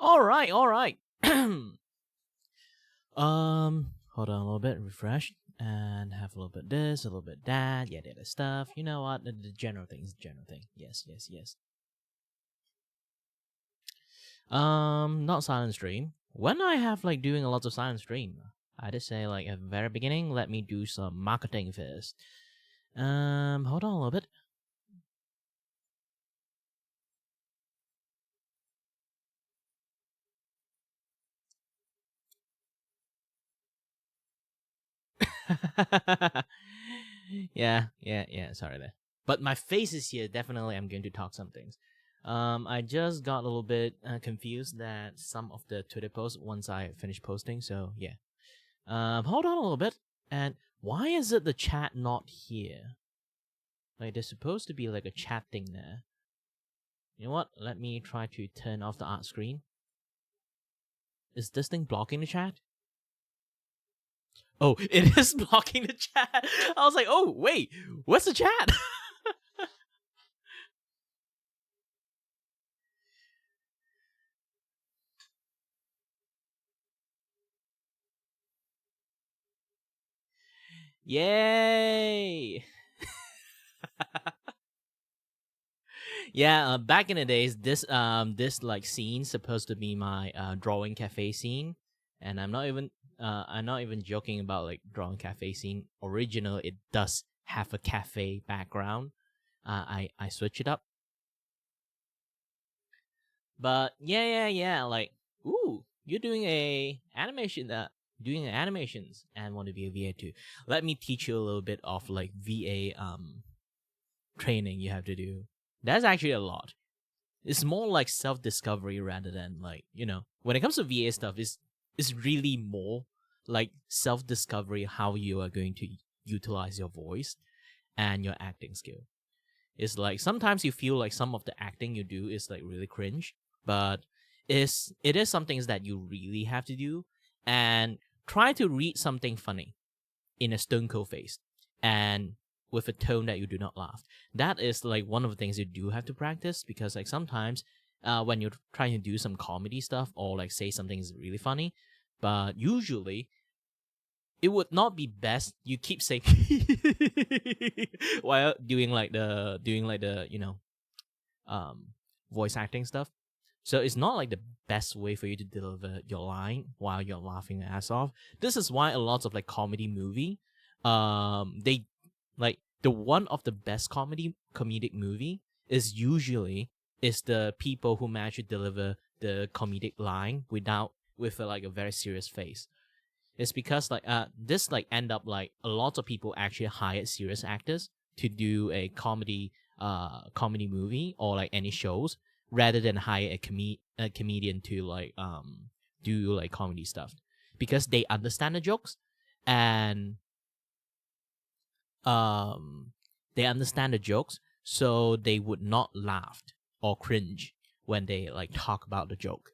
All right, all right. Hold on a little bit, refresh, and have a little bit this, a little bit that, yeah, the other stuff. You know what? The general thing is the general thing. Yes, yes, yes. Not silent stream. When I have like doing a lot of silent stream, I just say like at the very beginning, let me do some marketing first. Hold on a little bit. yeah. Sorry there. But my face is here. Definitely, I'm going to talk some things. I just got a little bit confused that some of the Twitter posts once I finished posting. So yeah. Hold on a little bit. And why is it the chat not here? Like there's supposed to be like a chat thing there. You know what? Let me try to turn off the art screen. Is this thing blocking the chat? Oh, it is blocking the chat. I was like, oh wait, what's the chat? Yay! Yeah, back in the days, this like scene supposed to be my drawing cafe scene, and I'm not even joking about like drawing cafe scene. Original, it does have a cafe background. I switch it up, but yeah. Like, ooh, you're doing a animation doing animations and want to be a VA too. Let me teach you a little bit of like VA training you have to do. That's actually a lot. It's more like self-discovery rather than like, when it comes to VA stuff, it's really more like self-discovery how you are going to utilize your voice and your acting skill. It's like sometimes you feel like some of the acting you do is like really cringe, but it is something that you really have to do, and try to read something funny in a stone cold face and with a tone that you do not laugh. That is like one of the things you do have to practice, because like sometimes when you're trying to do some comedy stuff or like say something is really funny, but usually it would not be best you keep saying while doing like the um voice acting stuff. So it's not like the best way for you to deliver your line while you're laughing your ass off. This is why a lot of like comedy movie, they like the one of the best comedic movie is usually is the people who manage to deliver the comedic line with like a very serious face. It's because like this like end up like a lot of people actually hired serious actors to do a comedy movie or like any shows, rather than hire a comedian to like do like comedy stuff, because they understand the jokes, and um they understand the jokes, so they would not laugh or cringe when they like talk about the joke.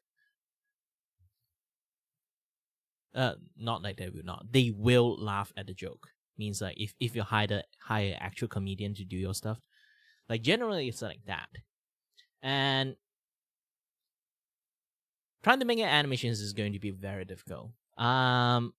Not like they will not. They will laugh at the joke. Means like if you hire an actual comedian to do your stuff, like generally it's like that. And trying to make animations is going to be very difficult. Why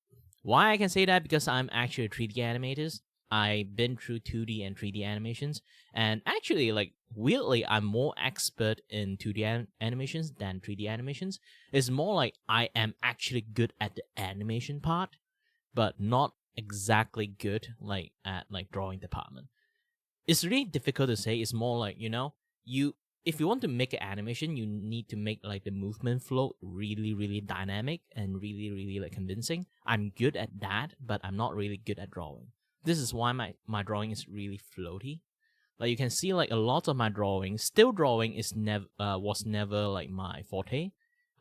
I can say that, because I'm actually a 3D animator. I've been through 2D and 3D animations, and actually, like weirdly, I'm more expert in 2D animations than 3D animations. It's more like I am actually good at the animation part, but not exactly good like at like drawing department. It's really difficult to say. It's more like, you if you want to make an animation, you need to make like the movement flow really, really dynamic and really, really like convincing. I'm good at that, but I'm not really good at drawing. This is why my drawing is really floaty. Like you can see, like a lot of my drawing, still drawing is never was never like my forte.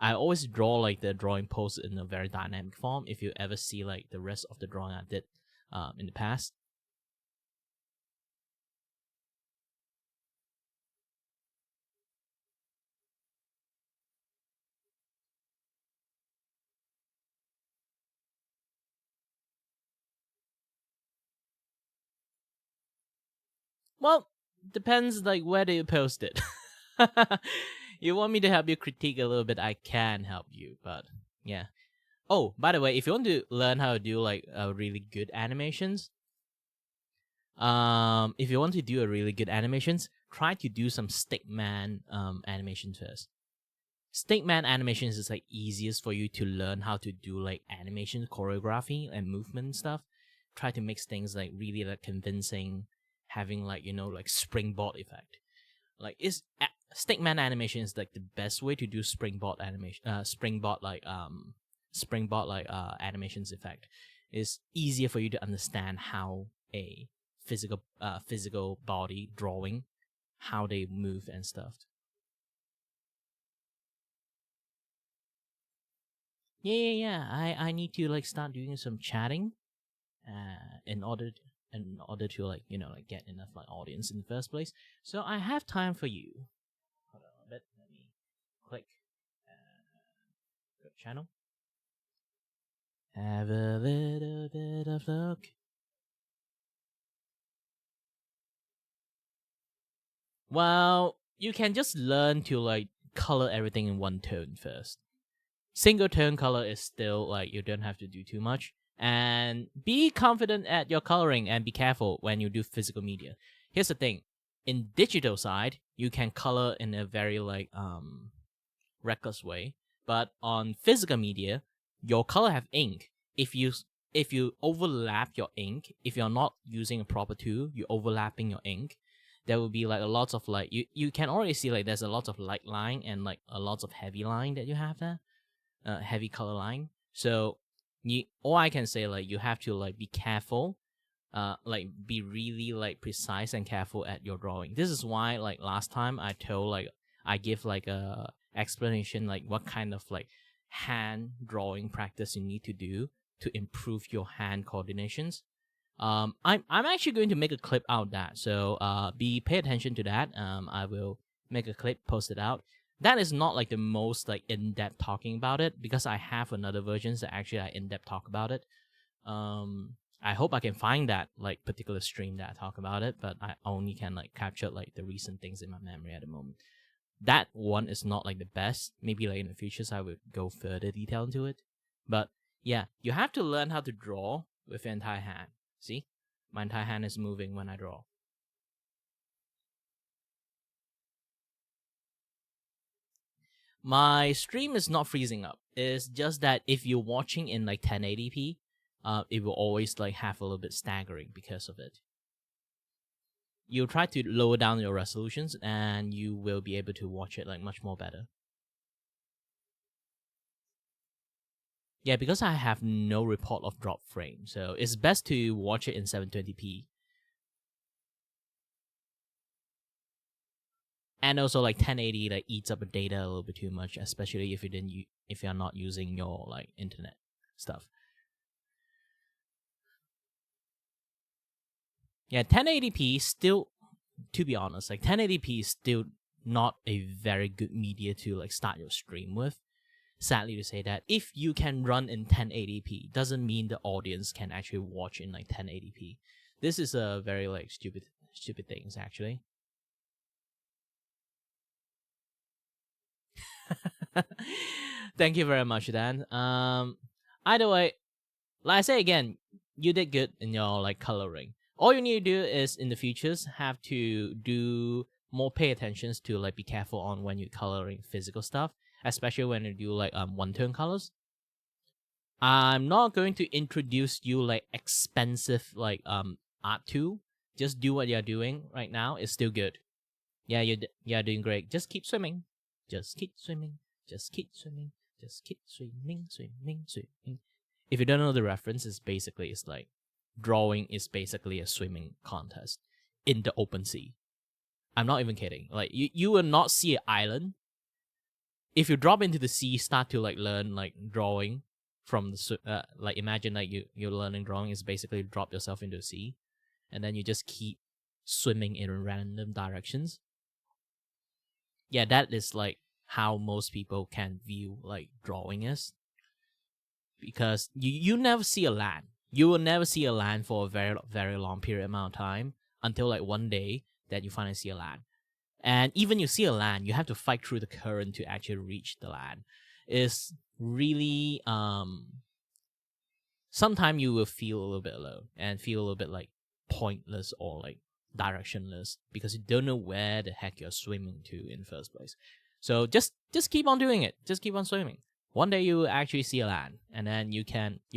I always draw like the drawing pose in a very dynamic form. If you ever see like the rest of the drawing I did in the past. Well, depends like where do you post it. You want me to help you critique a little bit? I can help you, but yeah. Oh, by the way, if you want to learn how to do like really good animations, if you want to do a really good animations, try to do some stickman animation first. Stickman animations is like easiest for you to learn how to do like animation choreography and movement stuff. Try to make things like really like convincing, having like like springboard effect. Like stickman animation is like the best way to do springboard animation. Springboard like animations effect is easier for you to understand how a physical body drawing, how they move and stuff. Yeah. I need to like start doing some chatting, in order to like like get enough like audience in the first place. So I have time for you. Hold on a bit. Let me click. Go to channel. Have a little bit of look. Well, you can just learn to like color everything in one tone first. Single tone color is still like you don't have to do too much. And be confident at your coloring and be careful when you do physical media. Here's the thing. In digital side, you can color in a very like reckless way. But on physical media, your color have ink. If you overlap your ink, if you're not using a proper tool, you're overlapping your ink, there will be like a lot of like you can already see like there's a lot of light line and like a lot of heavy line that you have there, heavy color line. So all I can say like you have to like be careful, like be really like precise and careful at your drawing. This is why like last time I give like a explanation like what kind of like hand drawing practice you need to do to improve your hand coordinations. I'm actually going to make a clip out of that, so pay attention to that. I will make a clip, post it out. That is not like the most like in-depth talking about it, because I have another versions that actually I in-depth talk about it. I hope I can find that like particular stream that I talk about it, but I only can like capture like the recent things in my memory at the moment. That one is not like the best. Maybe like in the futures I would go further detail into it. But yeah, you have to learn how to draw with your entire hand. See? My entire hand is moving when I draw. My stream is not freezing up. It's just that if you're watching in like 1080p, it will always like have a little bit staggering because of it. You try to lower down your resolutions and you will be able to watch it like much more better. Yeah, because I have no report of drop frame, so it's best to watch it in 720p. And also like 1080 like eats up the data a little bit too much, especially if you're not using your like internet stuff. Yeah, 1080p still, to be honest, like 1080p is still not a very good media to like start your stream with. Sadly to say that, if you can run in 1080p, doesn't mean the audience can actually watch in like 1080p. This is a very like stupid things actually. Thank you very much, Dan. Either way, like I say again, you did good in your like coloring. All you need to do is in the futures have to do more pay attentions to like be careful on when you're coloring physical stuff, especially when you do like one tone colors. I'm not going to introduce you like expensive like art tool. Just do what you're doing right now. It's still good. Yeah, you're doing great. Just keep swimming. Just keep swimming. Just keep swimming. Just keep swimming, swimming, swimming. If you don't know the reference, it's like drawing is basically a swimming contest in the open sea. I'm not even kidding. Like you will not see an island. If you drop into the sea, start to like learn like drawing from the like imagine like you're learning drawing is basically drop yourself into the sea, and then you just keep swimming in random directions. Yeah, that is like how most people can view like drawing is, because you never see a land. You will never see a land for a very long period amount of time until like one day that you finally see a land. And even you see a land, you have to fight through the current to actually reach the land. Is really sometimes you will feel a little bit alone and feel a little bit like pointless or like directionless because you don't know where the heck you're swimming to in the first place. So just keep on doing it. Just keep on swimming. One day you will actually see a land, and then you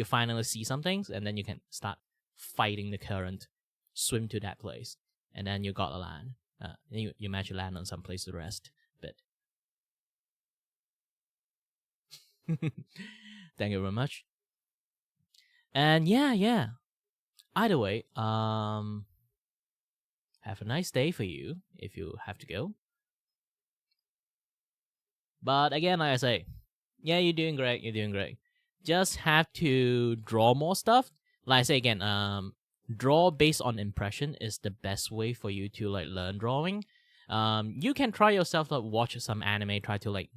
finally see some things, and then you can start fighting the current, swim to that place, and then you got a land. Then you manage to land on some place to rest. But thank you very much. And yeah. Either way, have a nice day for you if you have to go. But again, like I say, yeah, you're doing great. You're doing great. Just have to draw more stuff. Like I say again, draw based on impression is the best way for you to like learn drawing. You can try yourself to watch some anime, try to like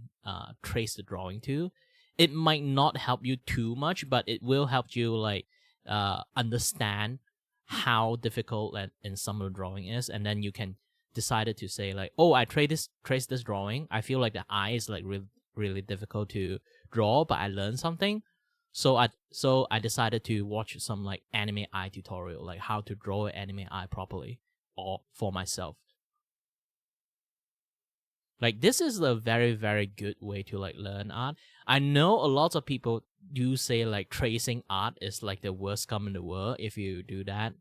trace the drawing too. It might not help you too much, but it will help you like understand how difficult in some of the drawing is, and then you can decide to say like, oh, I trace this drawing. I feel like the eye is like really difficult to draw, but I learned something. So I decided to watch some like anime eye tutorial, like how to draw an anime eye properly, or for myself. Like this is a very, very good way to like learn art. I know a lot of people do say like tracing art is like the worst scum in the world if you do that.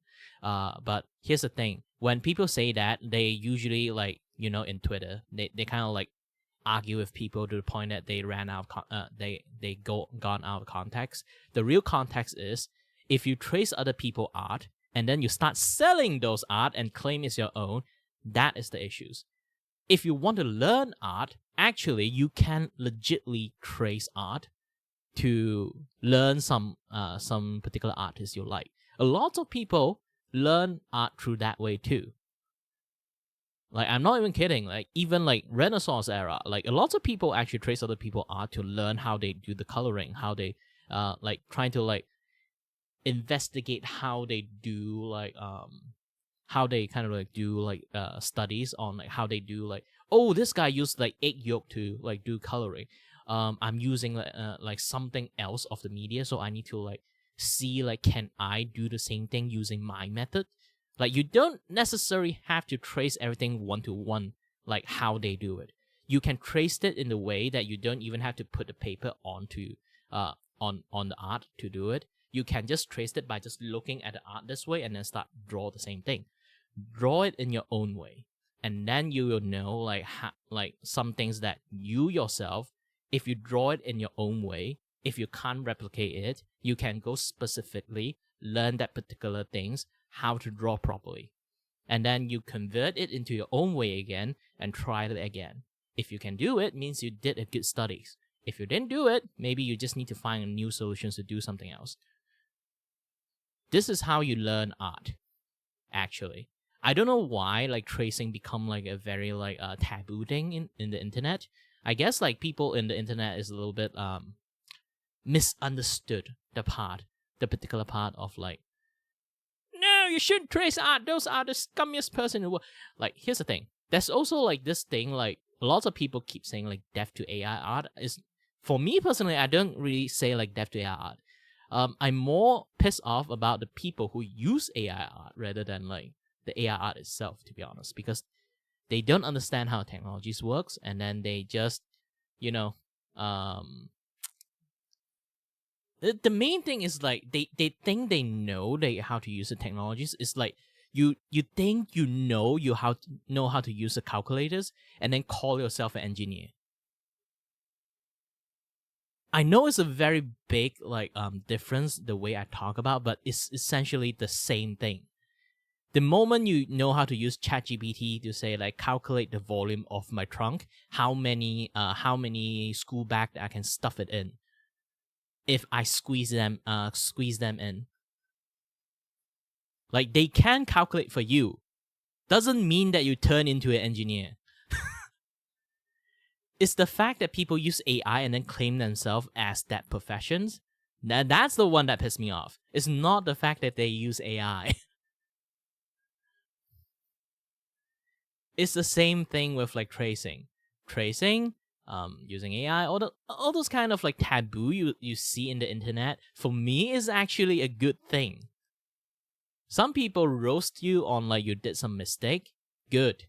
But here's the thing: when people say that, they usually like in Twitter, they kind of like argue with people to the point that they ran out of gone out of context. The real context is if you trace other people's art and then you start selling those art and claim it's your own, that is the issues. If you want to learn art, actually you can legitly trace art to learn some particular artist you like. A lot of people learn art through that way too. Like, I'm not even kidding. Like, even like Renaissance era, like a lot of people actually trace other people's art to learn how they do the coloring, how they like trying to like investigate how they do like how they kind of like do like studies on like how they do like, oh, this guy used like egg yolk to like do coloring. I'm using like something else of the media, so I need to like see like, can I do the same thing using my method? Like, you don't necessarily have to trace everything one to one, like how they do it. You can trace it in the way that you don't even have to put the paper onto on the art to do it. You can just trace it by just looking at the art this way and then start draw the same thing. Draw it in your own way, and then you will know like like some things that you yourself, if you draw it in your own way, if you can't replicate it, you can go specifically learn that particular things, how to draw properly, and then you convert it into your own way again and try it again. If you can do it, means you did a good studies. If you didn't do it, maybe you just need to find new solutions to do something else. This is how you learn art, actually. I don't know why like tracing become like a very like taboo thing in the internet. I guess like people in the internet is a little bit misunderstood the particular part of like, no, you shouldn't trace art. Those are the scummiest person in the world. Like, here's the thing. There's also like this thing, like lots of people keep saying like death to AI art. Is, for me personally, I don't really say like death to AI art. I'm more pissed off about the people who use AI art rather than like the AI art itself, to be honest, because they don't understand how technologies works, and then they just, the main thing is like they think they know how to use the technologies. It's like you think you how to use the calculators and then call yourself an engineer. I know it's a very big like difference the way I talk about, but it's essentially the same thing. The moment you know how to use ChatGPT to say like calculate the volume of my trunk, how many school bag I can stuff it in, if I squeeze them in, like they can calculate for you, doesn't mean that you turn into an engineer. It's the fact that people use AI and then claim themselves as that professions. That's the one that pissed me off. It's not the fact that they use AI. It's the same thing with like tracing, using AI, all those kind of like taboo you see in the internet. For me, is actually a good thing. Some people roast you on like you did some mistake. Good.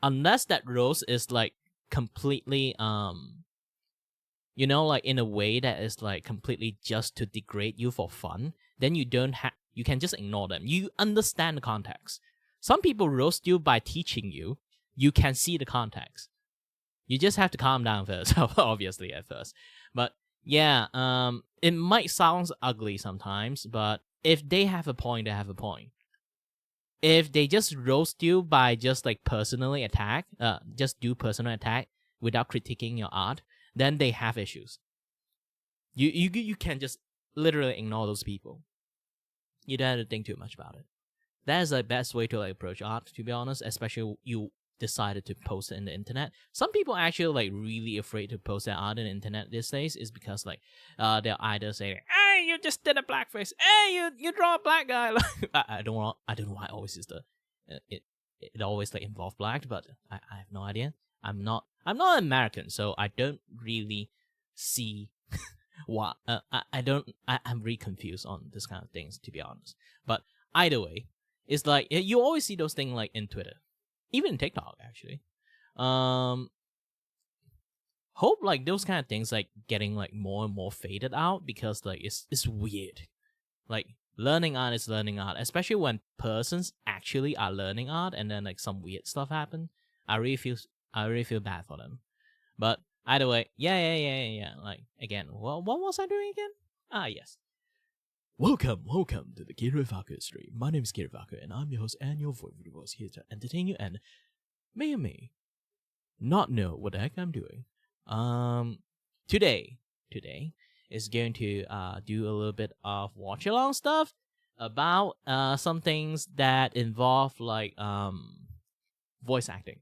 Unless that roast is like completely like in a way that is like completely just to degrade you for fun, then you can just ignore them. You understand the context. Some people roast you by teaching you. You can see the context. You just have to calm down first, obviously at first. But yeah, it might sound ugly sometimes, but if they have a point, they have a point. If they just roast you by just like personally attack, just do personal attack without critiquing your art, then they have issues. You can just literally ignore those people. You don't have to think too much about it. That is the best way to like approach art, to be honest, especially you decided to post it in the internet. Some people actually like really afraid to post their art in the internet these days is because like they'll either say, hey, you just did a blackface, hey, you draw a black guy. I don't know why it always is it always like involve black, but I have no idea. I'm not American, so I don't really see why I'm really confused on this kind of things, to be honest. But either way, it's like you always see those things like in Twitter, even in TikTok actually. Hope like those kind of things like getting like more and more faded out, because like it's weird. Like learning art is learning art, especially when persons actually are learning art and then like some weird stuff happen. I really feel bad for them. But either way, yeah. Like again, what was I doing again? Ah, yes. Welcome to the Kirivaku stream. My name is Kirivaku, and I'm your host and your voice here to entertain you and may not know what the heck I'm doing. Today is going to do a little bit of watch along stuff about some things that involve like voice acting.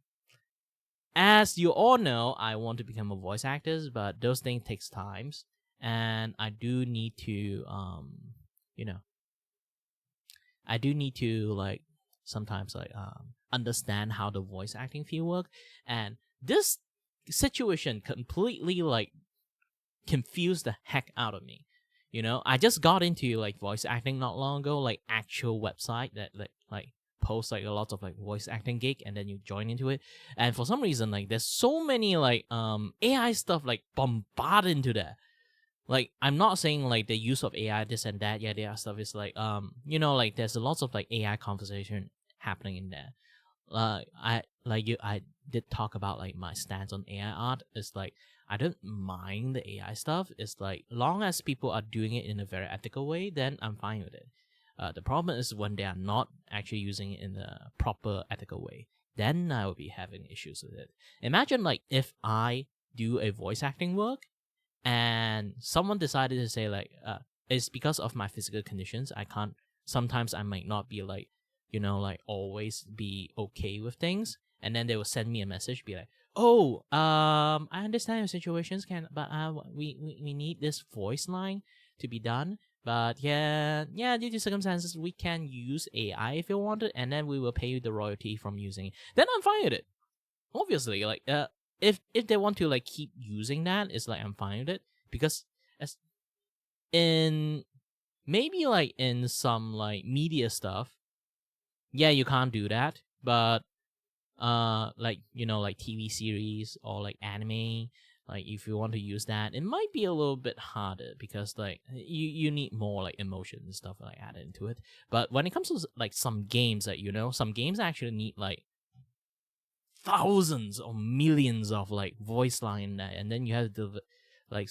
As you all know, I want to become a voice actor, but those things takes times, and I do need to like sometimes like understand how the voice acting field work. And this situation completely like confused the heck out of me. I just got into like voice acting not long ago, like actual website that like post like a lot of like voice acting gig, and then you join into it. And for some reason, like there's so many like AI stuff like bombarded into that. Like I'm not saying like the use of AI this and that, yeah, there stuff is like like there's a lots of like AI conversation happening in there. I did talk about like my stance on AI art. It's like I don't mind the AI stuff. It's like long as people are doing it in a very ethical way, then I'm fine with it. The problem is when they are not actually using it in a proper ethical way, then I will be having issues with it. Imagine like if I do a voice acting work and someone decided to say like it's because of my physical conditions, sometimes I might not be like like always be okay with things, and then they will send me a message be like, oh, I understand your situations, but we need this voice line to be done, but yeah, due to circumstances we can use AI if you want it, and then we will pay you the royalty from using it. Then I'm fine with it, obviously. Like if they want to like keep using that, it's like I'm fine with it, because as in maybe like in some like media stuff, yeah, you can't do that. But like like TV series or like anime, like if you want to use that, it might be a little bit harder, because like you need more like emotion and stuff like added into it. But when it comes to like some games that some games actually need like thousands or millions of like voice line there, and then you have to deliver like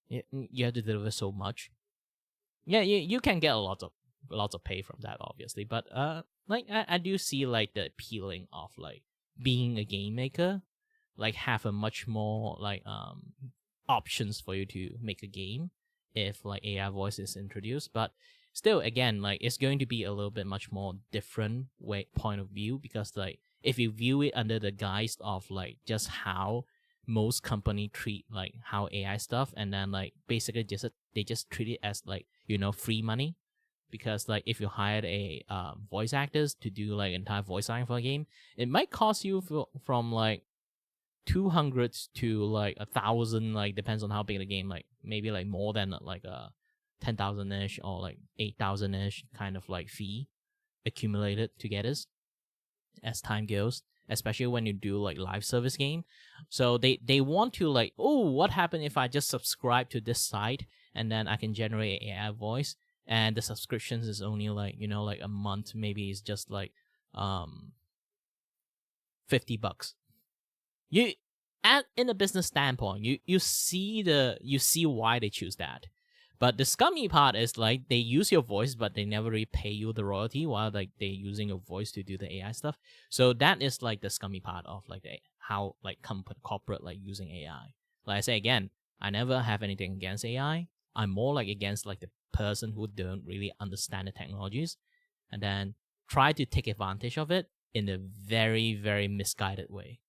you have to deliver so much. Yeah, you can get lots of pay from that, obviously. But like I do see like the appealing of like being a game maker, like have a much more like options for you to make a game if like AI voice is introduced. But still, again, like it's going to be a little bit much more different point of view, because like if you view it under the guise of like just how most company treat like how AI stuff, and then like basically they just treat it as like free money, because like if you hired a voice actors to do like entire voice acting for a game, it might cost you from like 200 to like 1,000, like depends on how big the game, like maybe like more than like a 10,000 ish or like 8,000 ish kind of like fee accumulated together as time goes, especially when you do like live service game. So they want to like, oh, what happened if I just subscribe to this site and then I can generate AI voice, and the subscriptions is only like, you know, like a month, maybe it's just like $50. You in a business standpoint, you see why they choose that. But the scummy part is like they use your voice, but they never really pay you the royalty while like they using your voice to do the AI stuff. So that is like the scummy part of like how like corporate like using AI. Like I say again, I never have anything against AI. I'm more like against like the person who don't really understand the technologies and then try to take advantage of it in a very, very misguided way.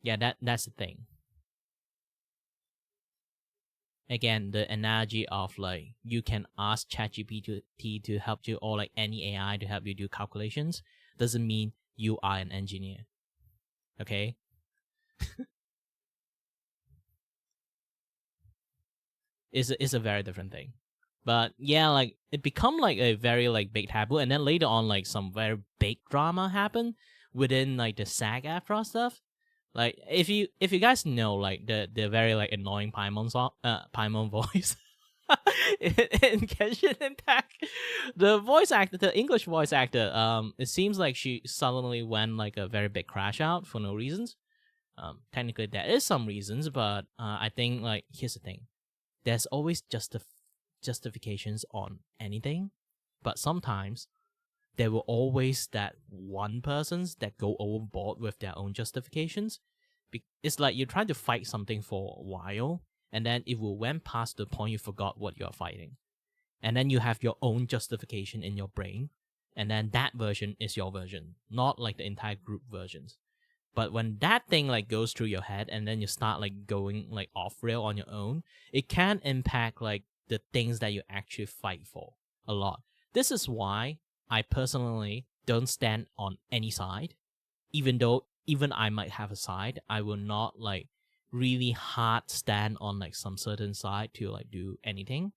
Yeah, that's the thing. Again, the analogy of like you can ask ChatGPT to help you, or like any AI to help you do calculations, doesn't mean you are an engineer. Okay? It's a very different thing. But yeah, like it become like a very like big taboo, and then later on like some very big drama happened within like the SAG-AFTRA stuff. Like if you guys know like the very like annoying Paimon song, Paimon voice in Genshin Impact, the voice actor, the English voice actor, it seems like she suddenly went like a very big crash out for no reasons. Technically there is some reasons, but I think like here's the thing: there's always justifications on anything, but sometimes there will always that one persons that go overboard with their own justifications. It's like you're trying to fight something for a while, and then it will went past the point you forgot what you're fighting. And then you have your own justification in your brain, and then that version is your version, not like the entire group versions. But when that thing like goes through your head and then you start like going like off rail on your own, it can impact like the things that you actually fight for a lot. This is why I personally don't stand on any side. Even though even I might have a side, I will not like really hard stand on like some certain side to like do anything.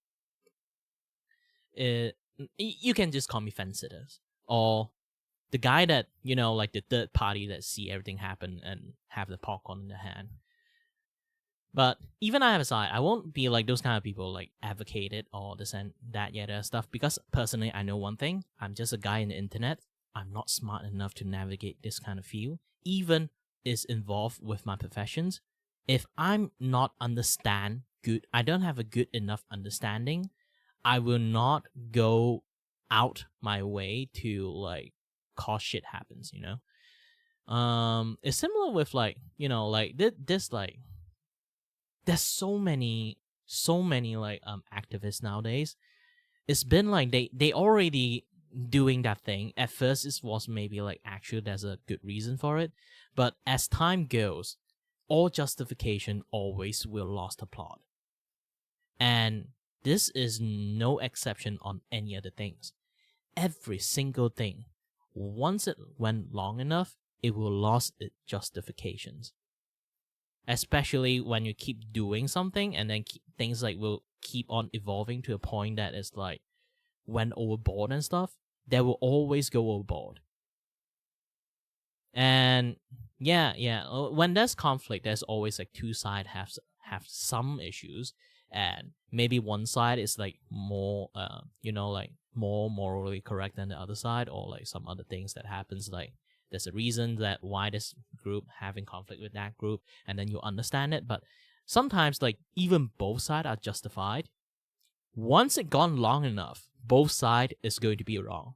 You can just call me fence sitters, or the guy that, you know, like the third party that see everything happen and have the popcorn in their hand. But even I have a side, I won't be like those kind of people like advocate it or this and that yet stuff, because personally I know one thing: I'm just a guy in the internet. I'm not smart enough to navigate this kind of field, even is involved with my professions. If I'm not understand good, I don't have a good enough understanding, I will not go out my way to like cause shit happens, you know? It's similar with like, you know, like this like there's so many like activists nowadays. It's been like they already doing that thing. At first it was maybe like actually there's a good reason for it, but as time goes, all justification always will lost the plot. And this is no exception on any other things. Every single thing, once it went long enough, it will lose its justifications. Especially when you keep doing something and then things like will keep on evolving to a point that is like went overboard and stuff, they will always go overboard. And yeah, when there's conflict, there's always like two sides have some issues, and maybe one side is like more you know, like more morally correct than the other side, or like some other things that happens, like there's a reason that why this group having conflict with that group, and then you understand it. But sometimes like even both sides are justified. Once it gone long enough, both side is going to be wrong.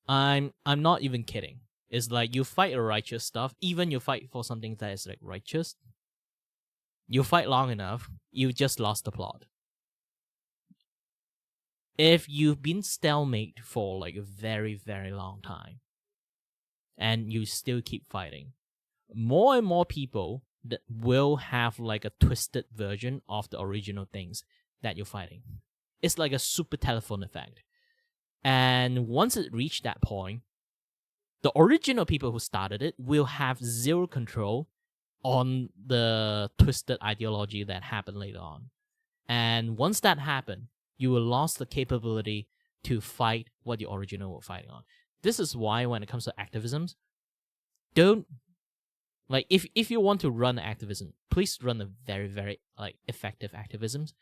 I'm not even kidding. It's like you fight a righteous stuff, even you fight for something that is like righteous. You fight long enough, you just lost the plot. If you've been stalemate for like a very, very long time, and you still keep fighting, more and more people that will have like a twisted version of the original things that you're fighting. it's like a super telephone effect. And once it reached that point, the original people who started it will have zero control on the twisted ideology that happened later on. And once that happened, you will lose the capability to fight what the original were fighting on. This is why when it comes to activisms, don't like if you want to run activism, please run a very, very like effective activisms,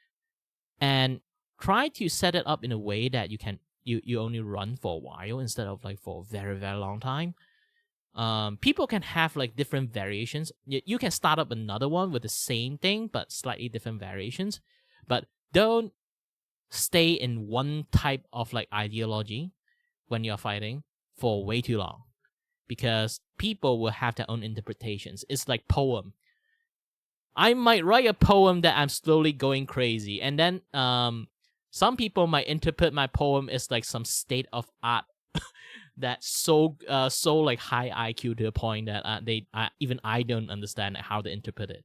and try to set it up in a way that you only run for a while instead of like for a very, very long time. People can have like different variations. You can start up another one with the same thing but slightly different variations, but don't stay in one type of like ideology when you're fighting for way too long, because people will have their own interpretations. It's like poem. I might write a poem that I'm slowly going crazy, and then some people might interpret my poem as like some state of art that's so like high IQ to the point that even I don't understand how to interpret it.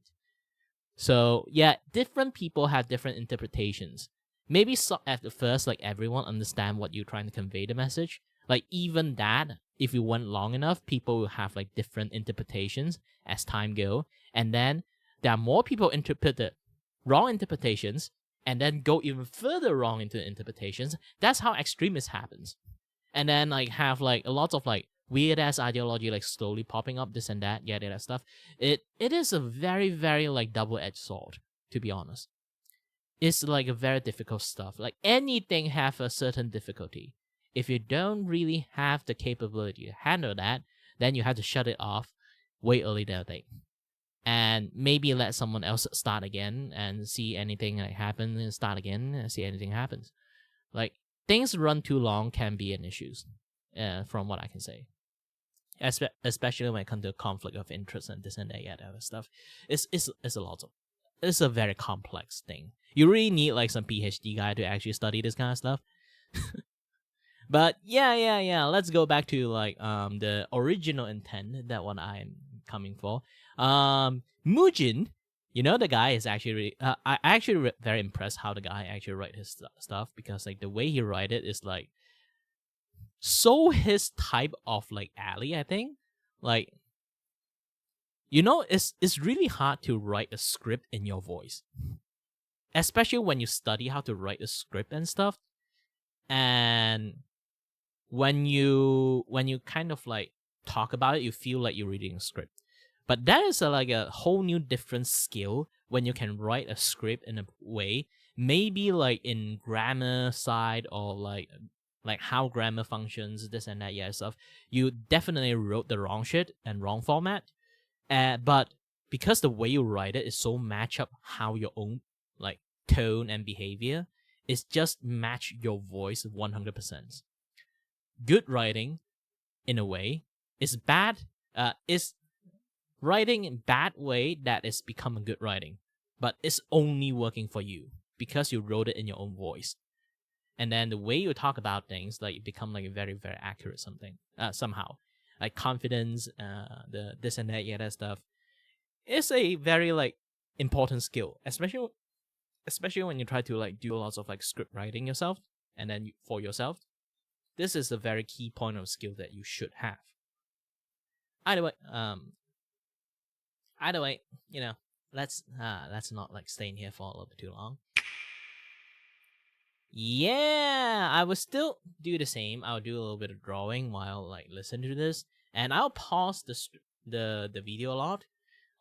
So yeah, different people have different interpretations. Maybe at the first, like everyone understand what you're trying to convey the message. Like even that, if you went long enough, people will have like different interpretations as time go, and then there are more people interpret it wrong interpretations, and then go even further wrong into interpretations. That's how extremist happens. And then like have like a lot of like weird ass ideology like slowly popping up, this and that, yeah, that stuff. It is a very, very like double-edged sword, to be honest. It's like a very difficult stuff. Like anything have a certain difficulty. If you don't really have the capability to handle that, then you have to shut it off way early than I think. And maybe let someone else start again and see anything like happen, and start again and see anything happens. Like things run too long can be an issue, from what I can say. Especially when it comes to conflict of interest and this and that, yeah, that other stuff. It's a lot of. It's a very complex thing. You really need like some PhD guy to actually study this kind of stuff. But yeah. Let's go back to like the original intent, that one I'm coming for. Mujin, you know, the guy is actually I actually very impressed how the guy actually write his stuff, because like the way he write it is like so his type of like alley, I think. Like, you know, it's really hard to write a script in your voice, especially when you study how to write a script and stuff. And when you kind of like talk about it, you feel like you're reading a script. But that is like a whole new different skill when you can write a script in a way, maybe like in grammar side, or like how grammar functions, this and that, yeah, stuff. You definitely wrote the wrong shit and wrong format. But because the way you write it is so match up how your own like tone and behavior, it's just match your voice 100%. Good writing, in a way, is bad. Is writing in bad way that is becoming good writing, but it's only working for you because you wrote it in your own voice. And then the way you talk about things, like, it become like very, very accurate something somehow. Like confidence, the this and that, yeah, that stuff. It's a very like important skill, especially when you try to like do lots of like script writing yourself, and then for yourself. This is a very key point of skill that you should have. Either way, you know, let's not like stay in here for a little bit too long. Yeah, I will still do the same. I'll do a little bit of drawing while like listening to this, and I'll pause the video a lot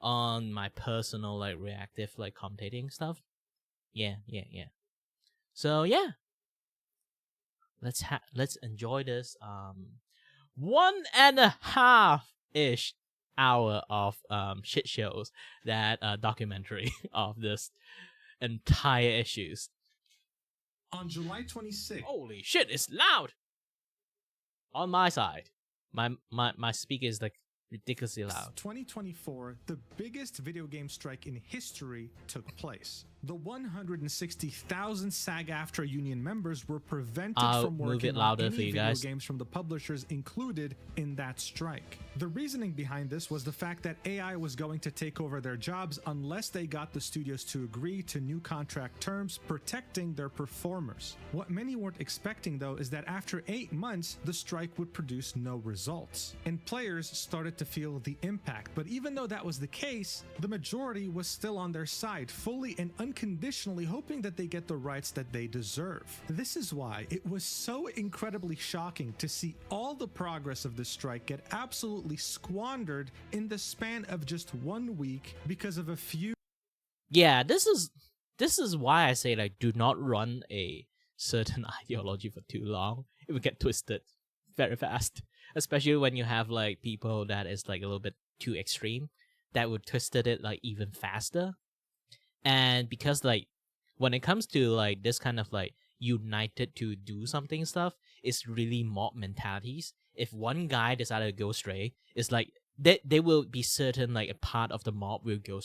on my personal like reactive like commentating stuff. Yeah. So yeah, let's enjoy this 1.5-ish hour of shit shows, that documentary of this entire issues. On July 26th. Holy shit, it's loud! On my side. My speaker is like ridiculously loud. 2024, the biggest video game strike in history took place. The 160,000 SAG-AFTRA union members were prevented I'll from move working it on louder any for you video guys. games from the publishers included in that strike. The reasoning behind this was the fact that AI was going to take over their jobs unless they got the studios to agree to new contract terms protecting their performers. What many weren't expecting though is that after 8 months, the strike would produce no results, and players started to feel the impact. But even though that was the case, the majority was still on their side, fully and unconditionally hoping that they get the rights that they deserve. This is why it was so incredibly shocking to see all the progress of the strike get absolutely squandered in the span of just 1 week because of a few. Yeah, this is why I say, like, do not run a certain ideology for too long. It will get twisted very fast, especially when you have like people that is like a little bit too extreme, that would twisted it like even faster. And because like when it comes to like this kind of like united to do something stuff, it's really mob mentalities. If one guy decided to go stray, it's like they will be certain like a part of the mob will go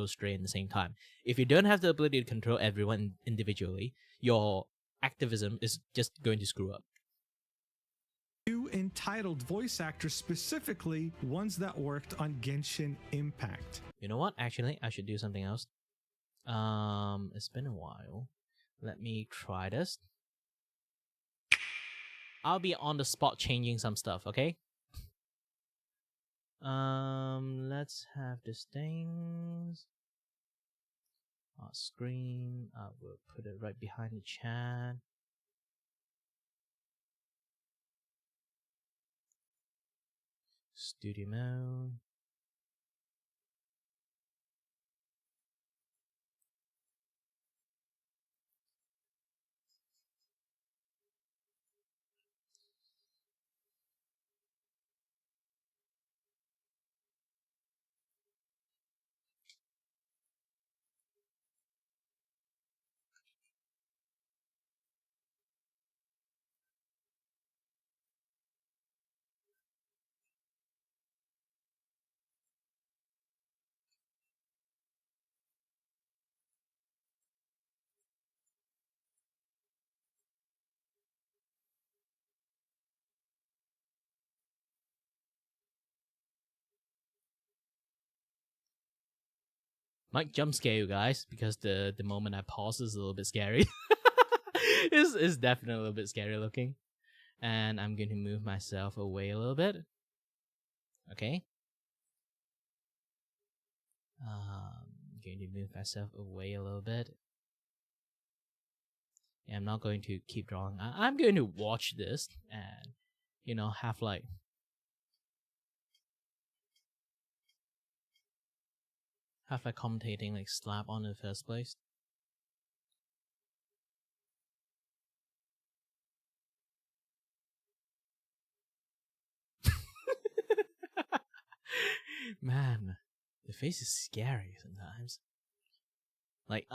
stray in the same time. If you don't have the ability to control everyone individually, your activism is just going to screw up. Two entitled voice actors, specifically ones that worked on Genshin Impact. You know what? Actually, I should do something else. It's been a while. Let me try this. I'll be on the spot changing some stuff, okay? Let's have this things. Screen. I will put it right behind the chat. Studio mode. Might jump scare you guys because the moment I pause is a little bit scary. It's definitely a little bit scary looking. And I'm going to move myself away a little bit. Okay. Going to move myself away a little bit. Yeah, I'm not going to keep drawing. I'm going to watch this and, you know, have like commentating like slap on in the first place. Man, the face is scary sometimes. Like,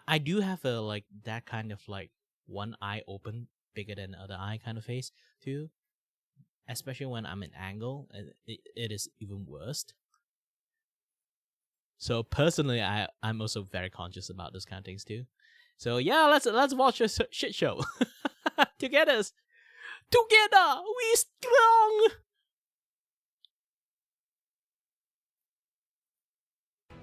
I do have a like that kind of like one eye open bigger than the other eye kind of face too. Especially when I'm in angle, it is even worse. So personally, I'm also very conscious about those kind of things too. So yeah, let's watch a shit show together. Together we strong.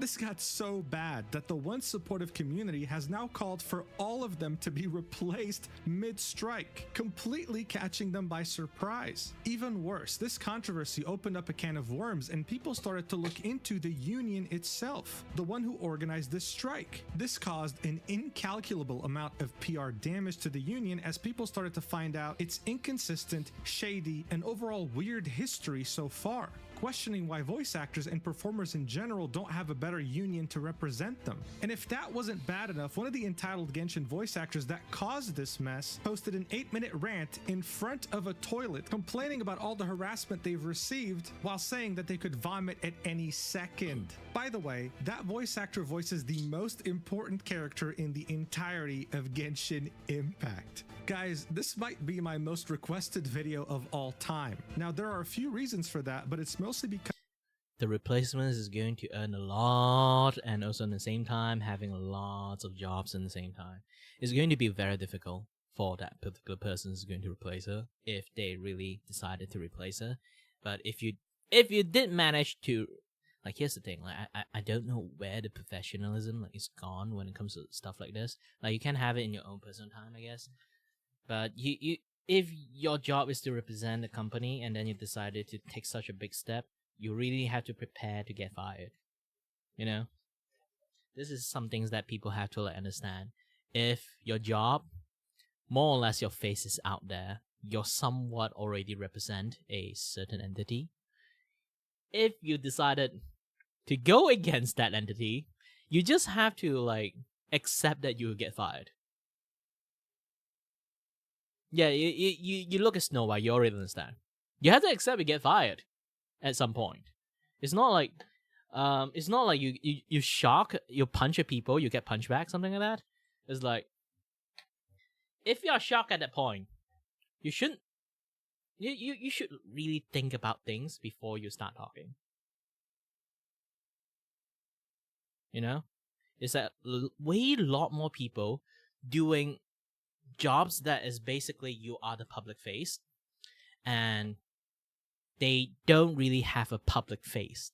This got so bad that the once supportive community has now called for all of them to be replaced mid-strike, completely catching them by surprise. Even worse, this controversy opened up a can of worms and people started to look into the union itself, the one who organized this strike. This caused an incalculable amount of PR damage to the union as people started to find out its inconsistent, shady, and overall weird history so far, questioning why voice actors and performers in general don't have a better union to represent them. And if that wasn't bad enough, one of the entitled Genshin voice actors that caused this mess posted an 8-minute rant in front of a toilet complaining about all the harassment they've received while saying that they could vomit at any second. By the way, that voice actor voices the most important character in the entirety of Genshin Impact. Guys, this might be my most requested video of all time. Now, there are a few reasons for that, but it's mostly because the replacement is going to earn a lot, and also at the same time having lots of jobs in the same time. It's going to be very difficult for that particular person who's going to replace her if they really decided to replace her. But if you did manage to, like, here's the thing, like I don't know where the professionalism like is gone when it comes to stuff like this. Like, you can have it in your own personal time, I guess, but you if your job is to represent the company and then you decided to take such a big step, you really have to prepare to get fired. You know, this is some things that people have to like understand. If your job, more or less your face is out there, you're somewhat already represent a certain entity. If you decided to go against that entity, you just have to like accept that you will get fired. Yeah, you look at Snow White, you already understand. You have to accept you get fired at some point. It's not like you shock, you punch at people, you get punched back, something like that. It's like, if you're shocked at that point, you shouldn't. You should really think about things before you start talking. You know, it's that way lot more people doing jobs that is basically you are the public face, and they don't really have a public face.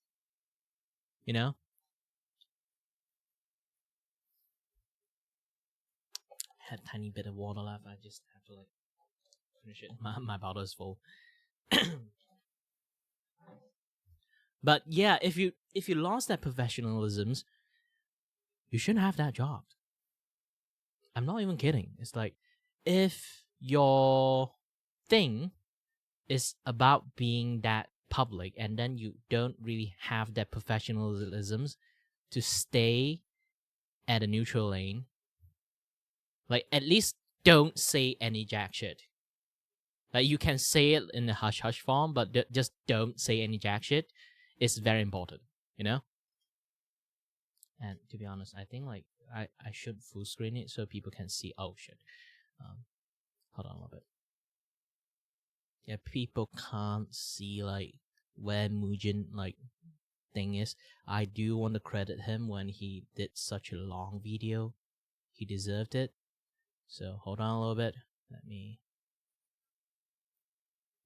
You know, had a tiny bit of water left. I just have to like finish it. My bottle is full. But yeah, if you lost that professionalisms, you shouldn't have that job. I'm not even kidding. It's like, if your thing is about being that public and then you don't really have that professionalisms to stay at a neutral lane, like, at least don't say any jack shit. Like, you can say it in a hush hush form, but just don't say any jack shit. It's very important, you know? And to be honest, I think like I should full screen it so people can see. Oh shit. Hold on a little bit. Yeah, people can't see like where Mujin like thing is. I do want to credit him when he did such a long video. He deserved it. So hold on a little bit. Let me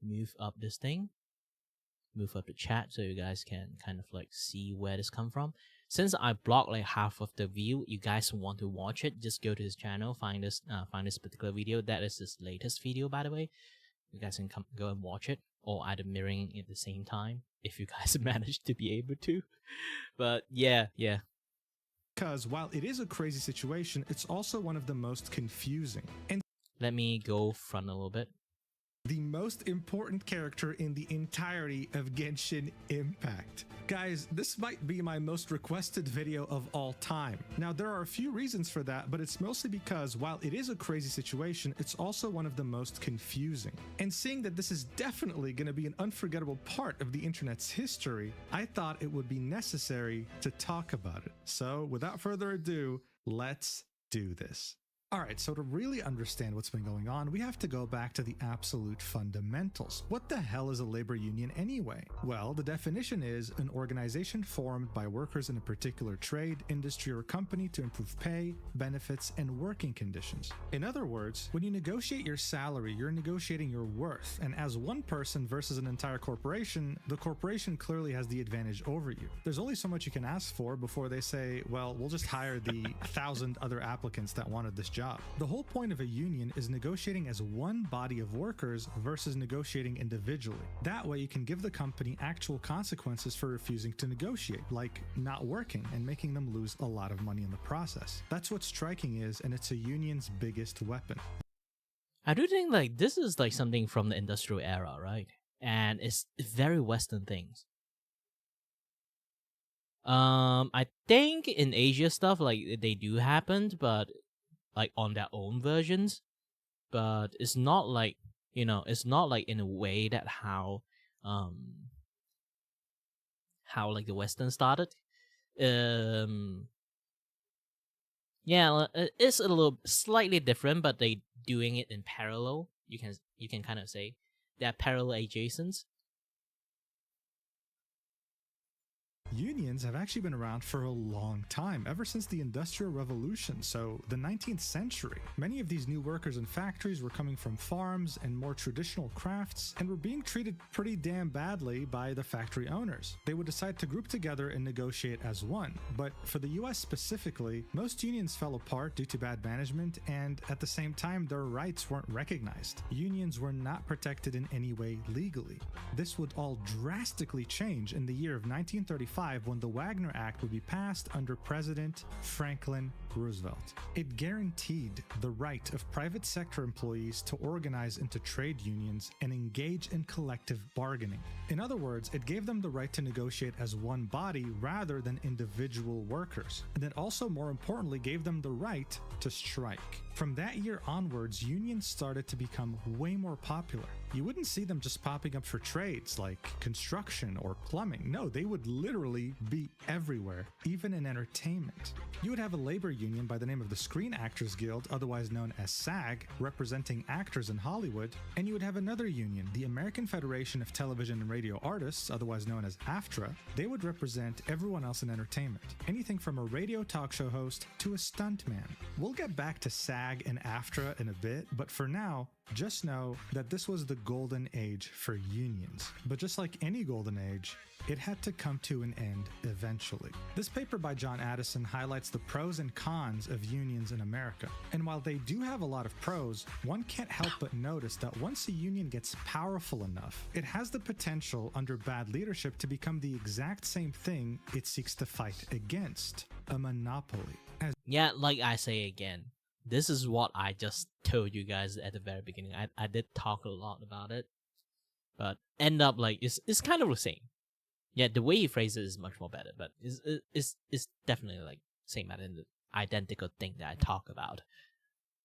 move up this thing. Move up the chat so you guys can kind of like see where this come from. Since I blocked like half of the view, you guys want to watch it, just go to his channel, find this particular video. That is his latest video, by the way. You guys can go and watch it, or either mirroring it at the same time if you guys manage to be able to. But yeah. Because while it is a crazy situation, it's also one of the most confusing. And let me go front a little bit. The most important character in the entirety of Genshin Impact. Guys, this might be my most requested video of all time. Now, there are a few reasons for that, but it's mostly because while it is a crazy situation, it's also one of the most confusing. And seeing that this is definitely going to be an unforgettable part of the internet's history, I thought it would be necessary to talk about it. So without further ado, let's do this. Alright, so to really understand what's been going on, we have to go back to the absolute fundamentals. What the hell is a labor union anyway? Well, the definition is an organization formed by workers in a particular trade, industry, or company to improve pay, benefits, and working conditions. In other words, when you negotiate your salary, you're negotiating your worth, and as one person versus an entire corporation, the corporation clearly has the advantage over you. There's only so much you can ask for before they say, well, we'll just hire the 1,000 other applicants that wanted this job. The whole point of a union is negotiating as one body of workers versus negotiating individually. That way you can give the company actual consequences for refusing to negotiate, like not working and making them lose a lot of money in the process. That's what striking is, and it's a union's biggest weapon. I do think like this is like something from the industrial era, right? And it's very Western things. I think in Asia stuff like they do happen, but like on their own versions, but it's not like, you know, it's not like in a way that how like the Western started. Yeah, it's a little slightly different, but they doing it in parallel. You can kind of say they're parallel adjacents. Unions have actually been around for a long time, ever since the Industrial Revolution, so the 19th century. Many of these new workers in factories were coming from farms and more traditional crafts and were being treated pretty damn badly by the factory owners. They would decide to group together and negotiate as one, but for the US specifically, most unions fell apart due to bad management, and at the same time their rights weren't recognized. Unions were not protected in any way legally. This would all drastically change in the year of 1935 when the Wagner Act would be passed under President Franklin Roosevelt. It guaranteed the right of private sector employees to organize into trade unions and engage in collective bargaining. In other words, it gave them the right to negotiate as one body rather than individual workers. And it also, more importantly, gave them the right to strike. From that year onwards, unions started to become way more popular. You wouldn't see them just popping up for trades like construction or plumbing. No, they would literally be everywhere, even in entertainment. You would have a labor union by the name of the Screen Actors Guild, otherwise known as SAG, representing actors in Hollywood, and you would have another union, the American Federation of Television and Radio Artists, otherwise known as AFTRA. They would represent everyone else in entertainment, anything from a radio talk show host to a stuntman. We'll get back to SAG and AFTRA in a bit, but for now, just know that this was the golden age for unions. But just like any golden age, it had to come to an end eventually. This paper by John Addison highlights the pros and cons of unions in America. And while they do have a lot of pros, one can't help but notice that once a union gets powerful enough, it has the potential under bad leadership to become the exact same thing it seeks to fight against: a monopoly. Yeah, like I say again, this is what I just told you guys at the very beginning. I did talk a lot about it, but end up like it's kind of the same. Yeah, the way he phrases it is much more better, but it's definitely like same identical thing that I talk about.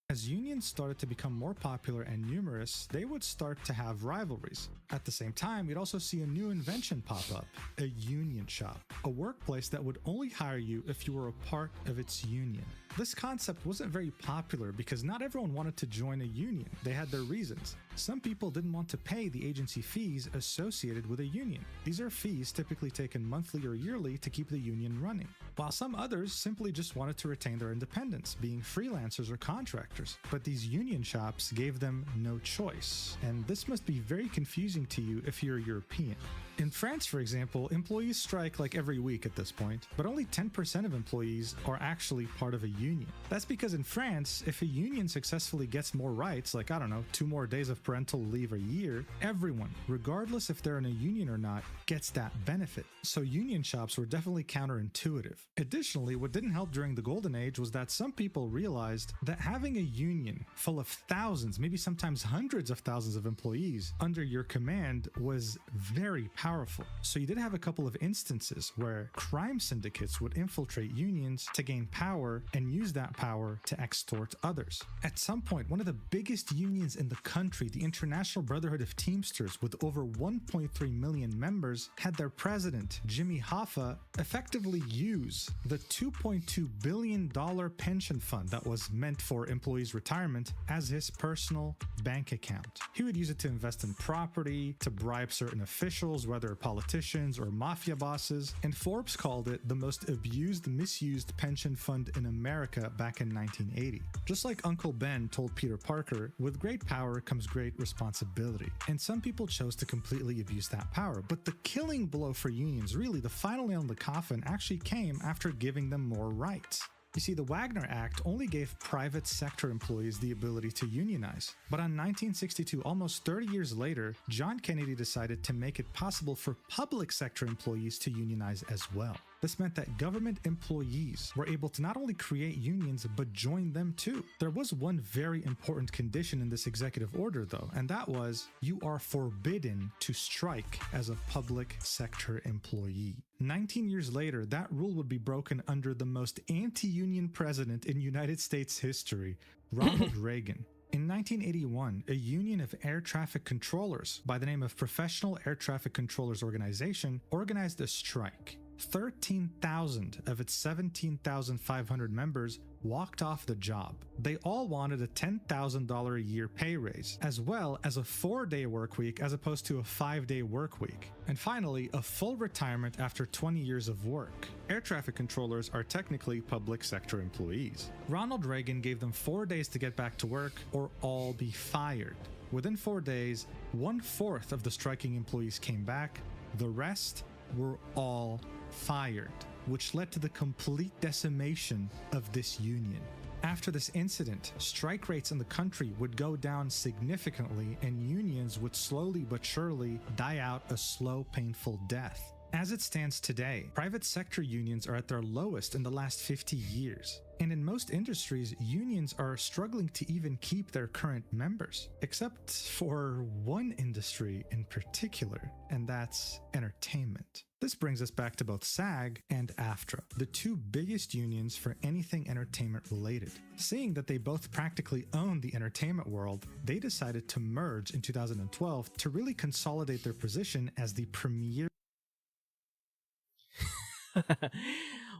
As unions started to become more popular and numerous, they would start to have rivalries. At the same time, we'd also see a new invention pop up: a union shop, a workplace that would only hire you if you were a part of its union. This concept wasn't very popular because not everyone wanted to join a union. They had their reasons. Some people didn't want to pay the agency fees associated with a union. These are fees typically taken monthly or yearly to keep the union running, while some others simply just wanted to retain their independence, being freelancers or contractors. But these union shops gave them no choice, and this must be very confusing to you if you're European. In France, for example, employees strike like every week at this point, but only 10% of employees are actually part of a union. That's because in France, if a union successfully gets more rights, like, I don't know, 2 more days of parental leave a year, everyone, regardless if they're in a union or not, gets that benefit. So union shops were definitely counterintuitive. Additionally, what didn't help during the golden age was that some people realized that having a union full of thousands, maybe sometimes hundreds of thousands of employees under your command was very powerful. So you did have a couple of instances where crime syndicates would infiltrate unions to gain power and use that power to extort others. At some point, one of the biggest unions in the country, the International Brotherhood of Teamsters, with over 1.3 million members, had their president, Jimmy Hoffa, effectively use the $2.2 billion pension fund that was meant for employees' retirement as his personal bank account. He would use it to invest in property, to bribe certain officials, whether politicians or mafia bosses, and Forbes called it the most abused, misused pension fund in America back in 1980. Just like Uncle Ben told Peter Parker, with great power comes great responsibility. And some people chose to completely abuse that power, but the killing blow for unions, really the final nail in the coffin, actually came after giving them more rights. You see, the Wagner Act only gave private sector employees the ability to unionize. But on 1962, almost 30 years later, John Kennedy decided to make it possible for public sector employees to unionize as well. This meant that government employees were able to not only create unions, but join them too. There was one very important condition in this executive order though, and that was you are forbidden to strike as a public sector employee. 19 years later, that rule would be broken under the most anti-union president in United States history, Ronald Reagan. In 1981, a union of air traffic controllers by the name of Professional Air Traffic Controllers Organization organized a strike. 13,000 of its 17,500 members walked off the job. They all wanted a $10,000 a year pay raise, as well as a 4-day work week as opposed to a 5-day work week. And finally, a full retirement after 20 years of work. Air traffic controllers are technically public sector employees. Ronald Reagan gave them 4 days to get back to work or all be fired. Within 4 days, 1/4 of the striking employees came back. The rest were all fired, which led to the complete decimation of this union. After this incident, strike rates in the country would go down significantly and unions would slowly but surely die out a slow, painful death. As it stands today, private sector unions are at their lowest in the last 50 years. And in most industries, unions are struggling to even keep their current members, except for one industry in particular, and that's entertainment. This brings us back to both SAG and AFTRA, the two biggest unions for anything entertainment related. Seeing that they both practically own the entertainment world, they decided to merge in 2012 to really consolidate their position as the premier.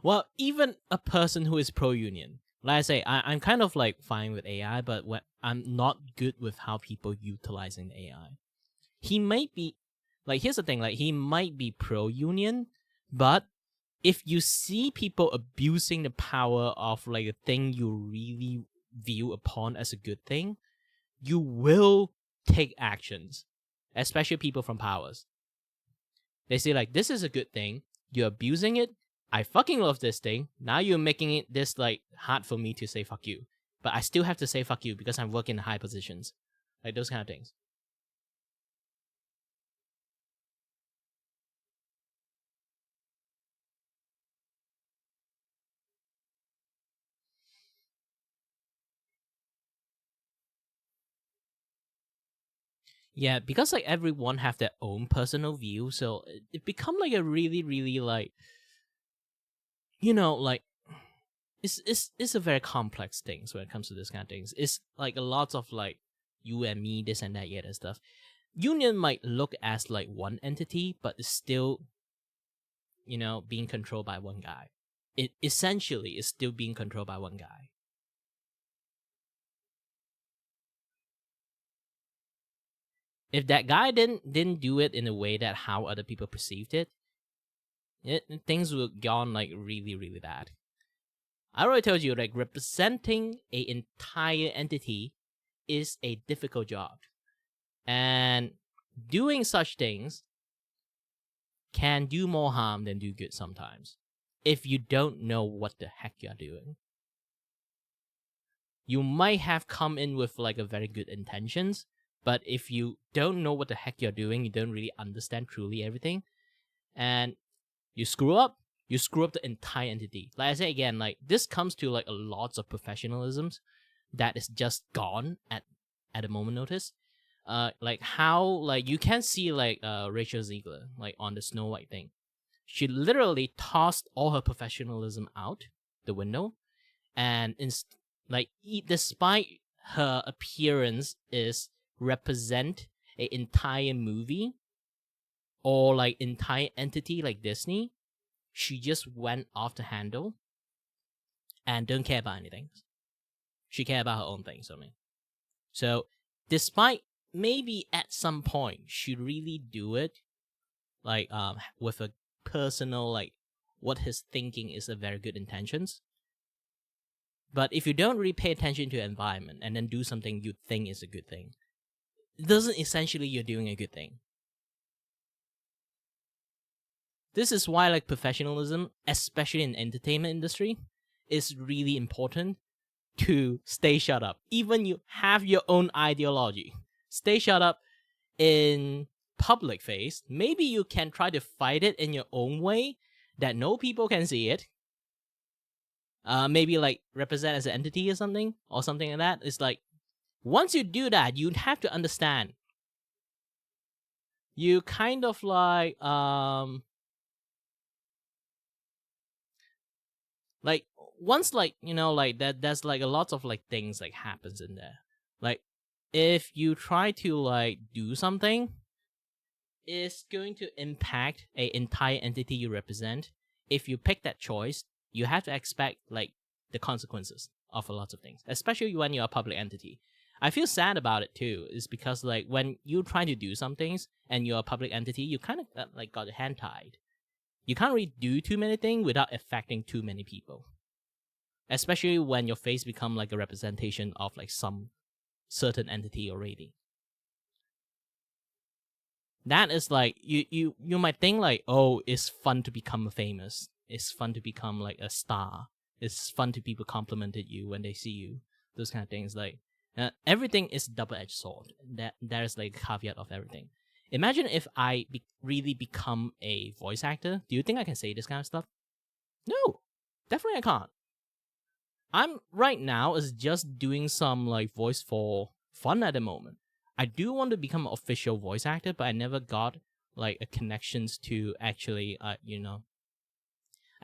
Well, even a person who is pro-union, like I say, I'm kind of like fine with AI, but I'm not good with how people utilizing the AI. He might be, like, here's the thing, like, he might be pro-union, but if you see people abusing the power of like a thing you really view upon as a good thing, you will take actions, especially people from powers. They say like, this is a good thing, you're abusing it, I fucking love this thing, now you're making it this like hard for me to say fuck you. But I still have to say fuck you because I'm working in high positions. Like those kind of things. Yeah, because like everyone have their own personal view, so it become like a really, really like, you know, like it's a very complex things when it comes to this kind of things. It's like a lot of like you and me, this and that, yet and stuff. Union might look as like one entity, but it's still, you know, being controlled by one guy. It essentially is still being controlled by one guy. If that guy didn't do it in a way that how other people perceived it, things would have gone like really, really bad. I already told you, like, representing an entire entity is a difficult job. And doing such things can do more harm than do good sometimes. If you don't know what the heck you're doing. You might have come in with like a very good intentions, but if you don't know what the heck you're doing, you don't really understand truly everything, and you screw up the entire entity. Like I say again, like this comes to like a lots of professionalisms that is just gone at a moment notice. Like how like you can see like Rachel Ziegler like on the Snow White thing. She literally tossed all her professionalism out the window, and despite her appearance is represent an entire movie or like entire entity like Disney, she just went off the handle and don't care about anything. She care about her own things only. So despite maybe at some point she really do it like with a personal like what his thinking is a very good intentions. But if you don't really pay attention to the environment and then do something you think is a good thing, it doesn't essentially you're doing a good thing. This is why like professionalism, especially in the entertainment industry, is really important to stay shut up. Even you have your own ideology, stay shut up in public face. Maybe you can try to fight it in your own way that no people can see it. Maybe like represent as an entity or something like that. It's like once you do that, you have to understand. You kind of like once like you know like that there's like a lot of like things like happens in there. Like if you try to like do something, it's going to impact an entire entity you represent, if you pick that choice, you have to expect like the consequences of a lot of things, especially when you're a public entity. I feel sad about it too, is because like when you're trying to do some things and you're a public entity, you kind of like got your hand tied. You can't really do too many things without affecting too many people, especially when your face become like a representation of like some certain entity already. That is like you might think like, oh, it's fun to become famous. It's fun to become like a star. It's fun to people complimented you when they see you. Those kind of things. Like everything is double-edged sword. That is like a caveat of everything. Imagine if I really become a voice actor. Do you think I can say this kind of stuff? No, definitely I can't. I'm right now is just doing some like voice for fun at the moment. I do want to become an official voice actor, but I never got like a connections to actually, I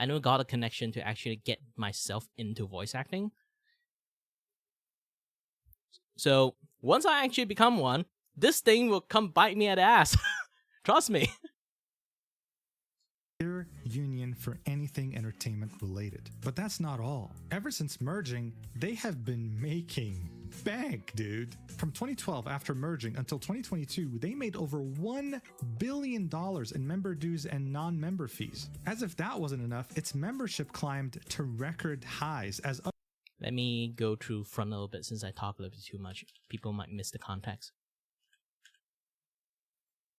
never got a connection to actually get myself into voice acting. So once I actually become one, this thing will come bite me at the ass. Trust me. Union for anything entertainment related. But that's not all. Ever since merging, they have been making bank, dude. From 2012 after merging until 2022, they made over $1 billion in member dues and non-member fees. As if that wasn't enough, its membership climbed to record highs as Let me go through front a little bit since I talk a little bit too much. People might miss the context.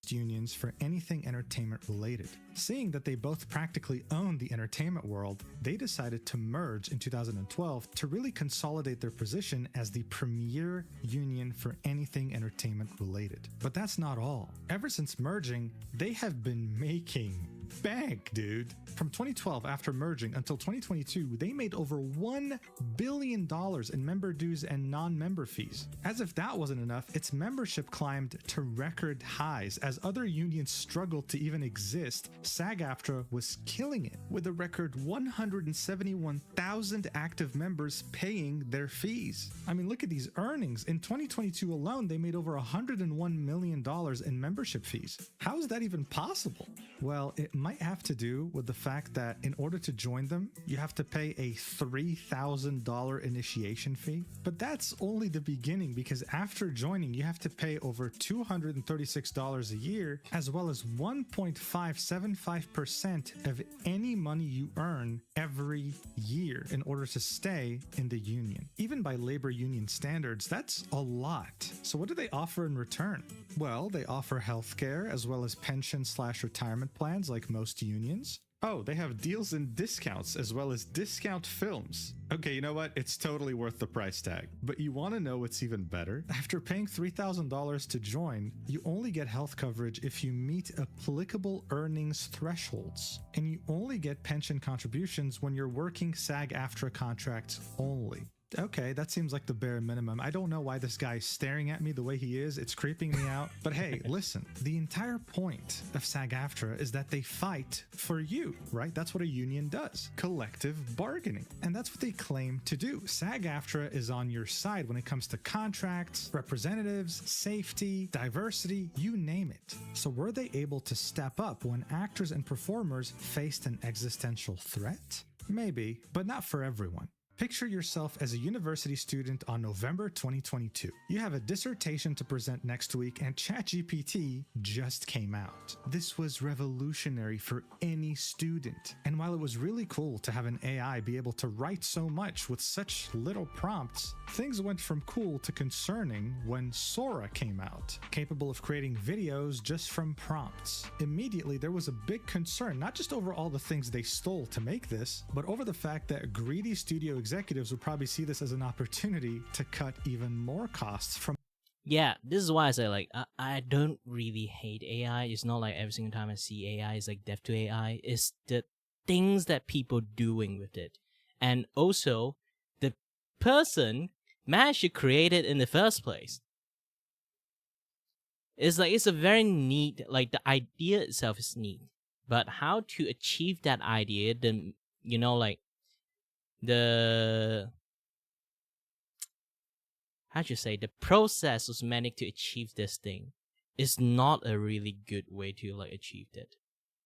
Unions for anything entertainment related. Seeing that they both practically own the entertainment world, they decided to merge in 2012 to really consolidate their position as the premier union for anything entertainment related. But that's not all. Ever since merging, they have been making bank, dude. From 2012 after merging until 2022, they made over $1 billion in member dues and non-member fees. As if that wasn't enough, its membership climbed to record highs. As other unions struggled to even exist, SAG-AFTRA was killing it with a record 171,000 active members paying their fees. I mean, look at these earnings. In 2022 alone, they made over $101 million in membership fees. How is that even possible? Well, it might have to do with the fact that in order to join them, you have to pay a $3,000 initiation fee. But that's only the beginning, because after joining, you have to pay over $236 a year, as well as 1.575% of any money you earn every year in order to stay in the union. Even by labor union standards, that's a lot. So what do they offer in return? Well, they offer healthcare as well as pension/retirement plans like most unions. Oh, they have deals and discounts as well as discount films. Okay, you know what? It's totally worth the price tag. But you want to know what's even better? After paying $3,000 to join, you only get health coverage if you meet applicable earnings thresholds. And you only get pension contributions when you're working SAG-AFTRA contracts only. Okay, that seems like the bare minimum. I don't know why this guy is staring at me the way he is. It's creeping me out. But hey, listen, the entire point of SAG-AFTRA is that they fight for you, right? That's what a union does. Collective bargaining. And that's what they claim to do. SAG-AFTRA is on your side when it comes to contracts, representatives, safety, diversity, you name it. So were they able to step up when actors and performers faced an existential threat? Maybe, but not for everyone. Picture yourself as a university student on November 2022. You have a dissertation to present next week and ChatGPT just came out. This was revolutionary for any student. And while it was really cool to have an AI be able to write so much with such little prompts, things went from cool to concerning when Sora came out, capable of creating videos just from prompts. Immediately, there was a big concern, not just over all the things they stole to make this, but over the fact that greedy studio executives would probably see this as an opportunity to cut even more costs from. Yeah, this is why I say like I don't really hate AI. It's not like every single time I see AI is like death to AI. It's the things that people doing with it, and also the person managed to create it in the first place. It's like it's a very neat, like the idea itself is neat, but how to achieve that idea, then like the the process was meant to achieve this thing is not a really good way to like achieve it.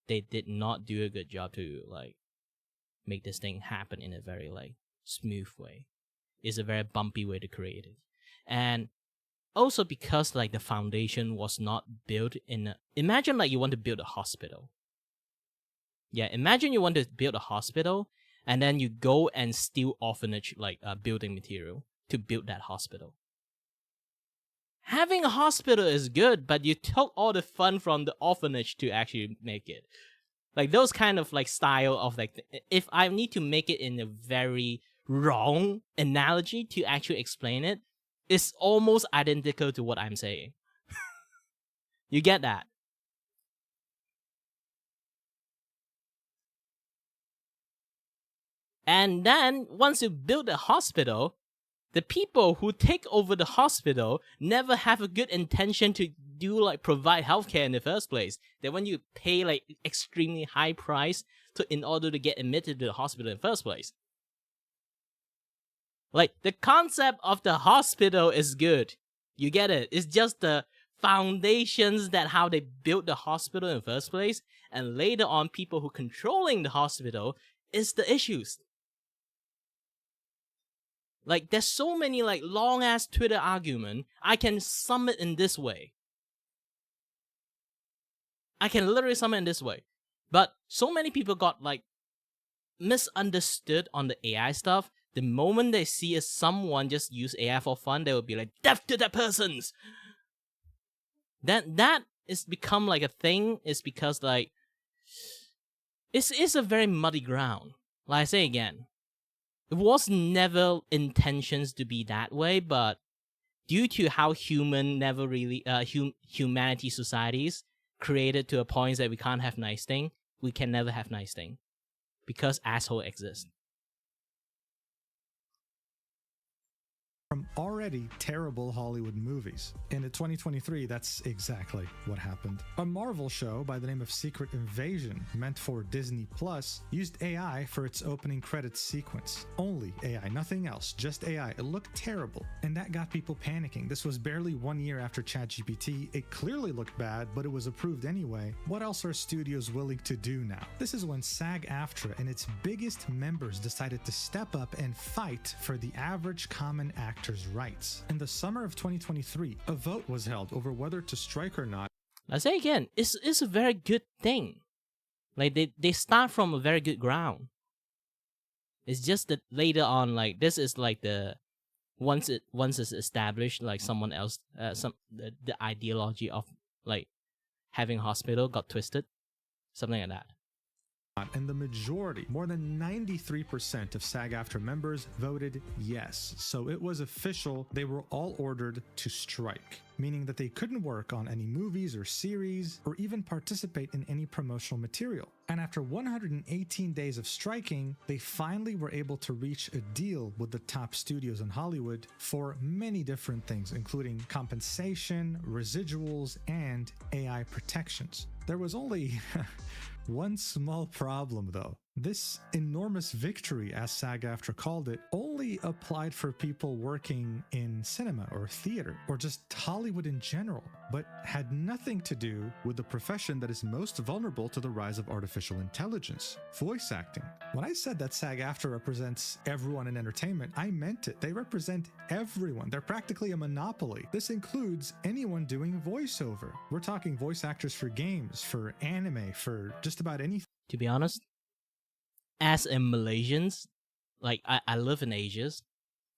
They did not do a good job to like make this thing happen in a very like smooth way. It's a very bumpy way to create it. And also because like the foundation was not built in a, imagine like you want to build a hospital. Yeah, imagine you want to build a hospital and then you go and steal orphanage like building material to build that hospital. Having a hospital is good, but you took all the fun from the orphanage to actually make it. Like those kind of like style of like, if I need to make it in a very wrong analogy to actually explain it, it's almost identical to what I'm saying. You get that? And then once you build a hospital, the people who take over the hospital never have a good intention to do like provide healthcare in the first place. Then when you pay like extremely high price in order to get admitted to the hospital in the first place. Like the concept of the hospital is good. You get it. It's just the foundations that how they built the hospital in the first place, and later on people who controlling the hospital is the issues. Like, there's so many, like, long-ass Twitter argument. I can sum it in this way. I can literally sum it in this way. But so many people got, like, misunderstood on the AI stuff. The moment they see someone just use AI for fun, they will be like, death to that persons! That is become, like, a thing. Is because, like, it's a very muddy ground. Like I say again. It was never intentions to be that way, but due to how human never really humanity societies created to a point that we can't have nice thing, we can never have nice thing because asshole exist. From already terrible Hollywood movies. In 2023, that's exactly what happened. A Marvel show by the name of Secret Invasion, meant for Disney Plus, used AI for its opening credits sequence. Only AI, nothing else, just AI. It looked terrible, and that got people panicking. This was barely 1 year after ChatGPT. It clearly looked bad, but it was approved anyway. What else are studios willing to do now? This is when SAG-AFTRA and its biggest members decided to step up and fight for the average common actor's rights. In the summer of 2023, a vote was held over whether to strike or not. I say again, it's a very good thing. Like they start from a very good ground. It's just that later on, like this is like the once it's established, like someone else, the ideology of like having a hospital got twisted, something like that. And the majority, more than 93% of SAG-AFTRA members voted yes. So it was official, they were all ordered to strike, meaning that they couldn't work on any movies or series or even participate in any promotional material. And after 118 days of striking, they finally were able to reach a deal with the top studios in Hollywood for many different things, including compensation, residuals, and AI protections. There was only one small problem though. This enormous victory, as SAG-AFTRA called it, only applied for people working in cinema or theater or just Hollywood in general, but had nothing to do with the profession that is most vulnerable to the rise of artificial intelligence, voice acting. When I said that SAG-AFTRA represents everyone in entertainment, I meant it. They represent everyone. They're practically a monopoly. This includes anyone doing voiceover. We're talking voice actors for games, for anime, for just about anything. To be honest, as a Malaysians, like I live in Asia,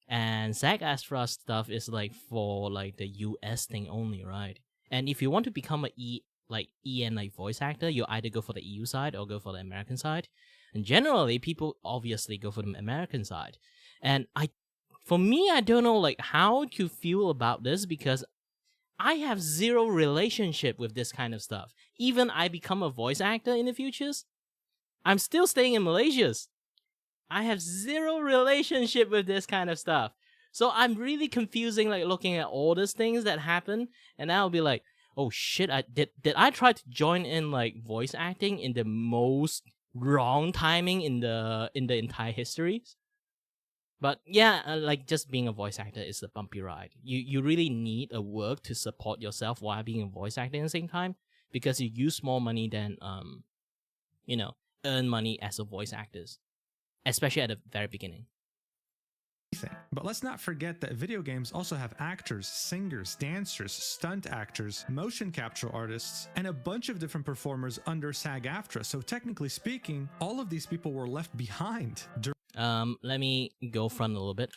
and SAG-AFTRA stuff is like for like the US thing only, right? And if you want to become a EN like voice actor, you either go for the EU side or go for the American side. And generally, people obviously go for the American side. And for me, I don't know like how to feel about this because I have zero relationship with this kind of stuff. Even I become a voice actor in the futures, I'm still staying in Malaysia. I have zero relationship with this kind of stuff. So I'm really confusing, like looking at all these things that happen, and I'll be like, oh shit, did I try to join in like voice acting in the most wrong timing in the entire history? But yeah, like just being a voice actor is a bumpy ride. You really need a work to support yourself while being a voice actor at the same time, because you use more money than earn money as a voice actors. especially at the very beginning. But let's not forget that video games also have actors, singers, dancers, stunt actors, motion capture artists, and a bunch of different performers under SAG-AFTRA. So technically speaking, all of these people were left behind. Let me go front a little bit.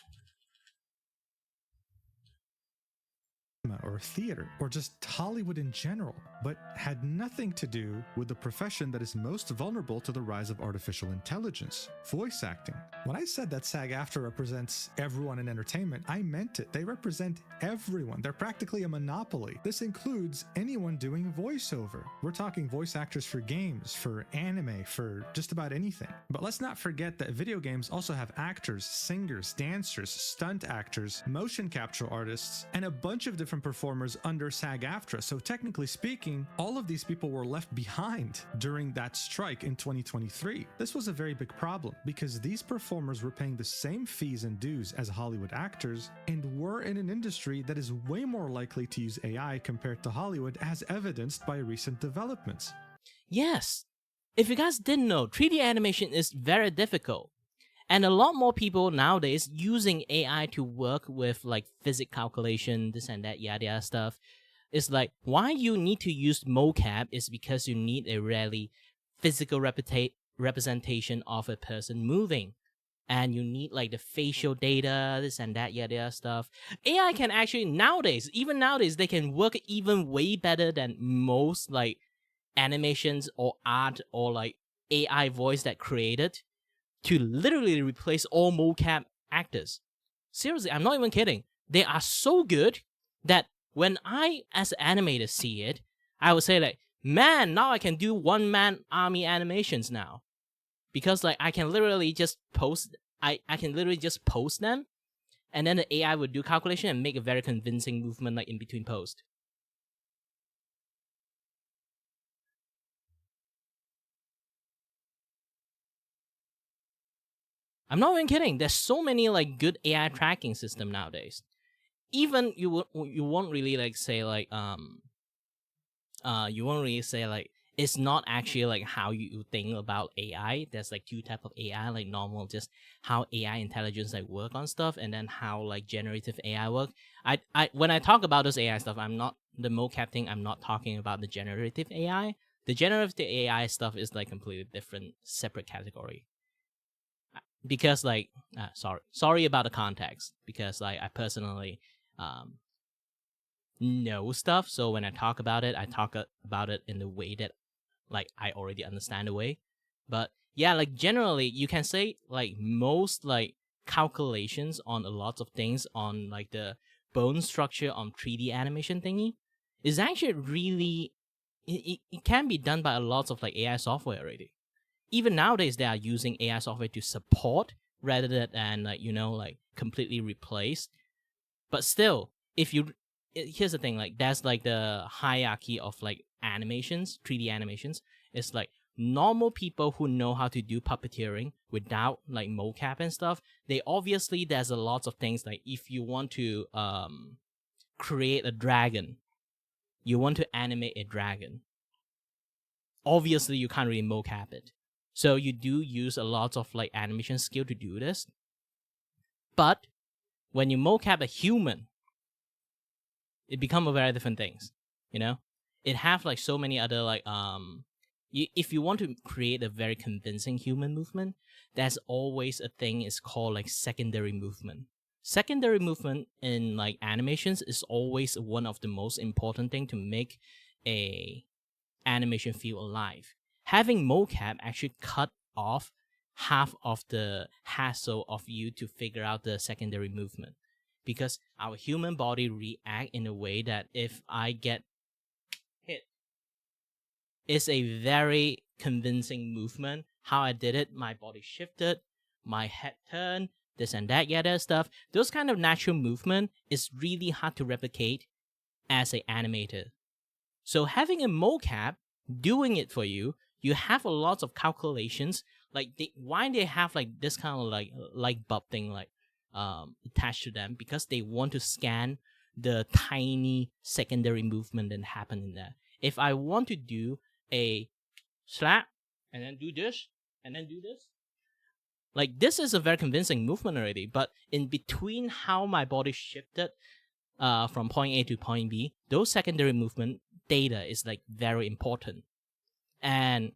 Or theater, or just Hollywood in general, but had nothing to do with the profession that is most vulnerable to the rise of artificial intelligence, voice acting. When I said that SAG-AFTRA represents everyone in entertainment, I meant it. They represent everyone. They're practically a monopoly. This includes anyone doing voiceover. We're talking voice actors for games, for anime, for just about anything. But let's not forget that video games also have actors, singers, dancers, stunt actors, motion capture artists, and a bunch of different performers under SAG-AFTRA. So technically speaking, all of these people were left behind during that strike in 2023. This was a very big problem because these performers were paying the same fees and dues as Hollywood actors and were in an industry that is way more likely to use AI compared to Hollywood, as evidenced by recent developments. Yes, if you guys didn't know, 3D animation is very difficult. And a lot more people nowadays using AI to work with like physics calculation, this and that, yada yada stuff. It's like why you need to use mocap is because you need a really physical representation of a person moving. And you need like the facial data, this and that, yada yada stuff. AI can actually even nowadays, they can work even way better than most like animations or art or like AI voice that created to literally replace all mocap actors. Seriously, I'm not even kidding. They are so good that when I, as an animator, see it, I would say like, man, now I can do one-man army animations now. Because like I can literally just post them, and then the AI would do calculation and make a very convincing movement like in between post. I'm not even kidding. There's so many like good AI tracking system nowadays. Even you won't really like say like you won't really say like it's not actually like how you think about AI. There's like two type of AI, like normal, just how AI intelligence like work on stuff, and then how like generative AI work. I when I talk about this AI stuff, I'm not the mocap thing. I'm not talking about the generative AI. The generative AI stuff is like completely different, separate category. Because like sorry about the context, because like I personally know stuff, so when I talk about it, I talk about it in the way that like I already understand the way. But yeah, like generally you can say like most like calculations on a lot of things on like the bone structure on 3D animation thingy is actually really it can be done by a lot of like AI software already. Even nowadays they are using AI software to support rather than like like completely replace. But still, here's the thing, like that's like the hierarchy of like animations, 3D animations. It's like normal people who know how to do puppeteering without like mocap and stuff. There's a lot of things like if you want to create a dragon, you want to animate a dragon. Obviously, you can't really mocap it. So you do use a lot of like animation skill to do this. But when you mocap a human, it becomes a very different things. It have like so many other like if you want to create a very convincing human movement, there's always a thing is called like secondary movement. Secondary movement in like animations is always one of the most important thing to make a animation feel alive. Having mocap actually cut off half of the hassle of you to figure out the secondary movement, because our human body react in a way that if I get hit, it's a very convincing movement. How I did it, my body shifted, my head turned, this and that, yada stuff. Those kind of natural movement is really hard to replicate as an animator. So having a mocap doing it for you, you have a lot of calculations. Like why they have like this kind of like bulb thing like attached to them, because they want to scan the tiny secondary movement that happen in there. If I want to do a slap and then do this and then do this, Like, this is a very convincing movement already, but in between how my body shifted from point A to point B, those secondary movement data is like very important. And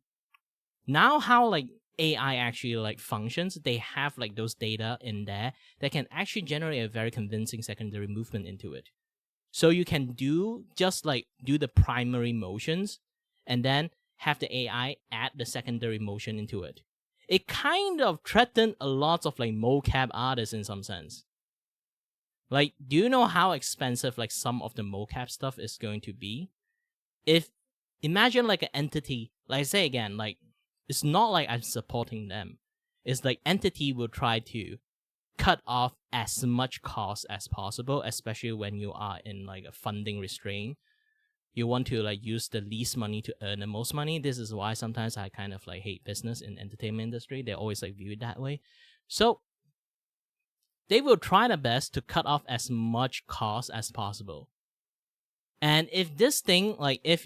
now how like AI actually like functions, they have like those data in there that can actually generate a very convincing secondary movement into it. So you can do the primary motions and then have the AI add the secondary motion into it. It kind of threatened a lot of like mocap artists in some sense. Like, do you know how expensive like some of the mocap stuff is going to be? If imagine like an entity, like I say again, like it's not like I'm supporting them. It's like entity will try to cut off as much cost as possible, especially when you are in like a funding restraint. You want to like use the least money to earn the most money. This is why sometimes I kind of like hate business in entertainment industry. They always like view it that way. So they will try their best to cut off as much cost as possible. And if this thing like if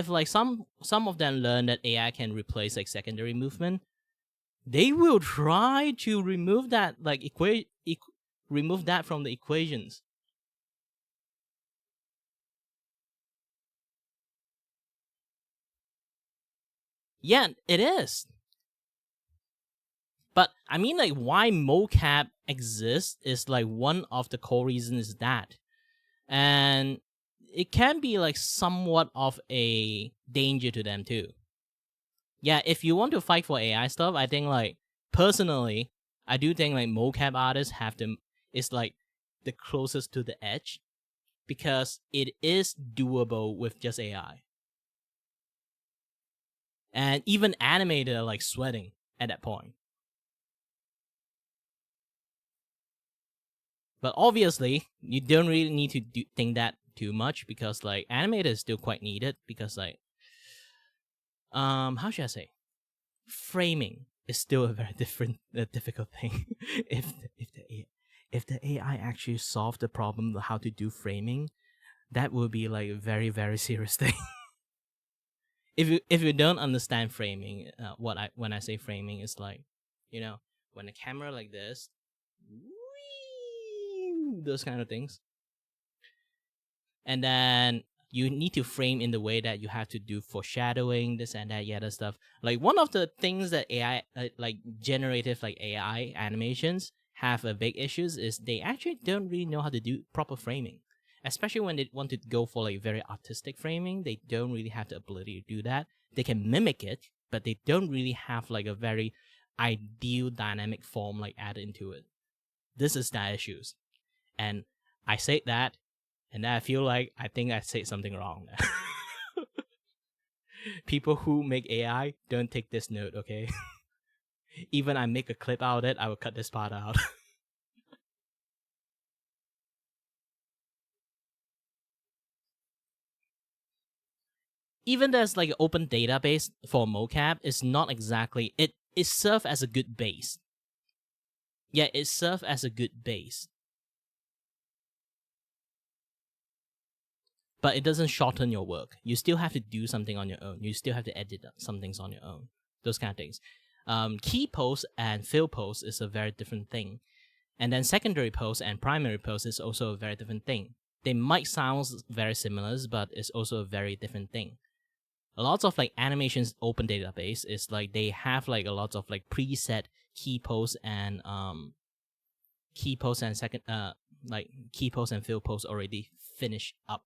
like some of them learn that AI can replace like secondary movement, they will try to remove that like remove that from the equations. Yeah, it is. But I mean, like, why mocap exists is like one of the core reasons is that, and it can be like somewhat of a danger to them too. Yeah, if you want to fight for AI stuff, I think like personally, I do think like mocap artists have them is like the closest to the edge because it is doable with just AI. And even animators are like sweating at that point. But obviously, you don't really need to think that too much because like animator is still quite needed because like how should I say, framing is still a very difficult thing. if the AI actually solved the problem of how to do framing, that would be like a very very serious thing. If you don't understand framing, when I say framing is like, when the camera like this, those kind of things, and then you need to frame in the way that you have to do foreshadowing, this and that, other stuff. Like one of the things that AI, like generative like AI animations have a big issues is they actually don't really know how to do proper framing. Especially when they want to go for like very artistic framing, they don't really have the ability to do that. They can mimic it, but they don't really have like a very ideal dynamic form like added into it. This is the issues. And I say that, and then I feel like I think I said something wrong. People who make AI, don't take this note, okay? Even I make a clip out of it, I will cut this part out. Even there's like an open database for mocap, it's not exactly it serves as a good base. Yeah, it serves as a good base. But it doesn't shorten your work. You still have to do something on your own. You still have to edit some things on your own. Those kind of things. Key post and fill post is a very different thing. And then secondary post and primary post is also a very different thing. They might sound very similar, but it's also a very different thing. A lot of like animations open database is like they have like a lot of like preset key posts and key posts and key posts and fill posts already finished up.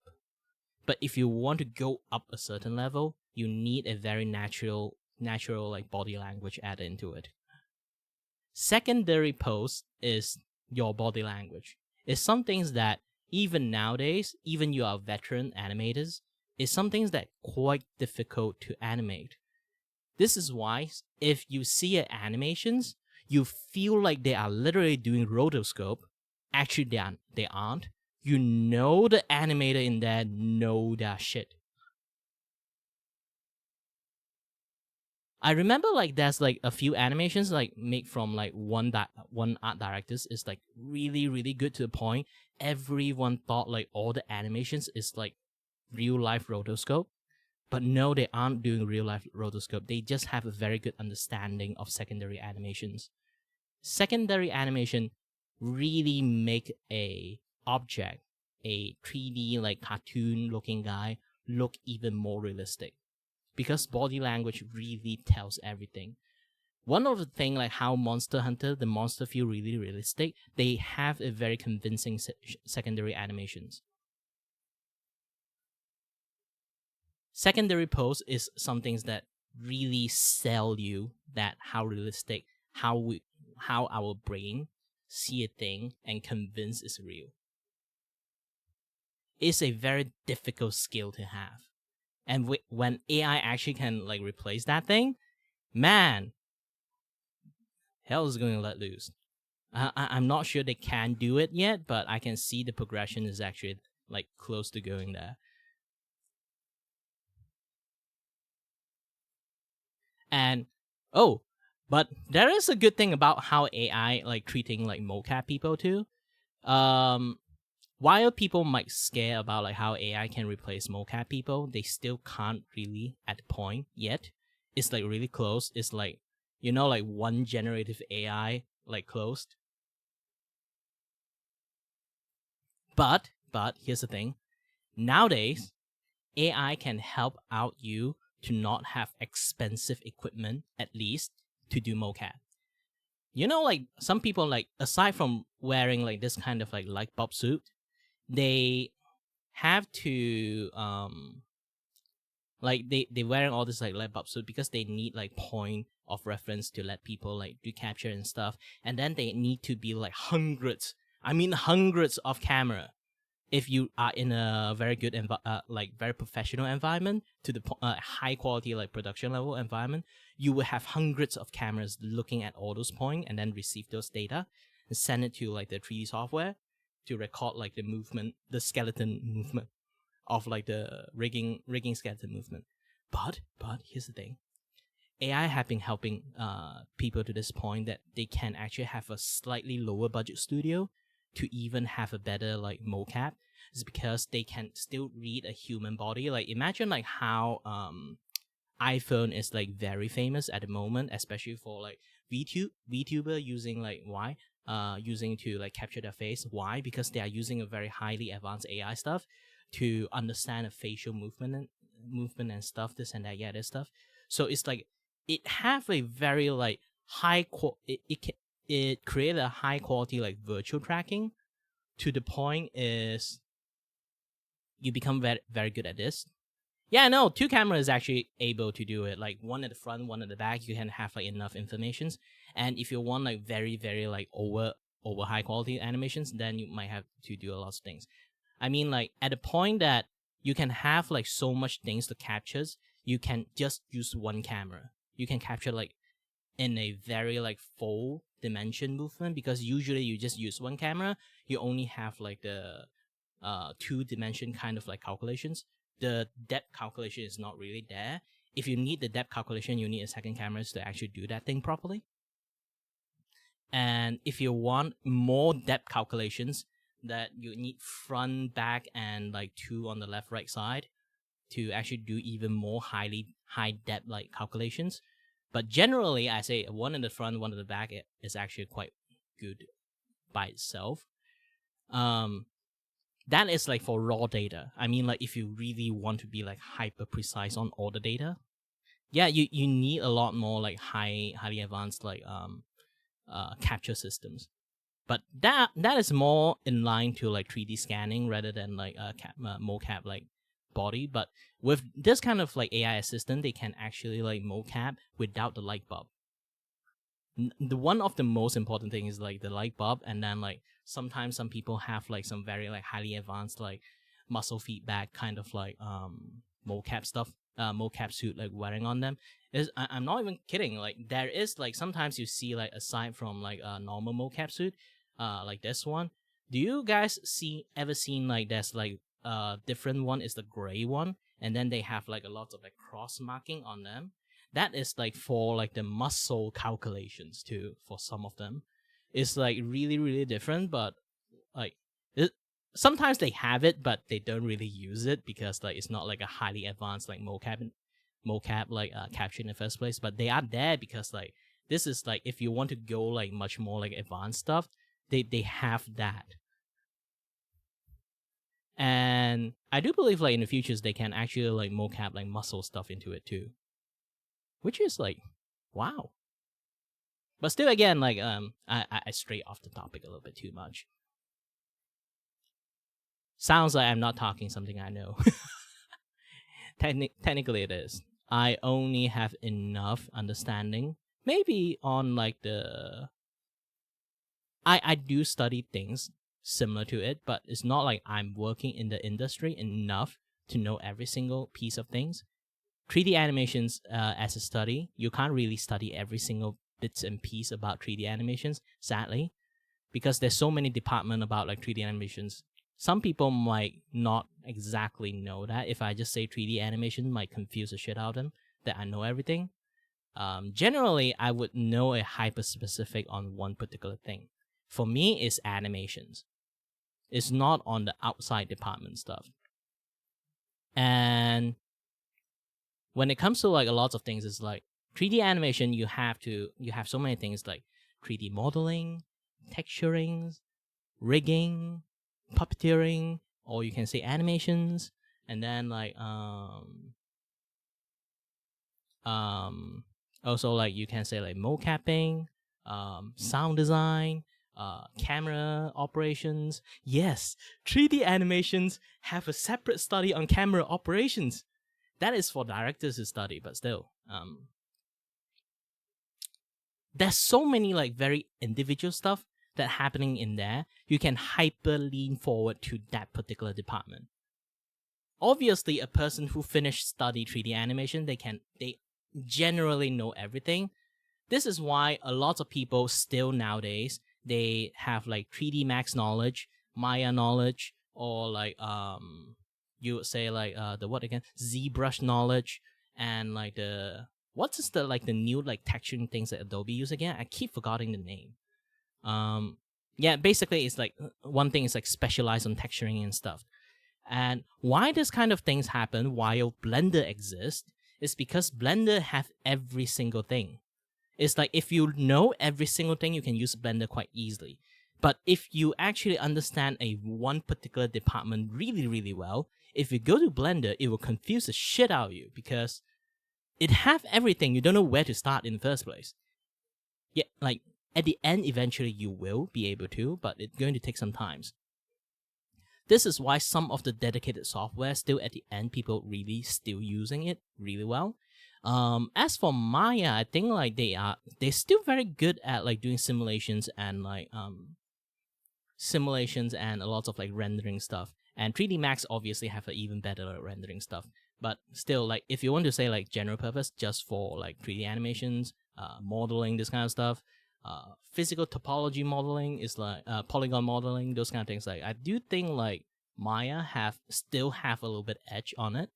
But if you want to go up a certain level, you need a very natural like body language added into it. Secondary post is your body language. It's some things that even nowadays, even you are veteran animators, is some things that quite difficult to animate. This is why if you see animations, you feel like they are literally doing rotoscope. Actually, they aren't. You know the animator in there know that shit. I remember like there's like a few animations like made from like one art directors is like really really good to the point everyone thought like all the animations is like real life rotoscope, but no, they aren't doing real life rotoscope. They just have a very good understanding of secondary animations. secondary animation really make a object, a 3D like cartoon looking guy, look even more realistic, because body language really tells everything. One of the thing, like how Monster Hunter, the monster feel really realistic, they have a very convincing secondary animations. Secondary pose is some things that really sell you that how realistic, how our brain see a thing and convince it's real. It's a very difficult skill to have. And when AI actually can like replace that thing, man, hell is going to let loose. I'm not sure they can do it yet, but I can see the progression is actually like close to going there. And oh, but there is a good thing about how AI like treating like mocap people too. While people might scare about like how AI can replace mocap people, they still can't really at the point yet. It's like really close. It's like, you know, like one generative AI like closed. But here's the thing. Nowadays, AI can help out you to not have expensive equipment, at least to do mocap. You know, like some people, like aside from wearing like this kind of like light bulb suit, they have to like they wearing all this like light bulb suit because they need like point of reference to let people like do capture and stuff, and then they need to be like hundreds of camera. If you are in a very good like very professional environment, to the high quality like production level environment, you will have hundreds of cameras looking at all those points and then receive those data and send it to like the 3D software to record like the movement, the skeleton movement of like the rigging skeleton movement. But here's the thing. AI have been helping people to this point that they can actually have a slightly lower budget studio to even have a better like mocap. Is because they can still read a human body. Like imagine like how iPhone is like very famous at the moment, especially for like Vtuber using like using to like capture their face. Why? Because they are using a very highly advanced AI stuff to understand a facial movement and stuff, this and that, this stuff. So it's like it have a very like it create a high quality like virtual tracking, to the point is you become very very good at this. Yeah, no, 2 cameras is actually able to do it. Like one at the front, one at the back. You can have like enough informations. And if you want like very very like over high quality animations, then you might have to do a lot of things. I mean, like at the point that you can have like so much things to capture, you can just use one camera. You can capture like in a very like full dimension movement, because usually you just use one camera. You only have like the 2-dimension kind of like calculations. The depth calculation is not really there. If you need the depth calculation, you need a second camera to actually do that thing properly. And if you want more depth calculations, that you need front, back, and like 2 on the left right side to actually do even more high depth like calculations. But generally, I say 1 in the front, 1 in the back is actually quite good by itself. That is like for raw data. I mean, like if you really want to be like hyper precise on all the data, yeah, you need a lot more like highly advanced like capture systems. But that is more in line to like 3D scanning rather than like mocap like body. But with this kind of like AI assistant, they can actually like mocap without the light bulb. The one of the most important thing is like the light bulb, and then like sometimes some people have like some very like highly advanced like muscle feedback kind of like mocap stuff, mocap suit like wearing on them. I'm not even kidding. Like there is like sometimes you see like aside from like a normal mocap suit, like this one. Do you guys ever seen like there's like different one is the gray one, and then they have like a lot of like cross marking on them. That is like for like the muscle calculations too. For some of them, it's like really really different. But like sometimes they have it, but they don't really use it because like it's not like a highly advanced like mocap like capture in the first place. But they are there because like This is like if you want to go like much more like advanced stuff, they have that. And I do believe like in the futures they can actually like mocap like muscle stuff into it too, which is like wow. But still, again, like I stray off the topic a little bit too much. Sounds like I'm not talking something I know. Technically, it is. I only have enough understanding, maybe on like the. I do study things similar to it, but it's not like I'm working in the industry enough to know every single piece of things. 3D animations as a study, you can't really study every single bits and piece about 3D animations, sadly, because there's so many departments about like 3D animations. Some people might not exactly know that. If I just say 3D animation, might confuse the shit out of them that I know everything. Generally, I would know a hyper specific on one particular thing. For me, it's animations. It's not on the outside department stuff. And when it comes to like a lot of things, it's like 3D animation. You have so many things like 3D modeling, texturing, rigging, puppeteering, or you can say animations, and then like also like you can say like mocapping, sound design, camera operations. Yes, 3D animations have a separate study on camera operations. That is for directors to study, but still, there's so many like very individual stuff that happening in there. You can hyper lean forward to that particular department. Obviously, a person who finished study 3D animation, they generally know everything. This is why a lot of people still nowadays, they have like 3D Max knowledge, Maya knowledge, or like you would say like the what again, ZBrush knowledge, and like the what is the like the new like texturing things that Adobe use again? I keep forgetting the name. Yeah, basically it's like one thing is like specialized on texturing and stuff. And why this kind of things happen while Blender exists is because Blender have every single thing. It's like if you know every single thing, you can use Blender quite easily. But if you actually understand a one particular department really, really well, if you go to Blender, it will confuse the shit out of you because it have everything. You don't know where to start in the first place. Yeah, like at the end, eventually you will be able to, but it's going to take some time. This is why some of the dedicated software still at the end, people really still using it really well. As for Maya, I think like they're still very good at like doing simulations and like simulations and a lot of like rendering stuff. And 3D Max obviously have an even better like, rendering stuff. But still, like if you want to say like general purpose, just for like 3D animations, modeling, this kind of stuff, physical topology modeling is like polygon modeling, those kind of things. Like I do think like Maya still have a little bit edge on it,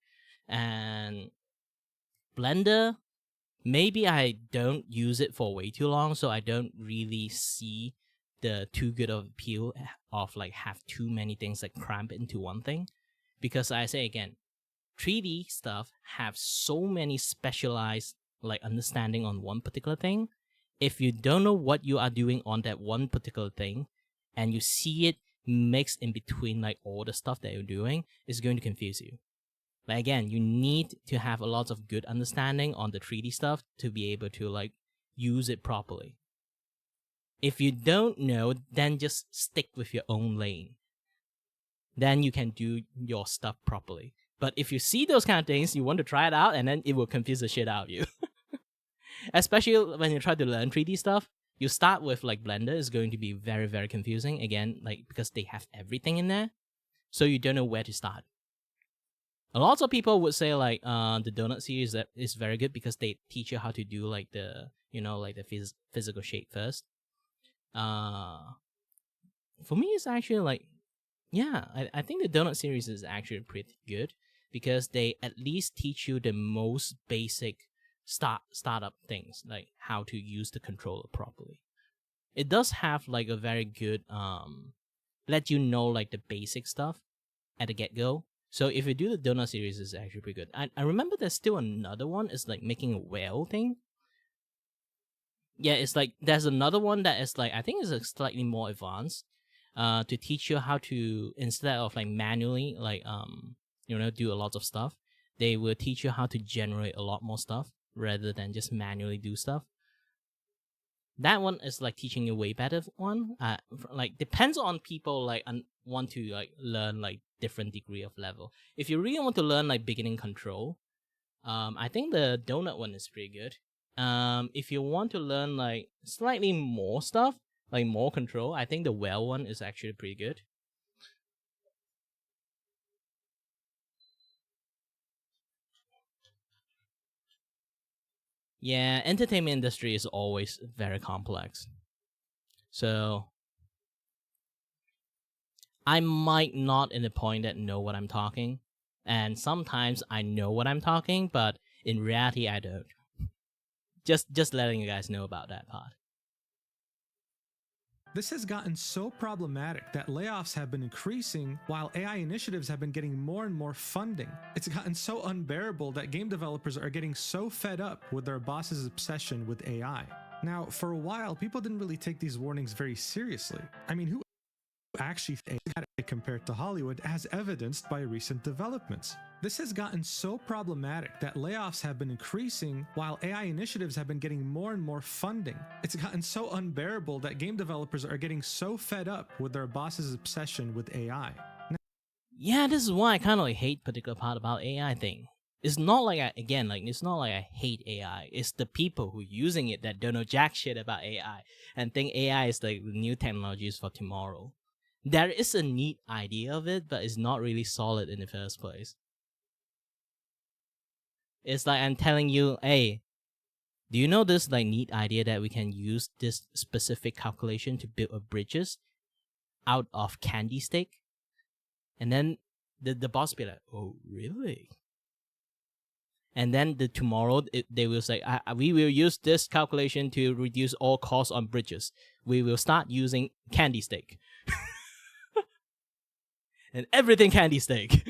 and Blender, maybe I don't use it for way too long, so I don't really see the too good of appeal of like have too many things like cramp into one thing. Because I say again, 3D stuff have so many specialized like understanding on one particular thing. If you don't know what you are doing on that one particular thing, and you see it mixed in between like all the stuff that you're doing, it's going to confuse you. Like again, you need to have a lot of good understanding on the 3D stuff to be able to like use it properly. If you don't know, then just stick with your own lane. Then you can do your stuff properly. But if you see those kind of things, you want to try it out, and then it will confuse the shit out of you. Especially when you try to learn 3D stuff, you start with like Blender is going to be very, very confusing. Again, like because they have everything in there, so you don't know where to start. A lot of people would say like the donut series that is very good because they teach you how to do like the like the physical shape first. For me, it's actually like yeah, I think the donut series is actually pretty good because they at least teach you the most basic startup things, like how to use the controller properly. It does have like a very good let you know like the basic stuff at the get-go. So if you do the donut series, it's actually pretty good. I remember there's still another one, is like making a whale thing. Yeah, it's like there's another one that is like I think is slightly more advanced, to teach you how to, instead of like manually like do a lot of stuff, they will teach you how to generate a lot more stuff rather than just manually do stuff. That one is like teaching you way better one. Like depends on people like want to like learn like different degree of level. If you really want to learn like beginning control, I think the donut one is pretty good. If you want to learn like slightly more stuff, like more control, I think the well one is actually pretty good. Yeah, entertainment industry is always very complex. So I might not in the point that know what I'm talking. And sometimes I know what I'm talking, but in reality I don't. Just letting you guys know about that part. This has gotten so problematic that layoffs have been increasing while AI initiatives have been getting more and more funding. It's gotten so unbearable that game developers are getting so fed up with their boss's obsession with AI. Now, for a while, people didn't really take these warnings very seriously. I mean, who actually thinks AI compared to Hollywood, as evidenced by recent developments? This has gotten so problematic that layoffs have been increasing while AI initiatives have been getting more and more funding. It's gotten so unbearable that game developers are getting so fed up with their boss's obsession with AI. Yeah, this is why I kind of like hate particular part about AI thing. It's not like it's not like I hate AI. It's the people who using it that don't know jack shit about AI and think AI is like the new technologies for tomorrow. There is a neat idea of it, but it's not really solid in the first place. It's like I'm telling you, hey, do you know this like neat idea that we can use this specific calculation to build a bridges out of candy stick? And then the boss be like, oh really? And then tomorrow they will say, we will use this calculation to reduce all costs on bridges. We will start using candy stick. And everything candy steak.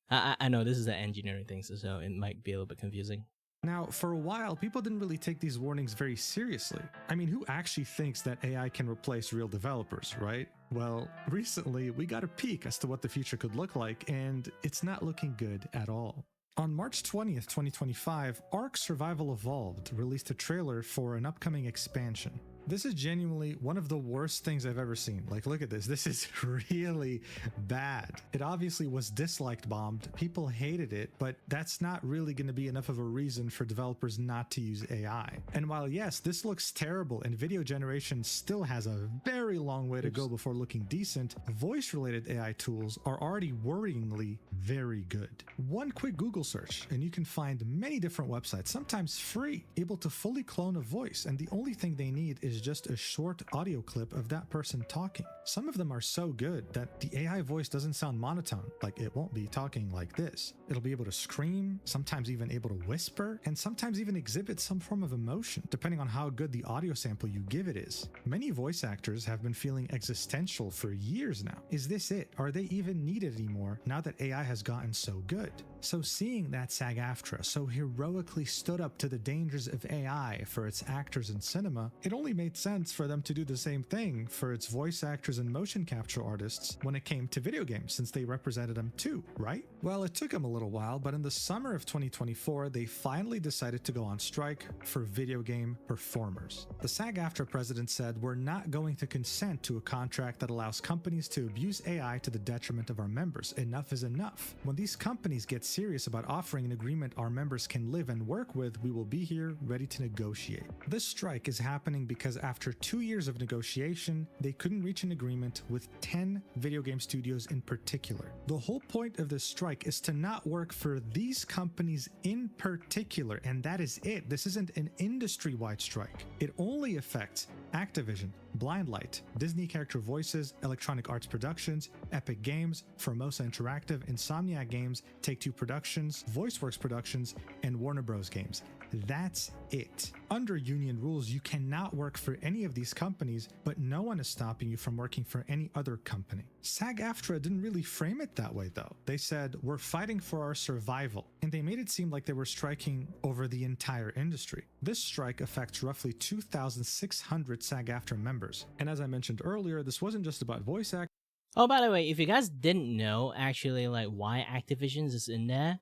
I know this is an engineering thing, so it might be a little bit confusing. Now, for a while, people didn't really take these warnings very seriously. I mean, who actually thinks that AI can replace real developers, right? Well, recently we got a peek as to what the future could look like, and it's not looking good at all. On March 20th, 2025, Ark Survival Evolved released a trailer for an upcoming expansion. This is genuinely one of the worst things I've ever seen. Like, look at this. This is really bad. It obviously was disliked bombed. People hated it, but that's not really going to be enough of a reason for developers not to use AI. And while yes, this looks terrible and video generation still has a very long way to go before looking decent, voice-related AI tools are already worryingly very good. One quick Google search and you can find many different websites, sometimes free, able to fully clone a voice, and the only thing they need is just a short audio clip of that person talking. Some of them are so good that the AI voice doesn't sound monotone, like it won't be talking like this. It'll be able to scream, sometimes even able to whisper, and sometimes even exhibit some form of emotion, depending on how good the audio sample you give it is. Many voice actors have been feeling existential for years now. Is this it? Are they even needed anymore now that AI has gotten so good? So seeing that SAG-AFTRA so heroically stood up to the dangers of AI for its actors in cinema, it only made sense for them to do the same thing for its voice actors and motion capture artists when it came to video games, since they represented them too, right? Well, it took them a little while, but in the summer of 2024, they finally decided to go on strike for video game performers. The SAG-AFTRA president said, "We're not going to consent to a contract that allows companies to abuse AI to the detriment of our members. Enough is enough. When these companies get serious about offering an agreement our members can live and work with, we will be here ready to negotiate." This strike is happening because after 2 years of negotiation, they couldn't reach an agreement with 10 video game studios in particular. The whole point of this strike is to not work for these companies in particular, and that is it. This isn't an industry-wide strike. It only affects Activision, Blindlight, Disney Character Voices, Electronic Arts Productions, Epic Games, Formosa Interactive, Insomniac Games, Take-Two Productions, VoiceWorks Productions, and Warner Bros. Games. That's it. Under union rules, you cannot work for any of these companies, but no one is stopping you from working for any other company. SAG-AFTRA didn't really frame it that way though. They said, we're fighting for our survival, and they made it seem like they were striking over the entire industry. This strike affects roughly 2,600 SAG-AFTRA members. And as I mentioned earlier, this wasn't just about voice acting. Oh, by the way, if you guys didn't know actually like why Activision's is in there,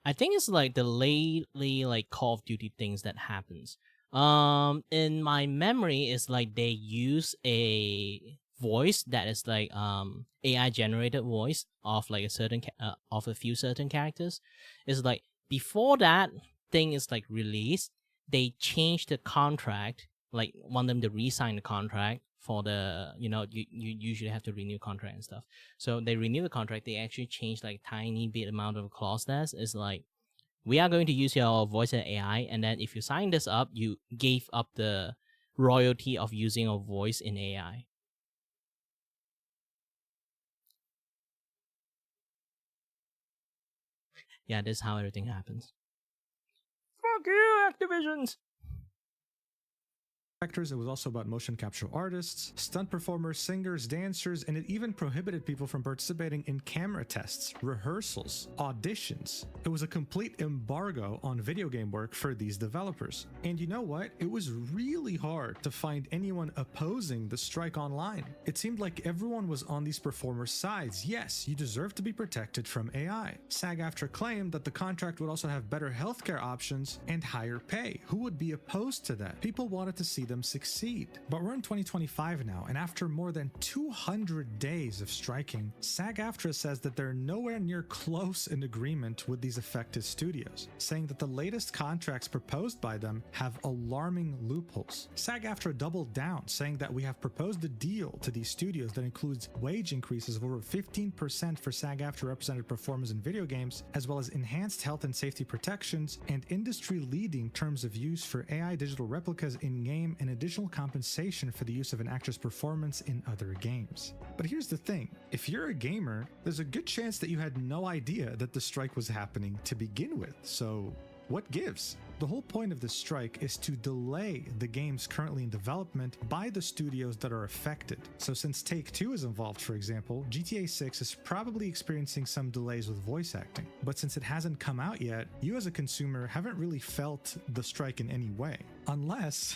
I think it's like the lately like Call of Duty things that happens. In my memory, it's like they use a voice that is like AI generated voice of like a certain of a few certain characters. It's like before that thing is like released, they changed the contract, like want them to re-sign the contract for the, you usually have to renew contract and stuff. So they renew the contract. They actually changed like tiny bit amount of clause there. It's like, we are going to use your voice and AI, and then if you sign this up, you gave up the royalty of using a voice in AI. Yeah, this is how everything happens. Fuck you, Activisions! It was also about motion capture artists, stunt performers, singers, dancers, and it even prohibited people from participating in camera tests, rehearsals, auditions. It was a complete embargo on video game work for these developers. And you know what? It was really hard to find anyone opposing the strike online. It seemed like everyone was on these performers' sides. Yes, you deserve to be protected from AI. SAG-AFTRA claimed that the contract would also have better healthcare options and higher pay. Who would be opposed to that? People wanted to see them succeed. But we're in 2025 now, and after more than 200 days of striking, SAG-AFTRA says that they're nowhere near close in agreement with these affected studios, saying that the latest contracts proposed by them have alarming loopholes. SAG-AFTRA doubled down, saying that we have proposed a deal to these studios that includes wage increases of over 15% for SAG-AFTRA represented performers in video games, as well as enhanced health and safety protections and industry-leading terms of use for AI digital replicas in-game and additional compensation for the use of an actor's performance in other games. But here's the thing, if you're a gamer, there's a good chance that you had no idea that the strike was happening to begin with, so what gives? The whole point of this strike is to delay the games currently in development by the studios that are affected. So since Take-Two is involved, for example, GTA 6 is probably experiencing some delays with voice acting. But since it hasn't come out yet, you as a consumer haven't really felt the strike in any way. Unless,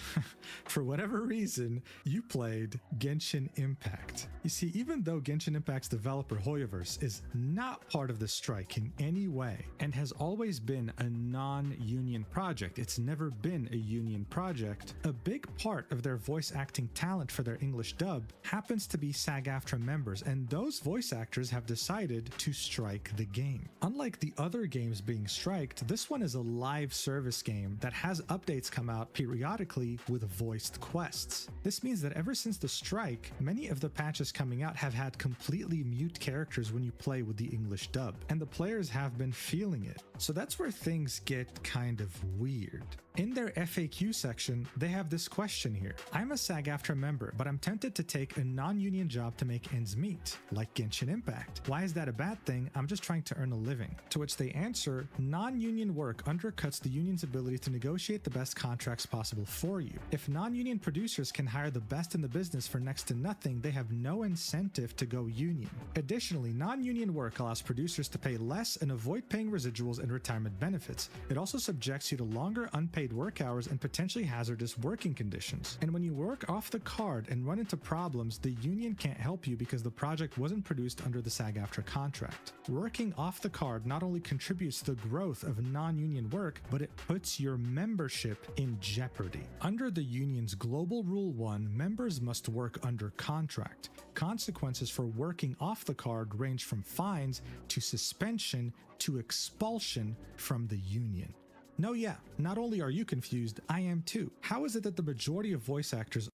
for whatever reason, you played Genshin Impact. You see, even though Genshin Impact's developer Hoyoverse is not part of the strike in any way and has always been a non-union project, it's never been a union project, a big part of their voice acting talent for their English dub happens to be SAG-AFTRA members, and those voice actors have decided to strike the game. Unlike the other games being striked, this one is a live service game that has updates come out periodically with voiced quests. This means that ever since the strike, many of the patches coming out have had completely mute characters when you play with the English dub, and the players have been feeling it. So that's where things get kind of weird. In their FAQ section, they have this question here. I'm a SAG-AFTRA member, but I'm tempted to take a non-union job to make ends meet, like Genshin Impact. Why is that a bad thing? I'm just trying to earn a living. To which they answer, non-union work undercuts the union's ability to negotiate the best contracts possible for you. If non-union producers can hire the best in the business for next to nothing, they have no incentive to go union. Additionally, non-union work allows producers to pay less and avoid paying residuals and retirement benefits. It also subjects you to longer unpaid work hours and potentially hazardous working conditions. And when you work off the card and run into problems, the union can't help you because the project wasn't produced under the SAG-AFTRA contract. Working off the card not only contributes to the growth of non-union work, but it puts your membership in jeopardy. Under the union's Global Rule 1, members must work under contract. Consequences for working off the card range from fines to suspension to expulsion from the union. No, yeah, not only are you confused, I am too. How is it that the majority of voice actors...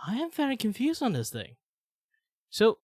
I am very confused on this thing. So,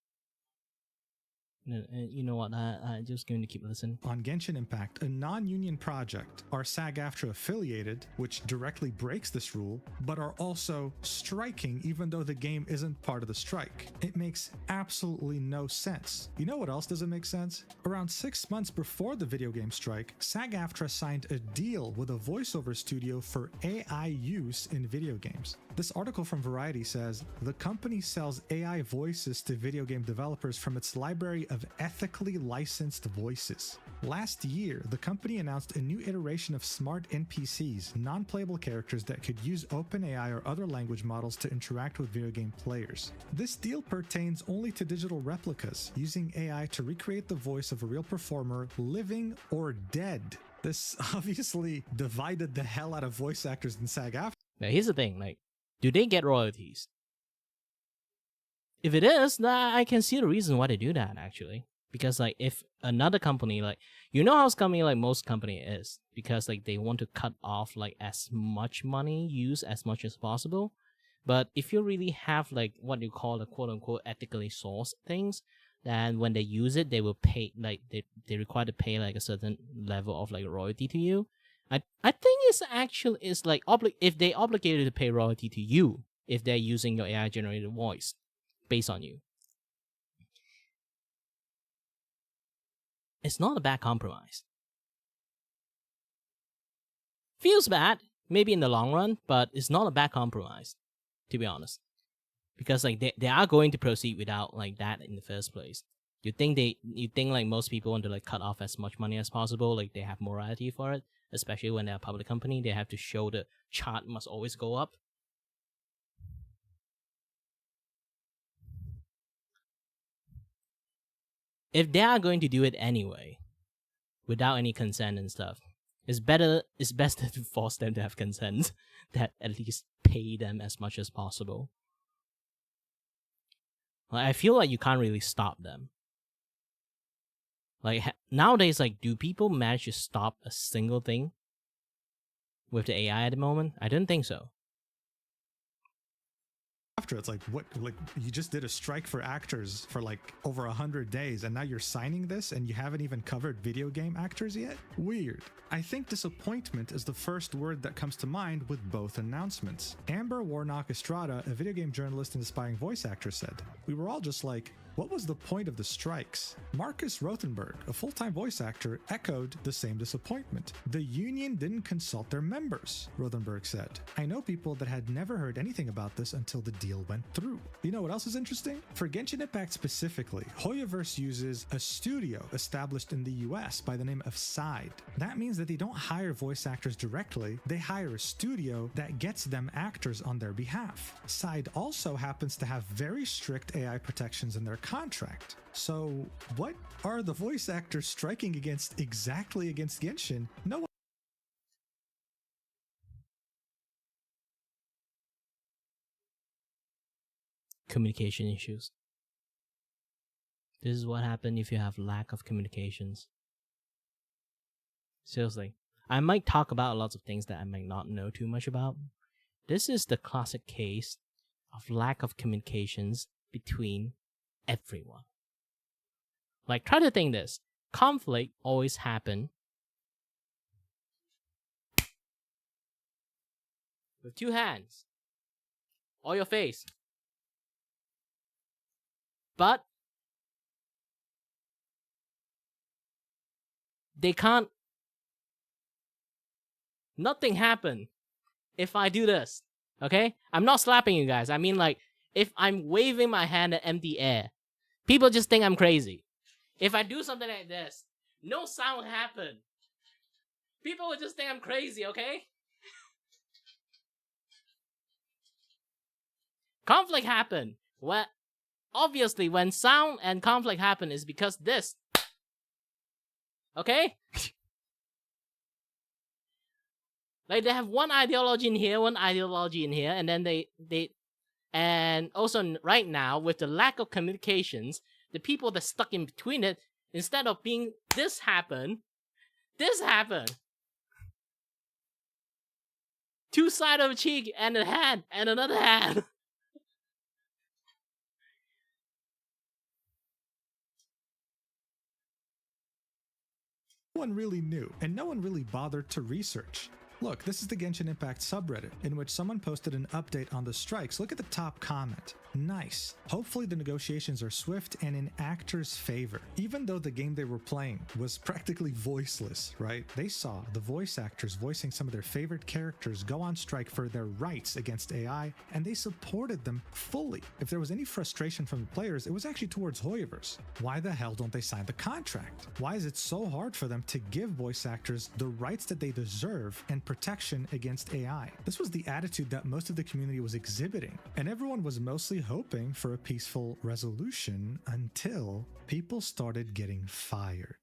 You know what? I'm just going to keep listening. On Genshin Impact, a non-union project are SAG-AFTRA affiliated, which directly breaks this rule, but are also striking even though the game isn't part of the strike. It makes absolutely no sense. You know what else doesn't make sense? Around 6 months before the video game strike, SAG-AFTRA signed a deal with a voiceover studio for AI use in video games. This article from Variety says, the company sells AI voices to video game developers from its library of ethically licensed voices. Last year, the company announced a new iteration of smart NPCs, non-playable characters that could use OpenAI or other language models to interact with video game players. This deal pertains only to digital replicas, using AI to recreate the voice of a real performer, living or dead. This obviously divided the hell out of voice actors in SAG-AFTRA. Now, here's the thing, like, do they get royalties? If it is, then I can see the reason why they do that, actually. Because, like, if another company, like, you know how company, like, most company is, because, like, they want to cut off, like, as much money used as much as possible. But if you really have, like, what you call the quote-unquote ethically sourced things, then when they use it, they will pay, like, they require to pay, like, a certain level of, like, royalty to you. I think it's actually, it's like, if they obligated to pay royalty to you, if they're using your AI generated voice based on you, it's not a bad compromise. Feels bad, maybe in the long run, but it's not a bad compromise, to be honest. Because, like, they are going to proceed without, like, that in the first place. You think like most people want to, like, cut off as much money as possible, like they have morality for it, especially when they're a public company, they have to show the chart must always go up. If they are going to do it anyway, without any consent and stuff, it's best to force them to have consent, that at least pay them as much as possible. Like, I feel like you can't really stop them. Like, nowadays, like, do people manage to stop a single thing with the AI at the moment? I don't think so. After it's like, what, like, you just did a strike for actors for like over 100 days and now you're signing this and you haven't even covered video game actors yet? Weird. I think disappointment is the first word that comes to mind with both announcements. Amber Warnock Estrada, a video game journalist and aspiring voice actor, said, "We were all just like, what was the point of the strikes?" Marcus Rothenberg, a full-time voice actor, echoed the same disappointment. "The union didn't consult their members," Rothenberg said. "I know people that had never heard anything about this until the deal went through." You know what else is interesting? For Genshin Impact specifically, Hoyoverse uses a studio established in the US by the name of Side. That means that they don't hire voice actors directly, they hire a studio that gets them actors on their behalf. Side also happens to have very strict AI protections in their contract. So what are the voice actors striking exactly against Genshin? No one. Communication issues. This is what happens if you have lack of communications. Seriously. I might talk about lots of things that I might not know too much about. This is the classic case of lack of communications between everyone. Like, try to think this. Conflict always happen with two hands or your face. But they can't. Nothing happen if I do this. Okay? I'm not slapping you guys. I mean, like, if I'm waving my hand at empty air, people just think I'm crazy. If I do something like this, no sound happen. People would just think I'm crazy, okay? Conflict happen. Well, obviously, when sound and conflict happen is because this. Okay? Like, they have one ideology in here, one ideology in here, and then and also right now, with the lack of communications, the people that stuck in between it, instead of being this happened. Two sides of a cheek and a hand and another hand. No one really knew, and no one really bothered to research. Look, this is the Genshin Impact subreddit, in which someone posted an update on the strikes. Look at the top comment. Nice. Hopefully the negotiations are swift and in actors' favor. Even though the game they were playing was practically voiceless, right? They saw the voice actors voicing some of their favorite characters go on strike for their rights against AI, and they supported them fully. If there was any frustration from the players, it was actually towards Hoyoverse. Why the hell don't they sign the contract? Why is it so hard for them to give voice actors the rights that they deserve and protection against AI? This was the attitude that most of the community was exhibiting, and everyone was mostly hoping for a peaceful resolution until people started getting fired.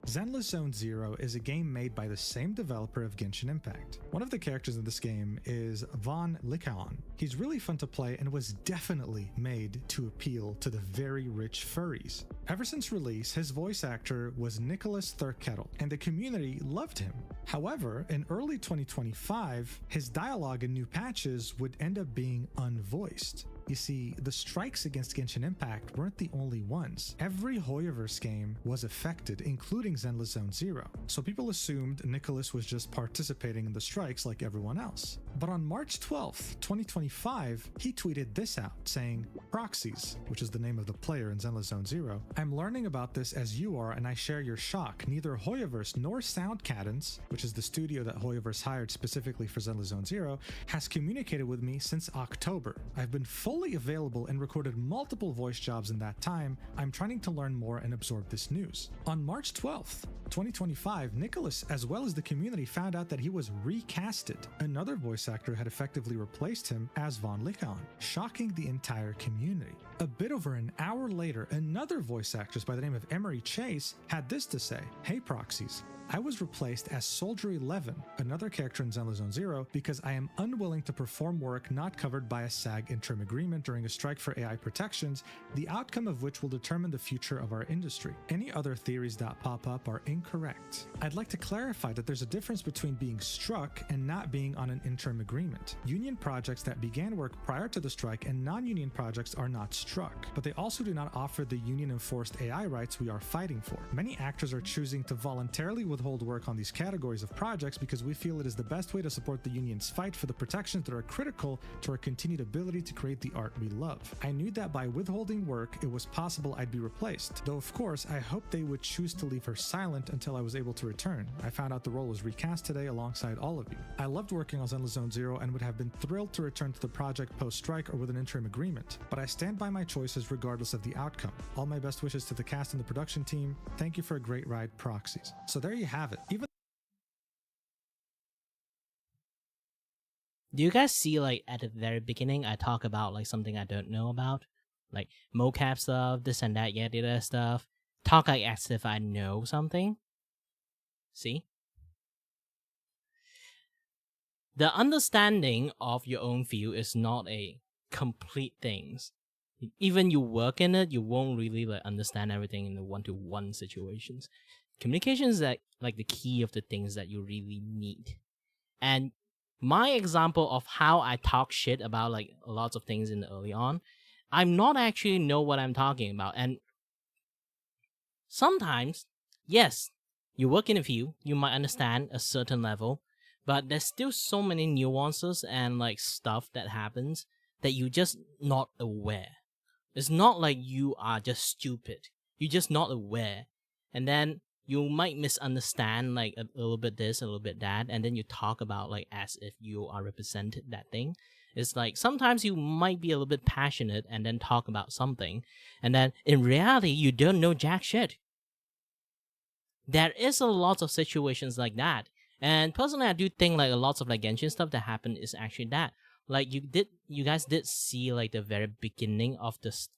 Zenless Zone Zero is a game made by the same developer of Genshin Impact. One of the characters in this game is Von Lycaon. He's really fun to play and was definitely made to appeal to the very rich furries. Ever since release, his voice actor was Nicholas Thurkettle, and the community loved him. However, in early 2025, his dialogue in new patches would end up being unvoiced. You see, the strikes against Genshin Impact weren't the only ones. Every Hoyoverse game was affected, including Zenless Zone Zero. So people assumed Nicholas was just participating in the strikes like everyone else. But on March 12th, 2025, he tweeted this out, saying, "Proxies," which is the name of the player in Zenless Zone Zero, "I'm learning about this as you are, and I share your shock. Neither Hoyoverse nor Sound Cadence," which is the studio that Hoyoverse hired specifically for Zenless Zone Zero, "has communicated with me since October. I've been fully available and recorded multiple voice jobs in that time. I'm trying to learn more and absorb this news." On March 12th, 2025, Nicholas, as well as the community, found out that he was recasted. Another voice actor had effectively replaced him as Von Lycaon, shocking the entire community. A bit over an hour later, another voice actress by the name of Emery Chase had this to say, "Hey Proxies, I was replaced as Soldier 11, another character in Zenless Zone Zero, because I am unwilling to perform work not covered by a SAG interim agreement during a strike for AI protections, the outcome of which will determine the future of our industry. Any other theories that pop up are incorrect. I'd like to clarify that there's a difference between being struck and not being on an interim agreement. Union projects that began work prior to the strike and non-union projects are not struck, but they also do not offer the union-enforced AI rights we are fighting for. Many actors are choosing to voluntarily withhold work on these categories of projects because we feel it is the best way to support the union's fight for the protections that are critical to our continued ability to create the art we love. I knew that by withholding work, it was possible I'd be replaced, though of course I hoped they would choose to leave her silent until I was able to return. I found out the role was recast today alongside all of you. I loved working on Zenless Zone Zero and would have been thrilled to return to the project post-strike or with an interim agreement, but I stand by my choices regardless of the outcome. All my best wishes to the cast and the production team. Thank you for a great ride, Proxies." So there you have it. Even Do you guys see, like, at the very beginning, I talk about, like, something I don't know about? Like, mocap stuff, this and that, yada stuff. Talk like as if I know something. See? The understanding of your own field is not a complete thing. Even you work in it, you won't really, like, understand everything in the one-to-one situations. Communication is, like the key of the things that you really need. And my example of how I talk shit about, like, lots of things in the early on, I'm not actually know what I'm talking about. And sometimes, yes, you work in a field, you might understand a certain level, but there's still so many nuances and, like, stuff that happens that you're just not aware. It's not like you are just stupid. You're just not aware. And then you might misunderstand, like, a little bit this, a little bit that, and then you talk about, like, as if you are represented that thing. It's like sometimes you might be a little bit passionate and then talk about something, and then in reality you don't know jack shit. There is a lot of situations like that, and personally I do think, like, a lot of, like, Genshin stuff that happened is actually that. Like, you guys did see, like, the very beginning of this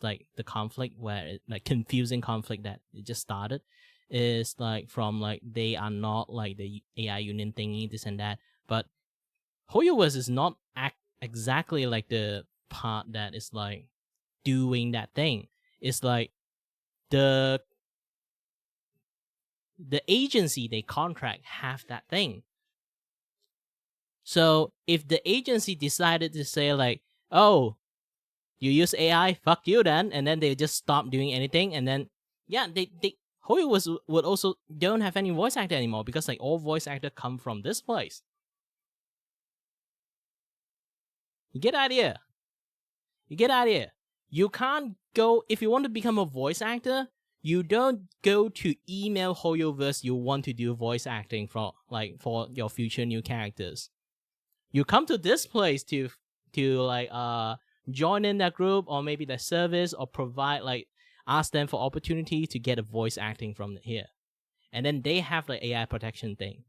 like the conflict where it, like, confusing conflict that it just started is, like, from, like, they are not, like, the AI union thingy, this and that, but Hoyoverse is not exactly, like, the part that is, like, doing that thing. It's like the agency they contract have that thing. So if the agency decided to say, like, oh, you use AI, fuck you then, and then they just stop doing anything, and then, yeah, Hoyoverse would also don't have any voice actor anymore because like all voice actor come from this place. You get the idea? You get the idea? You can't go if you want to become a voice actor. You don't go to email Hoyoverse you want to do voice acting for your future new characters. You come to this place to join in that group or maybe the service or provide ask them for opportunity to get a voice acting from here. And then they have the AI protection thing.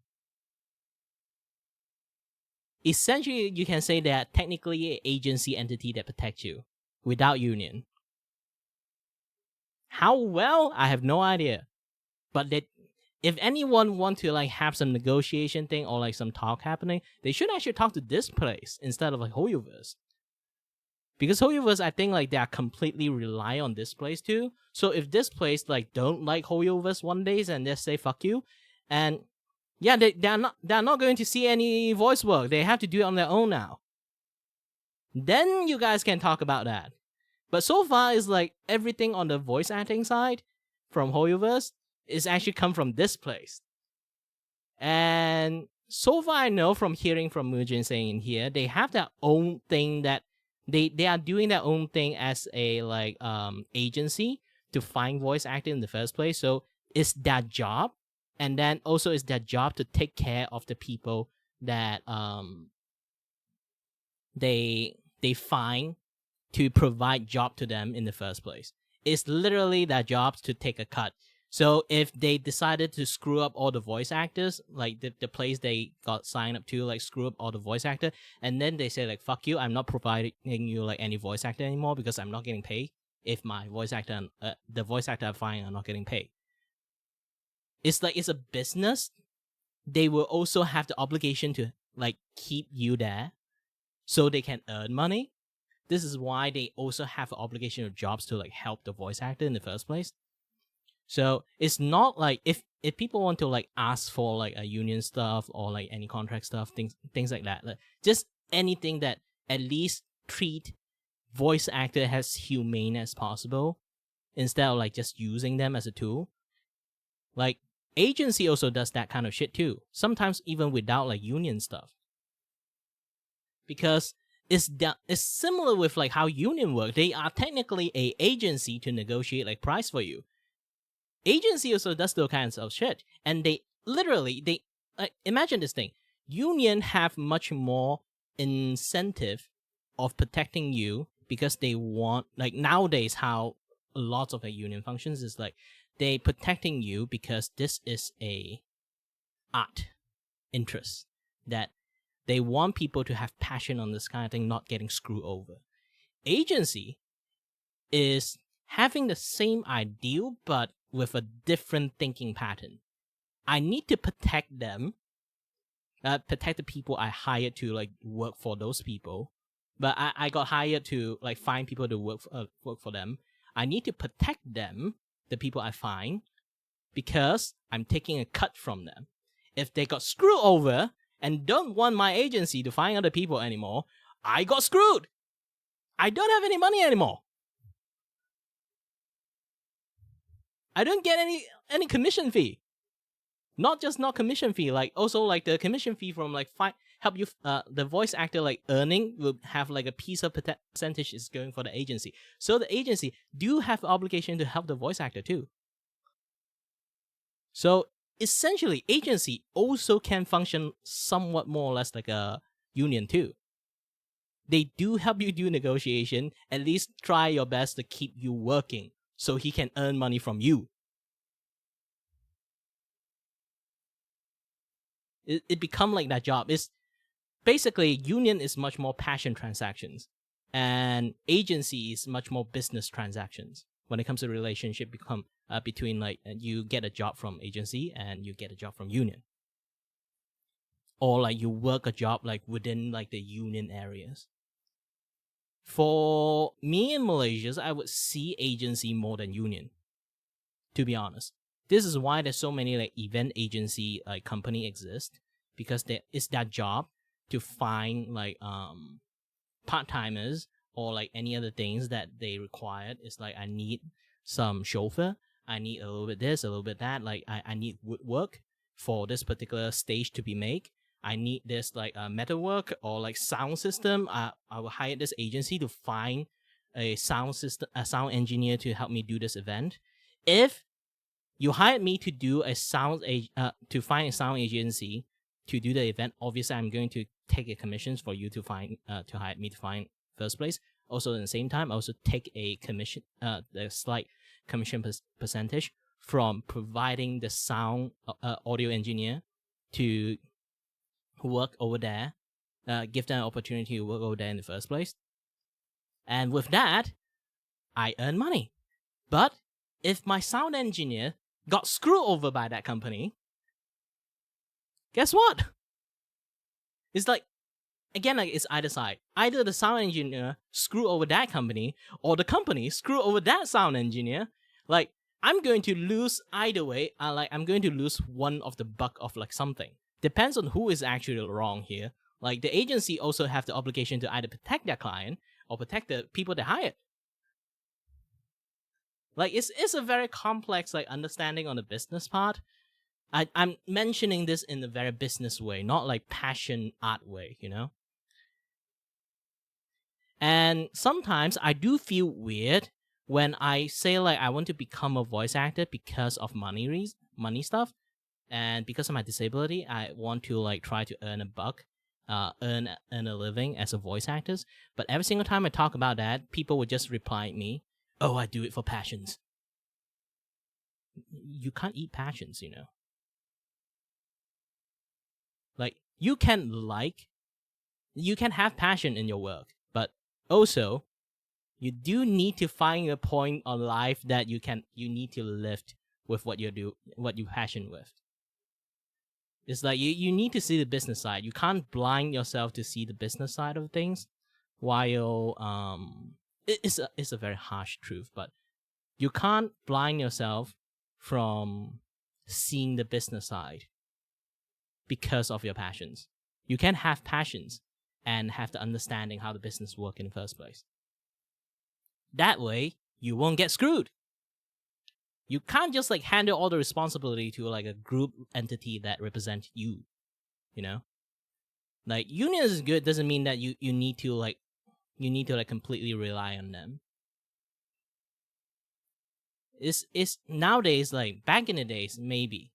Essentially, you can say that technically an agency entity that protects you without union. How well? I have no idea. But if anyone want to have some negotiation thing or some talk happening, they should actually talk to this place instead of Hoyoverse. Because Hoyoverse, I think they are completely rely on this place too. So if this place don't like Hoyoverse one day and just say fuck you, and yeah, they're not going to see any voice work. They have to do it on their own now. Then you guys can talk about that. But so far, it's everything on the voice acting side from Hoyoverse is actually come from this place. And so far, I know from hearing from Mujin saying in here, they have their own thing that they are doing their own thing as a agency to find voice acting in the first place. So it's their job, and then also it's their job to take care of the people that they find to provide job to them in the first place. It's literally their jobs to take a cut. So if they decided to screw up all the voice actors, the place they got signed up to, screw up all the voice actor, and then they say fuck you, I'm not providing you any voice actor anymore because I'm not getting paid. If my voice actor, the voice actor I find are not getting paid, it's it's a business. They will also have the obligation to keep you there, so they can earn money. This is why they also have an obligation of jobs to help the voice actor in the first place. So it's not if people want to ask for a union stuff or any contract stuff, things like that, just anything that at least treat voice actor as humane as possible instead of just using them as a tool. Agency also does that kind of shit too. Sometimes even without union stuff. Because it's similar with how union work. They are technically a agency to negotiate price for you. Agency also does those kinds of shit, and they literally imagine this thing. Union have much more incentive of protecting you because they want nowadays how lots of a union functions is they protecting you because this is a art interest that they want people to have passion on this kind of thing, not getting screwed over. Agency is having the same ideal, but with a different thinking pattern. I need to protect them, protect the people I hired to work for those people. But I got hired to find people to work for them. I need to protect them, the people I find, because I'm taking a cut from them. If they got screwed over and don't want my agency to find other people anymore, I got screwed. I don't have any money anymore. I don't get any commission fee. Not just not commission fee, also the commission fee from help you the voice actor earning will have a piece of percentage is going for the agency. So the agency do have obligation to help the voice actor too. So essentially, agency also can function somewhat more or less like a union too. They do help you do negotiation, at least try your best to keep you working so he can earn money from you. It become that job. It's basically union is much more passion transactions, and agency is much more business transactions. When it comes to relationship, become between you get a job from agency and you get a job from union, or you work a job within the union areas. For me in Malaysia, I would see agency more than union, to be honest. This is why there's so many event agency company exist, because it's their job to find part-timers or any other things that they required. It's I need some chauffeur, I need a little bit this, a little bit that. Like I need woodwork for this particular stage to be made. I need this like metalwork or like sound system. I will hire this agency to find a sound system, a sound engineer to help me do this event. If you hired me to do a to find a sound agency to do the event, obviously I'm going to take a commissions for you to find to hire me to find first place. Also at the same time, I also take a commission, the slight commission percentage from providing the sound audio engineer to work over there, give them an opportunity to work over there in the first place. And with that, I earn money. But if my sound engineer got screwed over by that company, guess what? It's like, again, like it's either side. Either the sound engineer screw over that company, or the company screw over that sound engineer. Like, I'm going to lose either way. I'm going to lose one of the buck of like something. Depends on who is actually wrong here. Like, the agency also have the obligation to either protect their client or protect the people they hired. Like, it's a very complex like understanding on the business part. I'm mentioning this in a very business way, not like passion art way, you know? And sometimes I do feel weird when I say like I want to become a voice actor because of money stuff. And because of my disability, I want to like try to earn a buck, earn a living as a voice actor. But every single time I talk about that, people would just reply me, "Oh, I do it for passions." You can't eat passions, you know. Like you can have passion in your work, but also you do need to find a point on life that you need to lift with what you passion with. It's like you need to see the business side. You can't blind yourself to see the business side of things, while it's a very harsh truth, but you can't blind yourself from seeing the business side because of your passions. You can have passions and have the understanding how the business work in the first place. That way, you won't get screwed. You can't just like handle all the responsibility to like a group entity that represents you, you know? Like union is good doesn't mean that you need to completely rely on them. It's nowadays, like back in the days, maybe.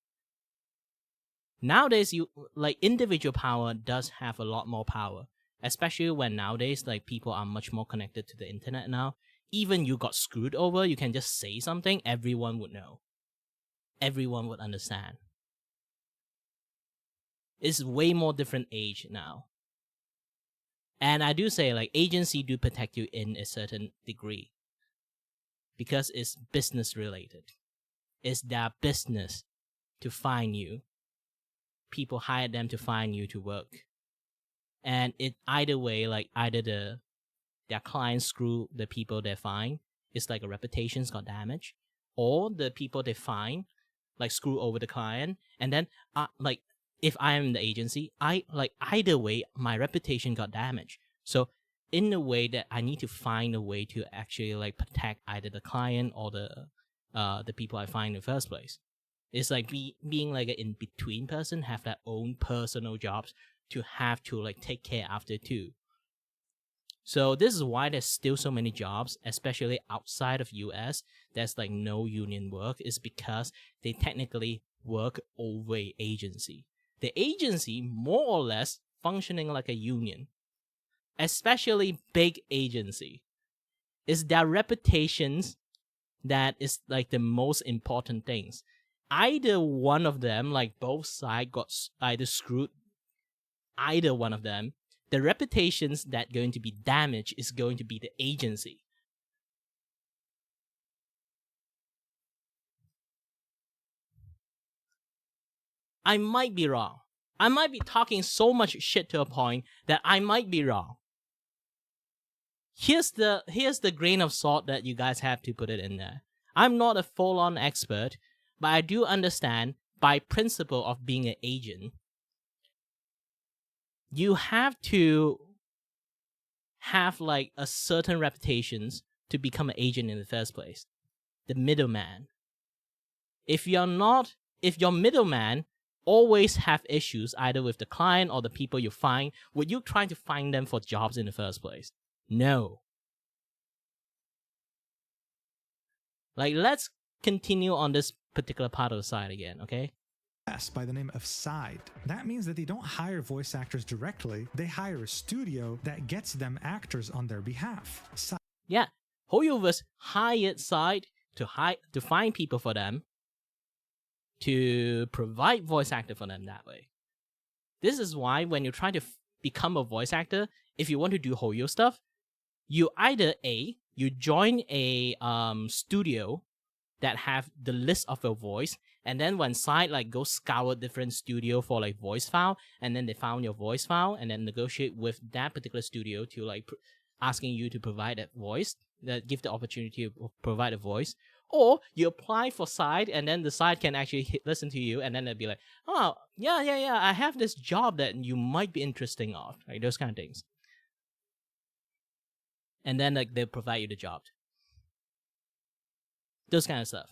Nowadays you like individual power does have a lot more power, especially when nowadays like people are much more connected to the internet now. Even you got screwed over, you can just say something, everyone would know. Everyone would understand. It's way more different age now. And I do say, like, agency do protect you in a certain degree. Because it's business related. It's their business to find you. People hire them to find you to work. And it either way, like, either their clients screw the people they find, it's like a reputation's got damaged, or the people they find like screw over the client, and then like if I am the agency, I like either way my reputation got damaged. So in a way that I need to find a way to actually like protect either the client or the people I find in the first place. It's like being like an in-between person, have their own personal jobs to have to like take care after too. So this is why there's still so many jobs, especially outside of US, there's like no union work, is because they technically work over an agency. The agency more or less functioning like a union, especially big agency. It's their reputations that is like the most important things. Either one of them, like both sides got either screwed, either one of them, the reputations that going to be damaged is going to be the agency. I might be wrong. I might be talking so much shit to a point that I might be wrong. Here's the grain of salt that you guys have to put it in there. I'm not a full-on expert, but I do understand by principle of being an agent, you have to have like a certain reputations to become an agent in the first place. The middleman. If your middleman always have issues either with the client or the people you find, would you try to find them for jobs in the first place? No. Like, let's continue on this particular part of the site again, okay? By the name of Side. That means that they don't hire voice actors directly, they hire a studio that gets them actors on their behalf. Yeah, Hoyoverse hired Side to find people for them, to provide voice actor for them that way. This is why when you try to become a voice actor, if you want to do Hoyo stuff, you either you join a studio that have the list of your voice, and then when Side like go scour different studio for like voice file, and then they found your voice file, and then negotiate with that particular studio to like asking you to provide that voice, that give the opportunity to provide a voice, or you apply for Side, and then the Side can actually listen to you, and then they'll be like, oh yeah, I have this job that you might be interested of, like those kind of things, and then like they'll provide you the job. Those kind of stuff.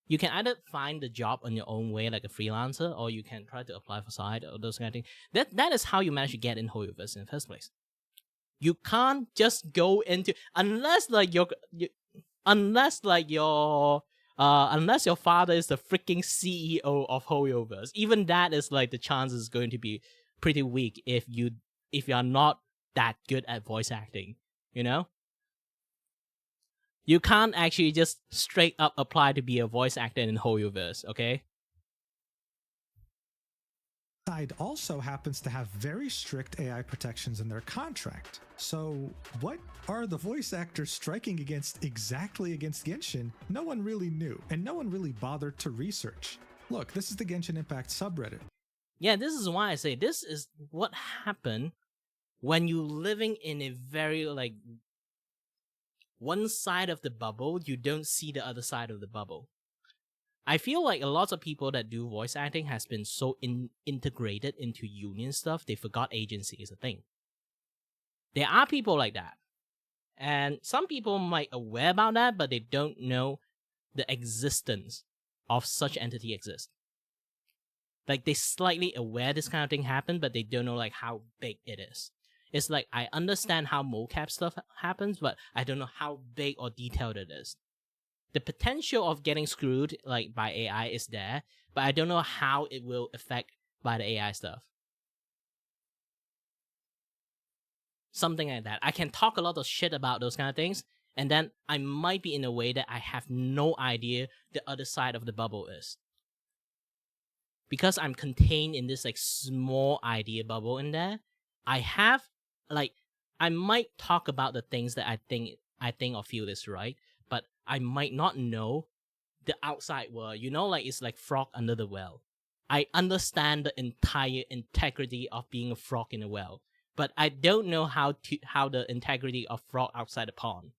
You can either find the job on your own way, like a freelancer, or you can try to apply for Side or those kind of things. That is how you manage to get in Hoyoverse in the first place. You can't just go into unless your father is the freaking CEO of Hoyoverse. Even that is like the chance is going to be pretty weak if you're not that good at voice acting, you know? You can't actually just straight up apply to be a voice actor in Hoyoverse, okay? Side also happens to have very strict AI protections in their contract. So what are the voice actors striking exactly against Genshin? No one really knew, and no one really bothered to research. Look, this is the Genshin Impact subreddit. Yeah, this is why I say this is what happened when you living in a very like one side of the bubble, you don't see the other side of the bubble. I feel like a lot of people that do voice acting has been so integrated into union stuff, they forgot agency is a thing. There are people like that. And some people might aware about that, but they don't know the existence of such entity exists. Like, they slightly aware this kind of thing happened, but they don't know like how big it is. It's like, I understand how mocap stuff happens, but I don't know how big or detailed it is. The potential of getting screwed like by AI is there, but I don't know how it will affect by the AI stuff. Something like that. I can talk a lot of shit about those kind of things, and then I might be in a way that I have no idea the other side of the bubble is. Because I'm contained in this like small idea bubble in there, I might talk about the things that I think or feel is right, but I might not know the outside world. You know, like it's like frog under the well. I understand the entire integrity of being a frog in a well, but I don't know how the integrity of frog outside the pond.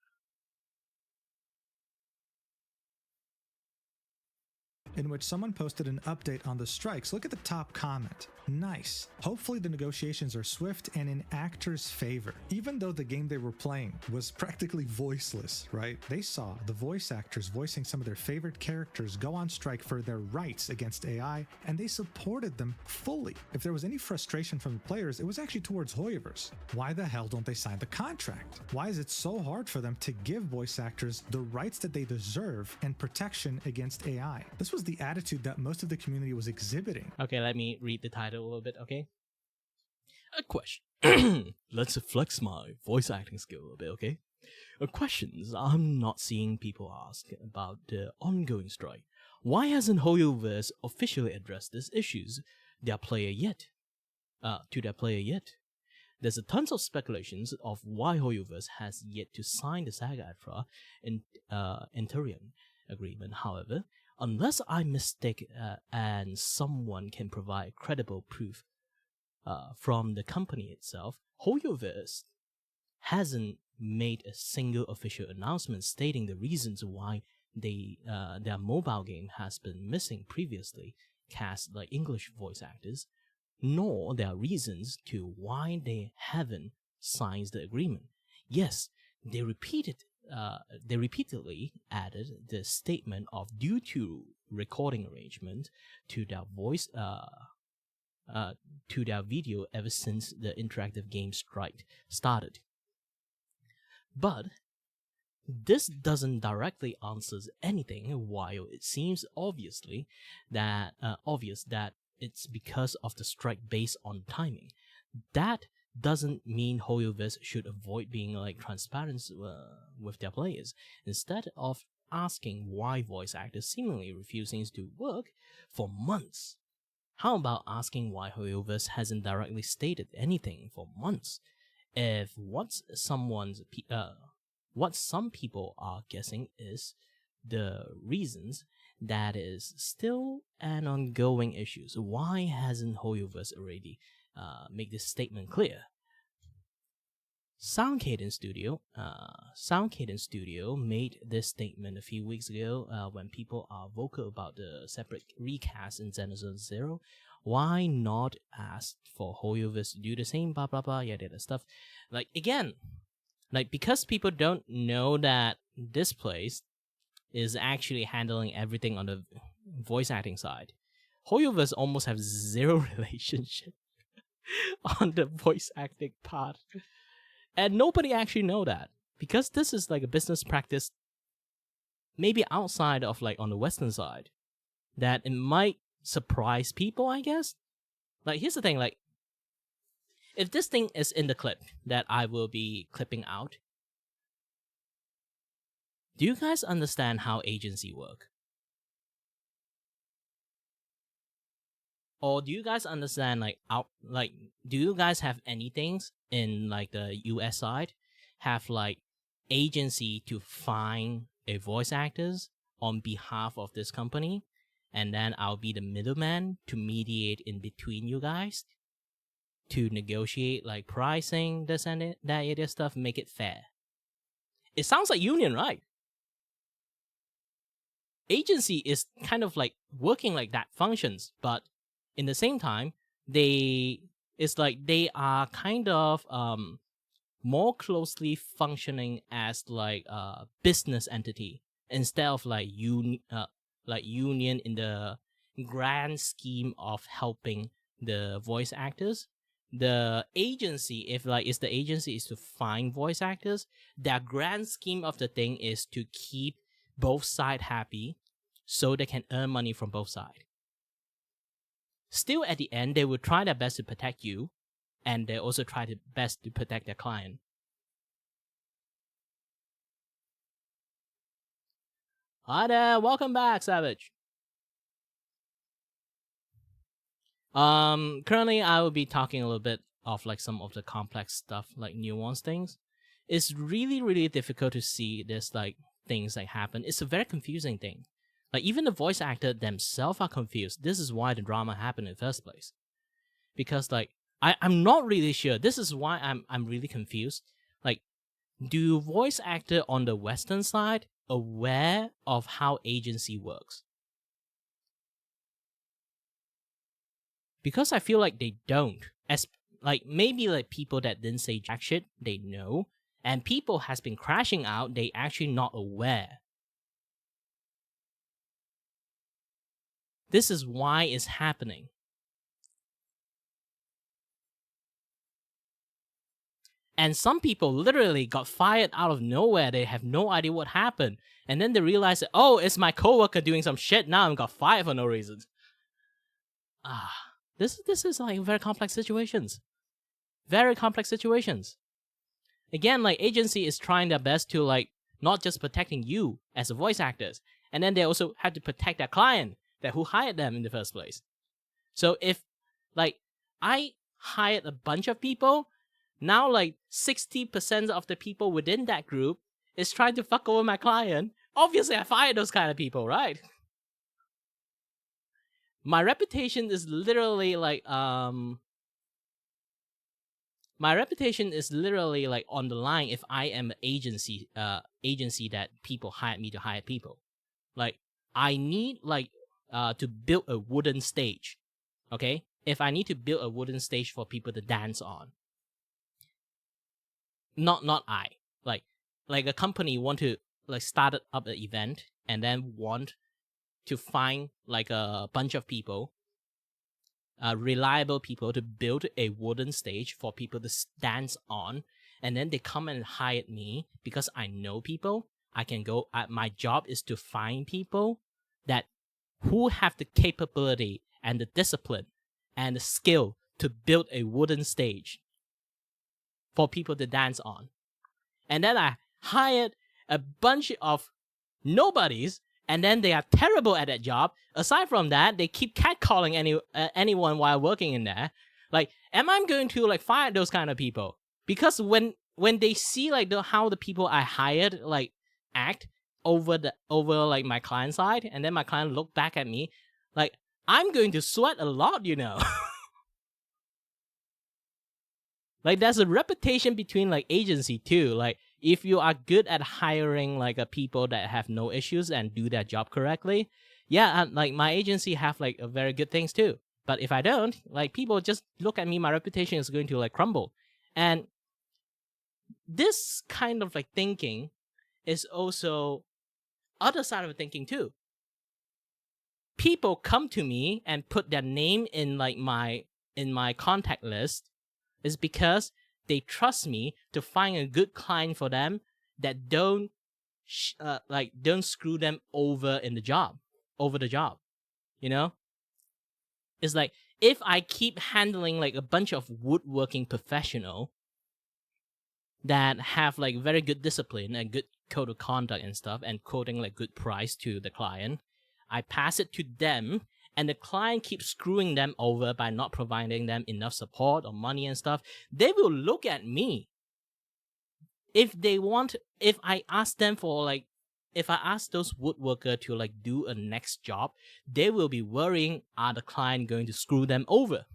In which someone posted an update on the strikes. Look at the top comment. Nice. Hopefully the negotiations are swift and in actors' favor. Even though the game they were playing was practically voiceless, right? They saw the voice actors voicing some of their favorite characters go on strike for their rights against AI, and they supported them fully. If there was any frustration from the players, it was actually towards Hoyoverse. Why the hell don't they sign the contract? Why is it so hard for them to give voice actors the rights that they deserve and protection against AI? This was the attitude that most of the community was exhibiting. Okay, let me read the title a little bit, okay? A question. Let's flex my voice acting skill a little bit, okay? Questions I'm not seeing people ask about the ongoing strike. Why hasn't Hoyoverse officially addressed these issues to their player yet? There's a tons of speculations of why Hoyoverse has yet to sign the SAG-AFTRA interim agreement. However, unless I'm mistaken and someone can provide credible proof from the company itself, Hoyoverse hasn't made a single official announcement stating the reasons why their mobile game has been missing previously cast like English voice actors, nor their reasons to why they haven't signed the agreement. Yes, they repeatedly added the statement of due to recording arrangement to their voice to their video ever since the interactive game strike started. But this doesn't directly answer anything, while it seems obvious that it's because of the strike based on timing. That doesn't mean HoYoverse should avoid being like transparent with their players. Instead of asking why voice actors seemingly refusing to work for months, how about asking why HoYoverse hasn't directly stated anything for months? If what some people are guessing is the reasons, that is still an ongoing issue. So why hasn't HoYoverse already make this statement clear? Sound Cadence Studio made this statement a few weeks ago when people are vocal about the separate recast in Xenosaga Zero. Why not ask for HoYoverse to do the same, blah blah blah, yada yada stuff. Like, again, like, because people don't know that this place is actually handling everything on the voice acting side. HoYoverse almost have zero relationship on the voice acting part. And nobody actually know that. Because this is like a business practice, maybe outside of like on the Western side, that it might surprise people, I guess. Like, here's the thing, like, if this thing is in the clip that I will be clipping out, do you guys understand how agency work? Or do you guys understand do you guys have anything in like the US side have like agency to find a voice actors on behalf of this company, and then I'll be the middleman to mediate in between you guys to negotiate like pricing, this and that stuff, make it fair. It sounds like union, right? Agency is kind of like working like that functions, but in the same time, it's like they are kind of more closely functioning as like a business entity instead of like union in the grand scheme of helping the voice actors. The agency, if like is the agency is to find voice actors, their grand scheme of the thing is to keep both sides happy so they can earn money from both sides. Still, at the end, they will try their best to protect you, and they also try their best to protect their client. Hi there, welcome back, Savage. Currently, I will be talking a little bit of like some of the complex stuff, like nuanced things. It's really, really difficult to see this like things like happen. It's a very confusing thing. Like, even the voice actor themselves are confused. This is why the drama happened in the first place. Because like I'm not really sure. This is why I'm really confused. Like, do voice actor on the Western side aware of how agency works? Because I feel like they don't. As like maybe like people that didn't say jack shit, they know. And people has been crashing out, they actually not aware. This is why it's happening. And some people literally got fired out of nowhere. They have no idea what happened. And then they realize that, oh, it's my coworker doing some shit now and got fired for no reason. This is like very complex situations. Very complex situations. Again, like agency is trying their best to like not just protecting you as a voice actors, and then they also have to protect their client that who hired them in the first place. So if like I hired a bunch of people, now like 60% of the people within that group is trying to fuck over my client. Obviously, I fired those kind of people, right? My reputation is literally like on the line if I am an agency that people hire me to hire people. Like, I need like to build a wooden stage. Okay? If I need to build a wooden stage for people to dance on. Not I. Like a company want to like start up an event and then want to find like a bunch of people, reliable people, to build a wooden stage for people to dance on, and then they come and hire me because I know people. I can go. My job is to find people that who have the capability and the discipline and the skill to build a wooden stage for people to dance on. And then I hired a bunch of nobodies, and then they are terrible at that job. Aside from that, they keep catcalling anyone while working in there. Like, am I going to like fire those kind of people? Because when they see like how the people I hired like act over like my client side, and then my client look back at me, like, I'm going to sweat a lot, you know. Like, there's a reputation between like agency too. Like, if you are good at hiring like a people that have no issues and do their job correctly, yeah, like my agency have like a very good things too. But if I don't, like, people just look at me, my reputation is going to like crumble. And this kind of like thinking is also other side of thinking too. People come to me and put their name in like my contact list is because they trust me to find a good client for them that don't screw them over the job, you know? It's like, if I keep handling like a bunch of woodworking professional that have like very good discipline and good code of conduct and stuff, and quoting like good price to the client, I pass it to them, and the client keeps screwing them over by not providing them enough support or money and stuff, they will look at me. If I ask those woodworker to like do a next job, they will be worrying, are the client going to screw them over?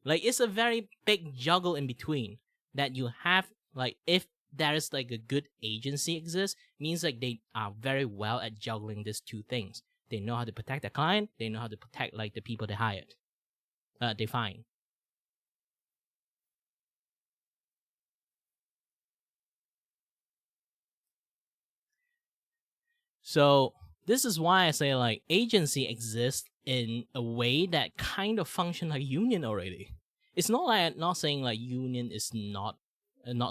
Like, it's a very big juggle in between that you have. Like, if there is like a good agency exists, means like they are very well at juggling these two things. They know how to protect the client, they know how to protect like the people they hired, they find. So this is why I say like agency exists in a way that kind of function like union already. It's not like, not saying like union is not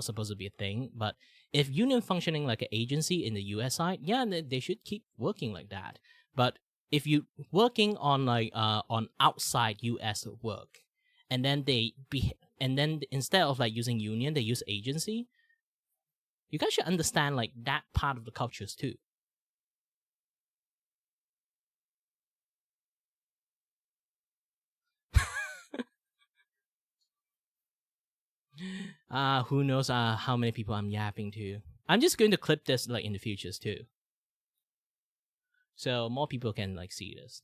supposed to be a thing, but if union functioning like an agency in the US side, yeah, they should keep working like that. But if you working on like on outside US work, and then instead of like using union, they use agency, you guys should understand like that part of the cultures too. Who knows how many people I'm yapping to. I'm just going to clip this like in the futures too, so more people can like see this.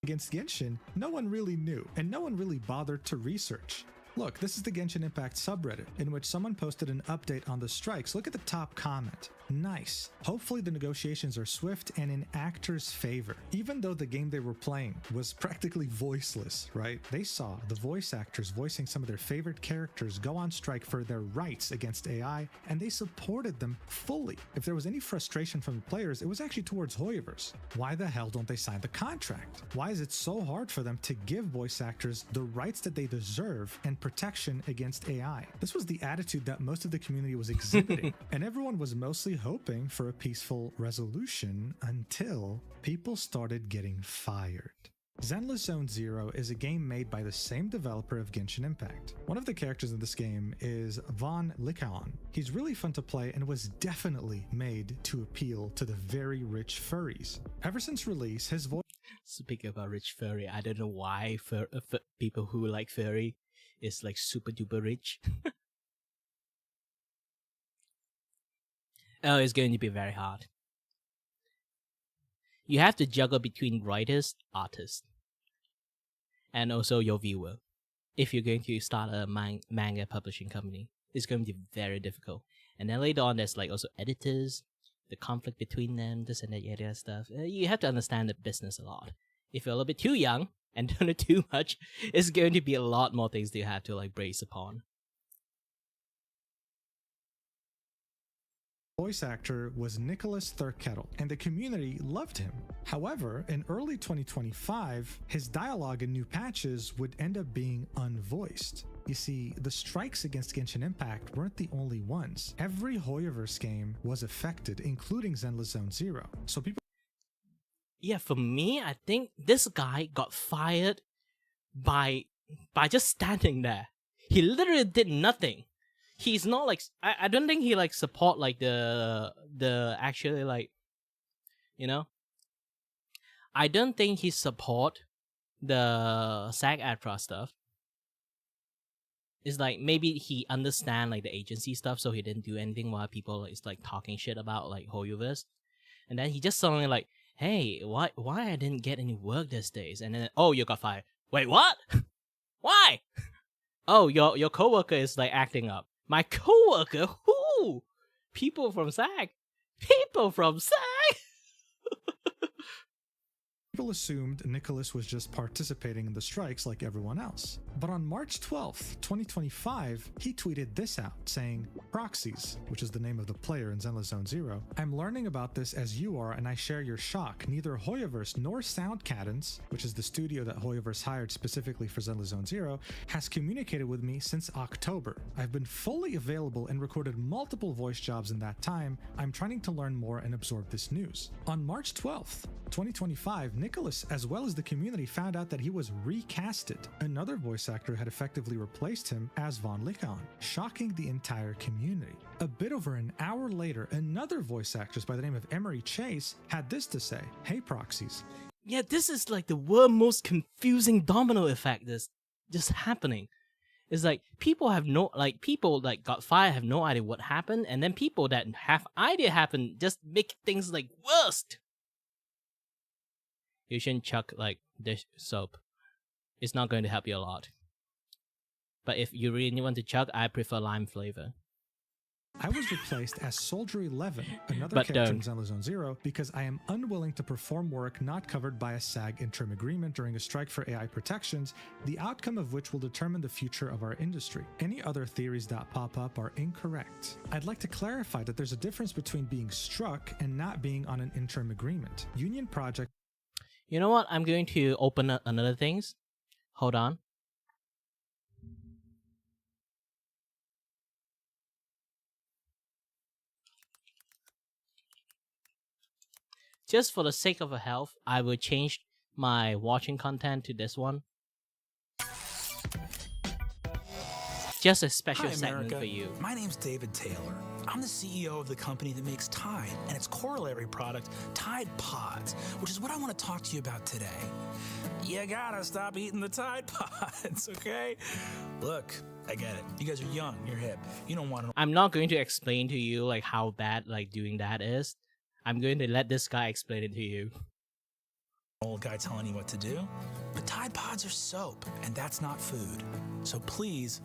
Against Genshin, no one really knew, and no one really bothered to research. Look, this is the Genshin Impact subreddit, in which someone posted an update on the strikes. Look at the top comment. Nice. Hopefully the negotiations are swift and in actors' favor. Even though the game they were playing was practically voiceless, right? They saw the voice actors voicing some of their favorite characters go on strike for their rights against AI, and they supported them fully. If there was any frustration from the players, it was actually towards Hoyoverse. Why the hell don't they sign the contract? Why is it so hard for them to give voice actors the rights that they deserve and protection against AI? This was the attitude that most of the community was exhibiting, and everyone was mostly hoping for a peaceful resolution until people started getting fired. Zenless Zone Zero is a game made by the same developer of Genshin Impact. One of the characters in this game is Von Lycaon. He's really fun to play and was definitely made to appeal to the very rich furries. Ever since release, his voice... Speaking about rich furry, I don't know why people who like furry is like super duper rich. Oh, it's going to be very hard. You have to juggle between writers, artists, and also your viewer. If you're going to start a manga publishing company, it's going to be very difficult. And then later on, there's like also editors, the conflict between them, this and that, yada stuff. You have to understand the business a lot. If you're a little bit too young and don't know too much, it's going to be a lot more things that you have to like brace upon. voice actor was Nicholas Thurkettle, and the community loved him. However, in early 2025, his dialogue in new patches would end up being unvoiced. You see, the strikes against Genshin Impact weren't the only ones. Every Hoyoverse game was affected, including Zenless Zone Zero. So people... Yeah, for me, I think this guy got fired by just standing there. He literally did nothing. He's not like, I don't think he like support like the actually like, you know, I don't think he support the SAG-AFTRA stuff. It's like maybe he understand like the agency stuff, so he didn't do anything while people is like talking shit about like Hoyoverse, and then he just suddenly like, hey, why I didn't get any work these days, and then oh, you got fired. Wait, what? Why? Oh, your coworker is like acting up. My coworker? Who? People from SAG. People from SAG. People assumed Nicholas was just participating in the strikes like everyone else. But on March 12th, 2025, he tweeted this out, saying, "Proxies," which is the name of the player in Zenless Zone Zero, "I'm learning about this as you are, and I share your shock. Neither Hoyoverse nor Sound Cadence," which is the studio that Hoyoverse hired specifically for Zenless Zone Zero, "has communicated with me since October. I've been fully available and recorded multiple voice jobs in that time. I'm trying to learn more and absorb this news." On March 12th, 2025, Nicholas, as well as the community, found out that he was recasted. Another voice actor had effectively replaced him as Von Licaon, shocking the entire community. A bit over an hour later, another voice actress by the name of Emery Chase had this to say, "Hey Proxies." Yeah, this is like the world most confusing domino effect that's just happening. It's like people like got fired, have no idea what happened, and then people that have idea happened just make things like worst. You shouldn't chuck like dish soap. It's not going to help you a lot. But if you really want to chuck, I prefer lime flavor. I was replaced as Soldier 11, another But character don't. in Zenless Zone Zero, because I am unwilling to perform work not covered by a SAG interim agreement during a strike for AI protections, the outcome of which will determine the future of our industry. Any other theories that pop up are incorrect. I'd like to clarify that there's a difference between being struck and not being on an interim agreement. Union project... You know what? I'm going to open up another things. Hold on. Just for the sake of a health, I will change my watching content to this one. Just a special Hi, segment America. for you. My name's David Taylor. I'm the CEO of the company that makes Tide and its corollary product, Tide Pods, which is what I want to talk to you about today. You gotta stop eating the Tide Pods, okay? Look, I get it. You guys are young, you're hip. You don't want to... I'm not going to explain to you like how bad like doing that is. I'm going to let this guy explain it to you. Old guy telling you what to do. But Tide Pods are soap, and that's not food. So please,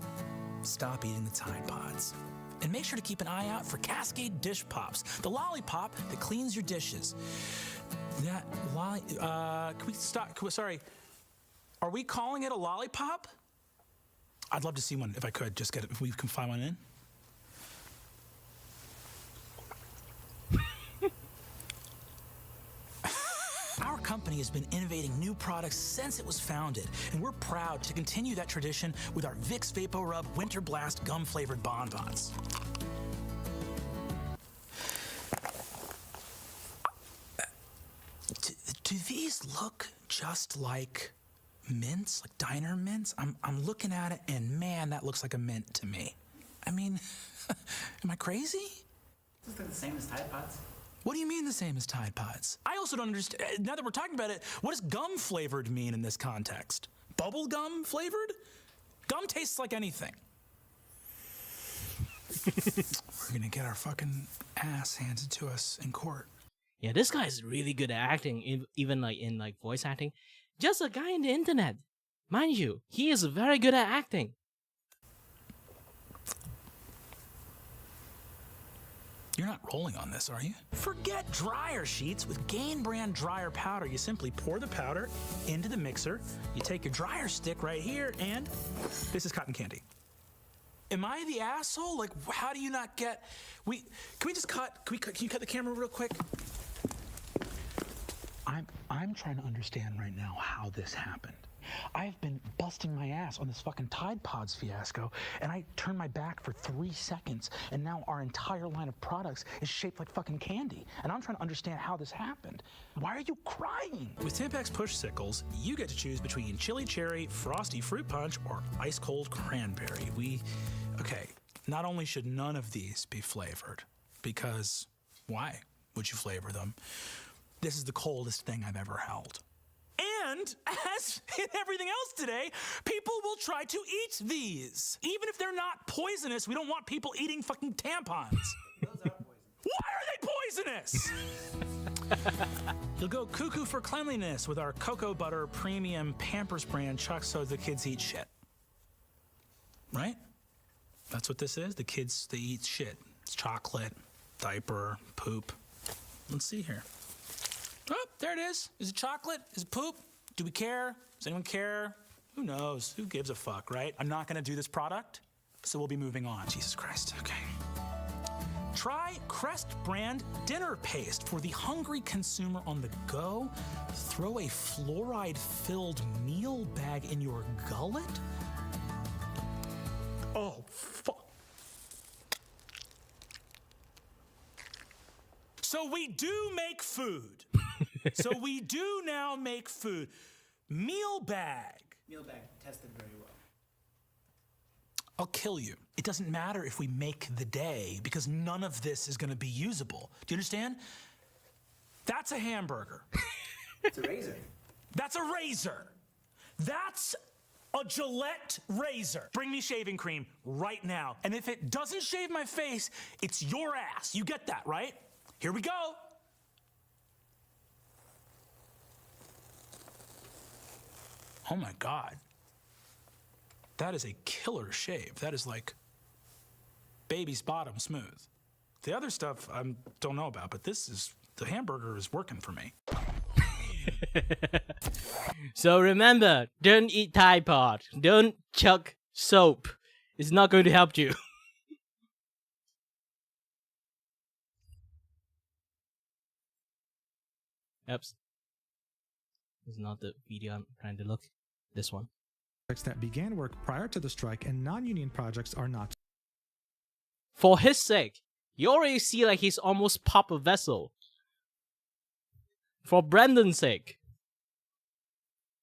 stop eating the Tide Pods. And make sure to keep an eye out for Cascade Dish Pops, the lollipop that cleans your dishes. That can we stop? Sorry, are we calling it a lollipop? I'd love to see one if I could. Just get it if we can find one in. Our company has been innovating new products since it was founded, and we're proud to continue that tradition with our Vicks Vapo Rub Winter Blast gum-flavored bonbons. Do these look just like mints, like diner mints? I'm looking at it, and man, that looks like a mint to me. I mean, am I crazy? Looks like the same as Tide Pods. What do you mean the same as Tide Pods? I also don't understand, now that we're talking about it, what does gum flavored mean in this context? Bubble gum flavored? Gum tastes like anything. We're gonna get our fucking ass handed to us in court. Yeah, this guy is really good at acting, even like in like voice acting. Just a guy in the internet. Mind you, he is very good at acting. You're not rolling on this, are you? Forget dryer sheets. With Gain brand dryer powder, you simply pour the powder into the mixer. You take your dryer stick right here, and this is cotton candy. Am I the asshole? Like, how do you not get... Can we just cut? Can you cut the camera real quick? I'm trying to understand right now how this happened. I've been busting my ass on this fucking Tide Pods fiasco, and I turned my back for 3 seconds, and now our entire line of products is shaped like fucking candy. And I'm trying to understand how this happened. Why are you crying? With Tampax Push Sickles, you get to choose between chili cherry, frosty fruit punch, or ice cold cranberry. Okay, not only should none of these be flavored, because why would you flavor them? This is the coldest thing I've ever held. And, as in everything else today, people will try to eat these. Even if they're not poisonous, we don't want people eating fucking tampons. Those are poison. Why are they poisonous? You'll go cuckoo for cleanliness with our cocoa butter premium Pampers brand Chuck so the kids eat shit. Right? That's what this is. The kids, they eat shit. It's chocolate, diaper, poop. Let's see here. Oh, there it is. Is it chocolate? Is it poop? Do we care? Does anyone care? Who knows? Who gives a fuck, right? I'm not gonna do this product, so we'll be moving on. Jesus Christ, okay. Try Crest brand dinner paste for the hungry consumer on the go. Throw a fluoride-filled meal bag in your gullet? Oh, fuck. So we do make food. So we do now make food. Meal bag. Meal bag tested very well. I'll kill you. It doesn't matter if we make the day because none of this is going to be usable. Do you understand? That's a hamburger. It's a razor. That's a razor. That's a Gillette razor. Bring me shaving cream right now. And if it doesn't shave my face, it's your ass. You get that, right? Here we go. Oh my God. That is a killer shave. That is like baby's bottom smooth. The other stuff I don't know about, but the hamburger is working for me. So remember, don't eat Tide Pod. Don't chuck soap. It's not going to help you. Oops. This is not the video I'm trying to look. This one. That began work prior to the strike and non-union projects are not. For his sake, you already see like he's almost pop a vessel. For Brandon's sake.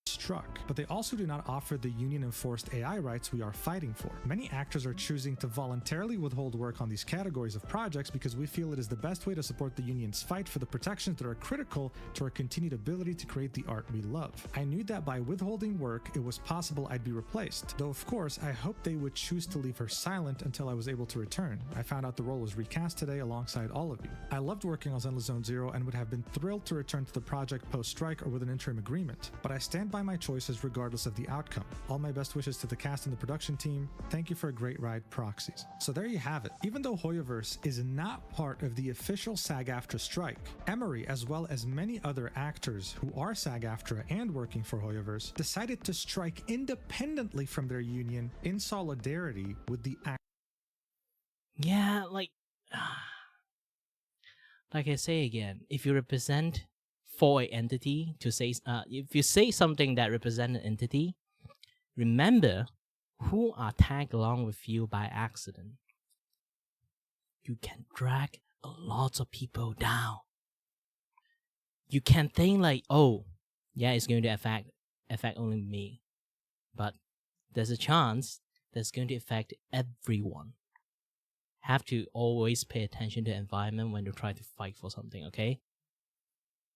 Struck, but they also do not offer the union-enforced AI rights we are fighting for. Many actors are choosing to voluntarily withhold work on these categories of projects because we feel it is the best way to support the union's fight for the protections that are critical to our continued ability to create the art we love. I knew that by withholding work, it was possible I'd be replaced, though of course I hoped they would choose to leave her silent until I was able to return. I found out the role was recast today alongside all of you. I loved working on Zenless Zone Zero and would have been thrilled to return to the project post-strike or with an interim agreement, but I stand by my choices regardless of the outcome. All my best wishes to the cast and the production team. Thank you for a great ride, Proxies. So there you have it. Even though Hoyoverse is not part of the official SAG-AFTRA strike, Emery, as well as many other actors who are SAG-AFTRA and working for Hoyoverse, decided to strike independently from their union in solidarity with the act. Yeah, like I say again, if you represent for an entity to say, if you say something that represents an entity, remember who are tagged along with you by accident. You can drag a lot of people down. You can think like, oh, yeah, it's going to affect only me, but there's a chance that's going to affect everyone. Have to always pay attention to the environment when you try to fight for something, okay?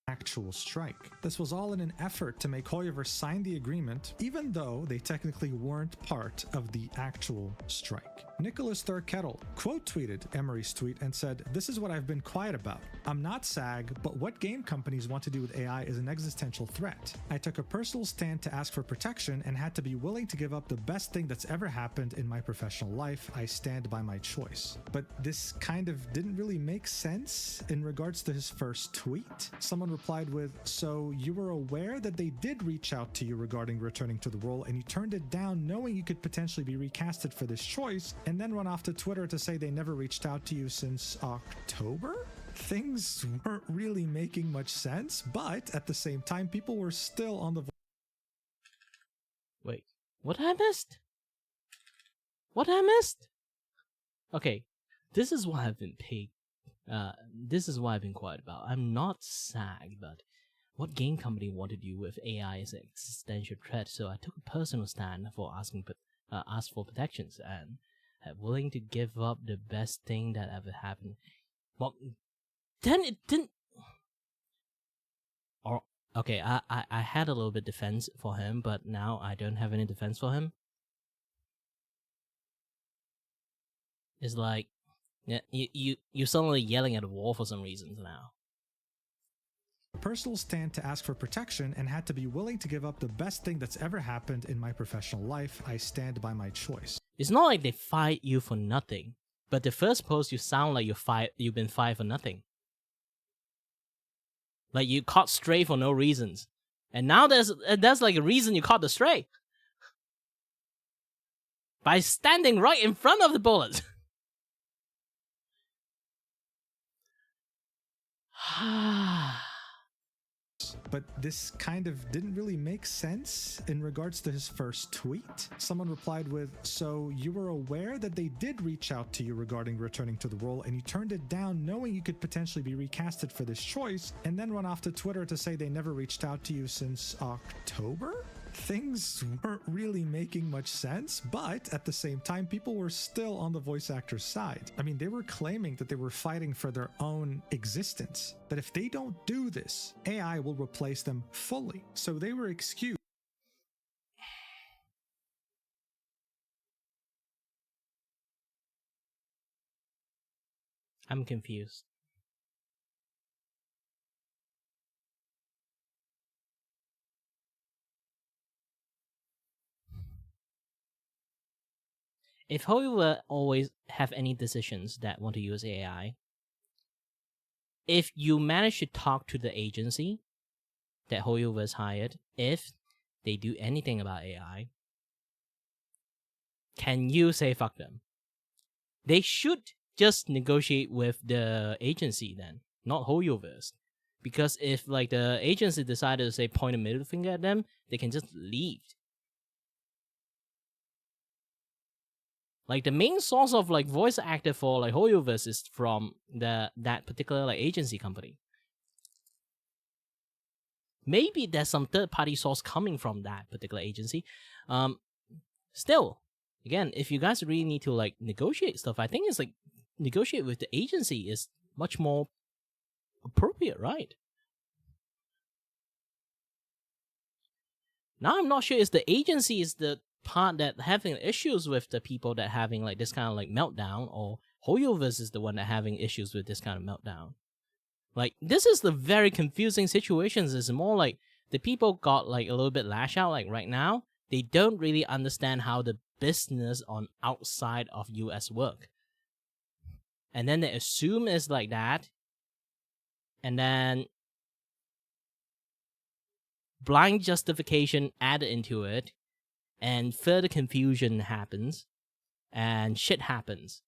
Actual strike. This was all in an effort to make Hoyoverse sign the agreement, even though they technically weren't part of the actual strike. Nicholas Thurkettle quote tweeted Emery's tweet and said, "This is what I've been quiet about. I'm not SAG, but what game companies want to do with AI is an existential threat. I took a personal stand to ask for protection and had to be willing to give up the best thing that's ever happened in my professional life. I stand by my choice." But this kind of didn't really make sense in regards to his first tweet. Someone replied with, "So you were aware that they did reach out to you regarding returning to the role and you turned it down knowing you could potentially be recasted for this choice and then went off to Twitter to say they never reached out to you since October? Things weren't really making much sense, but at the same time, people were still on the... Wait, what I missed? What I missed? Okay, this is what I've been paid. This is what I've been quiet about. I'm not SAG, but what game company wanted you with AI as an existential threat? So I took a personal stand for ask for protections and willing to give up the best thing that ever happened. Well, then it didn't. Or okay, I had a little bit defense for him, but now I don't have any defense for him. It's like, yeah, you're suddenly yelling at a wall for some reasons now. Personal stand to ask for protection and had to be willing to give up the best thing that's ever happened in my professional life. I stand by my choice. It's not like they fired you for nothing, but the first post you sound like you've been fired for nothing. Like you caught stray for no reasons. And now there's like a reason you caught the stray. By standing right in front of the bullets. But this kind of didn't really make sense in regards to his first tweet. Someone replied with, so you were aware that they did reach out to you regarding returning to the role and you turned it down knowing you could potentially be recasted for this choice, and then went off to Twitter to say they never reached out to you since October? Things weren't really making much sense, but at the same time, people were still on the voice actor's side. I mean, they were claiming that they were fighting for their own existence. But if they don't do this, AI will replace them fully. So they were excused. I'm confused. If Hollywood always have any decisions that want to use AI, if you manage to talk to the agency that Hollywood has hired, if they do anything about AI, can you say fuck them? They should just negotiate with the agency then, not Hollywood. Because if like the agency decided to say point a middle finger at them, they can just leave. Like the main source of like voice actor for like Hollywood is from that particular like agency company. Maybe there's some third party source coming from that particular agency. Still, again, if you guys really need to like negotiate stuff, I think it's like negotiate with the agency is much more appropriate, right? Now I'm not sure if the agency is the part that having issues with the people that having like this kind of like meltdown, or Hollywood is the one that having issues with this kind of meltdown. Like this is the very confusing situations. It's more like the people got like a little bit lash out. Like right now, they don't really understand how the business on outside of US work, and then they assume it's like that, and then blind justification added into it. And further confusion happens, and shit happens.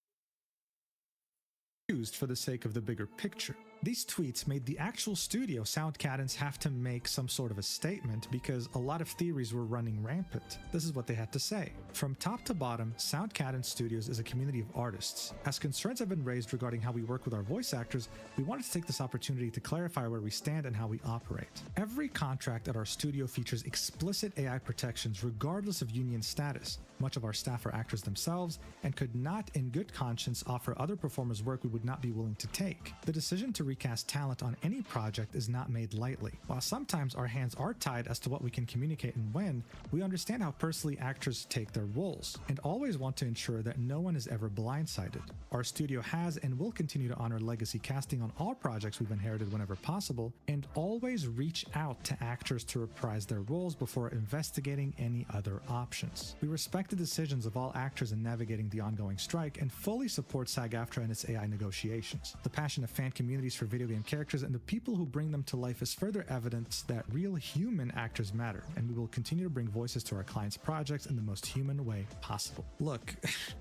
Used for the sake of the bigger picture. These tweets made the actual studio, Soundcaddens, have to make some sort of a statement because a lot of theories were running rampant. This is what they had to say. From top to bottom, Soundcaddens Studios is a community of artists. As concerns have been raised regarding how we work with our voice actors, we wanted to take this opportunity to clarify where we stand and how we operate. Every contract at our studio features explicit AI protections regardless of union status. Much of our staff are actors themselves and could not in good conscience offer other performers work we would not be willing to take. The decision to recast talent on any project is not made lightly. While sometimes our hands are tied as to what we can communicate and when, we understand how personally actors take their roles, and always want to ensure that no one is ever blindsided. Our studio has and will continue to honor legacy casting on all projects we've inherited whenever possible, and always reach out to actors to reprise their roles before investigating any other options. We respect the decisions of all actors in navigating the ongoing strike and fully support SAG-AFTRA and its AI negotiations. The passion of fan communities for video game characters and the people who bring them to life is further evidence that real human actors matter, and we will continue to bring voices to our clients' projects in the most human way possible. Look,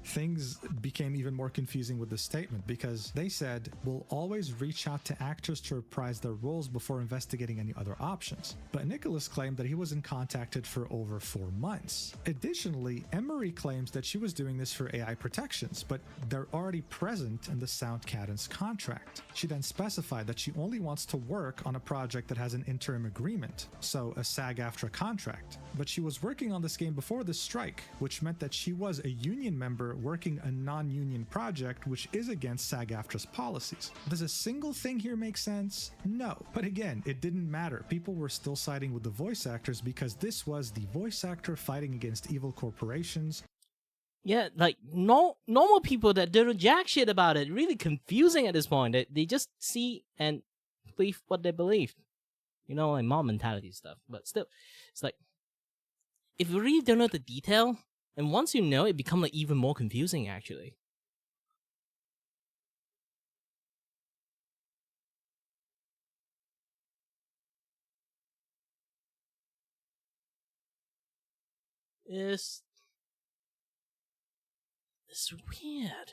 things became even more confusing with this statement because they said, we'll always reach out to actors to reprise their roles before investigating any other options. But Nicholas claimed that he wasn't contacted for over 4 months. Additionally, Emery claims that she was doing this for AI protections, but they're already present in the Sound Cadence contract. She then specified that she only wants to work on a project that has an interim agreement, so a SAG-AFTRA contract. But she was working on this game before the strike, which meant that she was a union member working a non-union project, which is against SAG-AFTRA's policies. Does a single thing here make sense? No. But again, it didn't matter. People were still siding with the voice actors because this was the voice actor fighting against evil corporations. Yeah, like normal people that don't know jack shit about it. Really confusing at this point. They just see and believe what they believe. You know, like mob mentality stuff. But still, it's like, if you really don't know the detail, and once you know, it becomes like even more confusing actually. It's weird.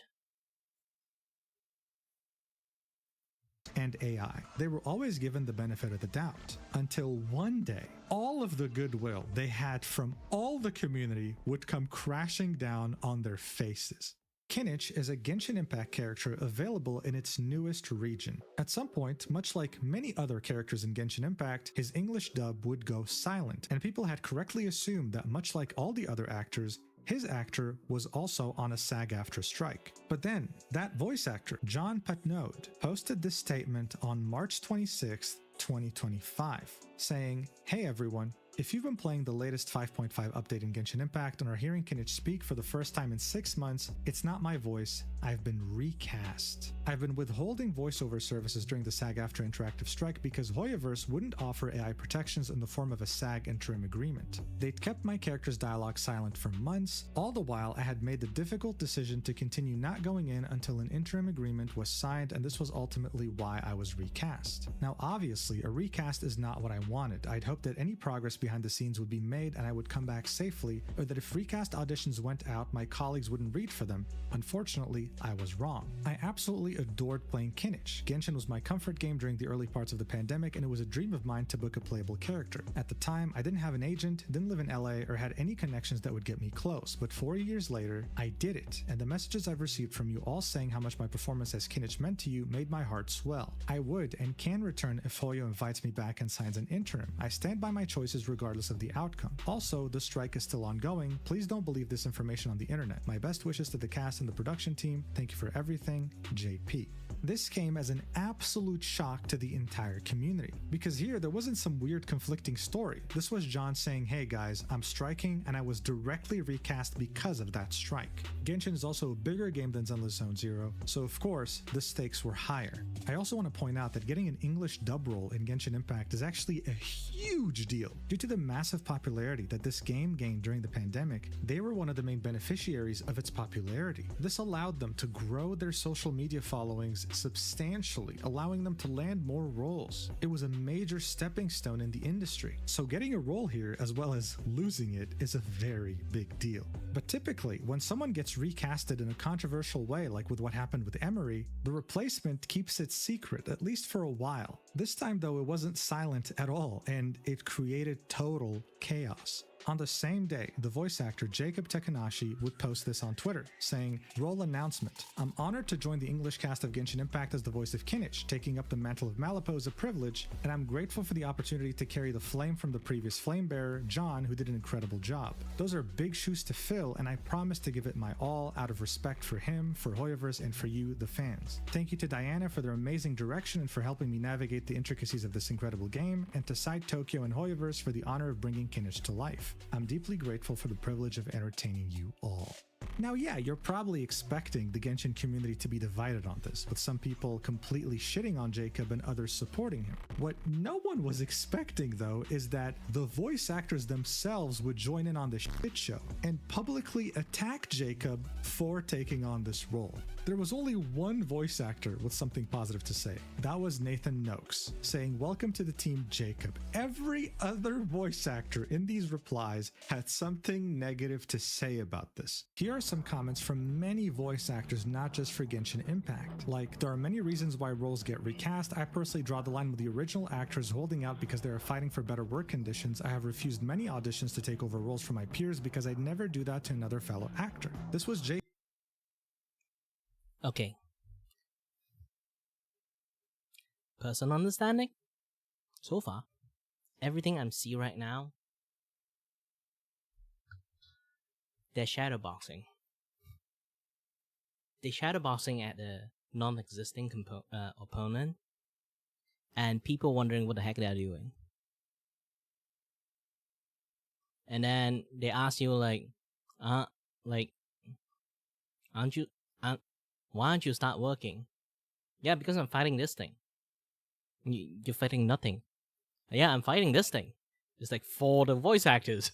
And AI. They were always given the benefit of the doubt until one day, all of the goodwill they had from all the community would come crashing down on their faces. Kinich is a Genshin Impact character available in its newest region. At some point, much like many other characters in Genshin Impact, his English dub would go silent, and people had correctly assumed that much like all the other actors, his actor was also on a SAG-AFTRA strike. But then, that voice actor, John Patnode, posted this statement on March 26, 2025, saying, "Hey everyone, if you've been playing the latest 5.5 update in Genshin Impact and are hearing Kinich speak for the first time in 6 months, it's not my voice, I've been recast. I've been withholding voiceover services during the SAG-AFTRA interactive strike because Hoyoverse wouldn't offer AI protections in the form of a SAG interim agreement. They'd kept my character's dialogue silent for months, all the while I had made the difficult decision to continue not going in until an interim agreement was signed, and this was ultimately why I was recast. Now obviously, a recast is not what I wanted. I'd hoped that any progress behind the scenes would be made and I would come back safely, or that if recast auditions went out, my colleagues wouldn't read for them. Unfortunately, I was wrong. I absolutely adored playing Kinich. Genshin was my comfort game during the early parts of the pandemic, and it was a dream of mine to book a playable character. At the time, I didn't have an agent, didn't live in LA, or had any connections that would get me close, but 4 years later, I did it, and the messages I've received from you all saying how much my performance as Kinich meant to you made my heart swell. I would and can return if Hoyo invites me back and signs an interim. I stand by my choices regardless of the outcome. Also, the strike is still ongoing. Please don't believe this information on the internet. My best wishes to the cast and the production team. Thank you for everything, JP." This came as an absolute shock to the entire community, because here there wasn't some weird conflicting story. This was John saying, "Hey guys, I'm striking and I was directly recast because of that strike." Genshin is also a bigger game than Zenless Zone Zero, so of course the stakes were higher. I also want to point out that getting an English dub role in Genshin Impact is actually a huge deal. Due to the massive popularity that this game gained during the pandemic, they were one of the main beneficiaries of its popularity. This allowed them to grow their social media followings substantially, allowing them to land more roles. It was a major stepping stone in the industry, so getting a role here as well as losing it is a very big deal. But typically, when someone gets recasted in a controversial way like with what happened with Emery, the replacement keeps it secret, at least for a while. This time though, it wasn't silent at all, and it created total chaos. On the same day, the voice actor Jacob Takanashi would post this on Twitter, saying, "Role announcement. I'm honored to join the English cast of Genshin Impact as the voice of Kinich. Taking up the mantle of Malipo is a privilege, and I'm grateful for the opportunity to carry the flame from the previous flame bearer, John, who did an incredible job. Those are big shoes to fill, and I promise to give it my all out of respect for him, for Hoyoverse, and for you, the fans. Thank you to Diana for their amazing direction and for helping me navigate the intricacies of this incredible game, and to Side Tokyo and Hoyoverse for the honor of bringing Kinich to life. I'm deeply grateful for the privilege of entertaining you all." Now, yeah, you're probably expecting the Genshin community to be divided on this, with some people completely shitting on Jacob and others supporting him. What no one was expecting, though, is that the voice actors themselves would join in on the shit show and publicly attack Jacob for taking on this role. There was only one voice actor with something positive to say. That was Nathan Noakes, saying, "Welcome to the team, Jacob." Every other voice actor in these replies had something negative to say about this. Here are some comments from many voice actors, not just for Genshin Impact. Like, there are many reasons why roles get recast. I personally draw the line with the original actors holding out because they are fighting for better work conditions. I have refused many auditions to take over roles from my peers because I'd never do that to another fellow actor. This was Jacob. Okay. Personal understanding? So far, everything I'm seeing right now, they're shadowboxing. They're shadowboxing at a non-existing opponent, and people wondering what the heck they're doing. And then they ask you aren't you, why don't you start working? Yeah, because I'm fighting this thing. You're fighting nothing. Yeah, I'm fighting this thing. It's like for the voice actors.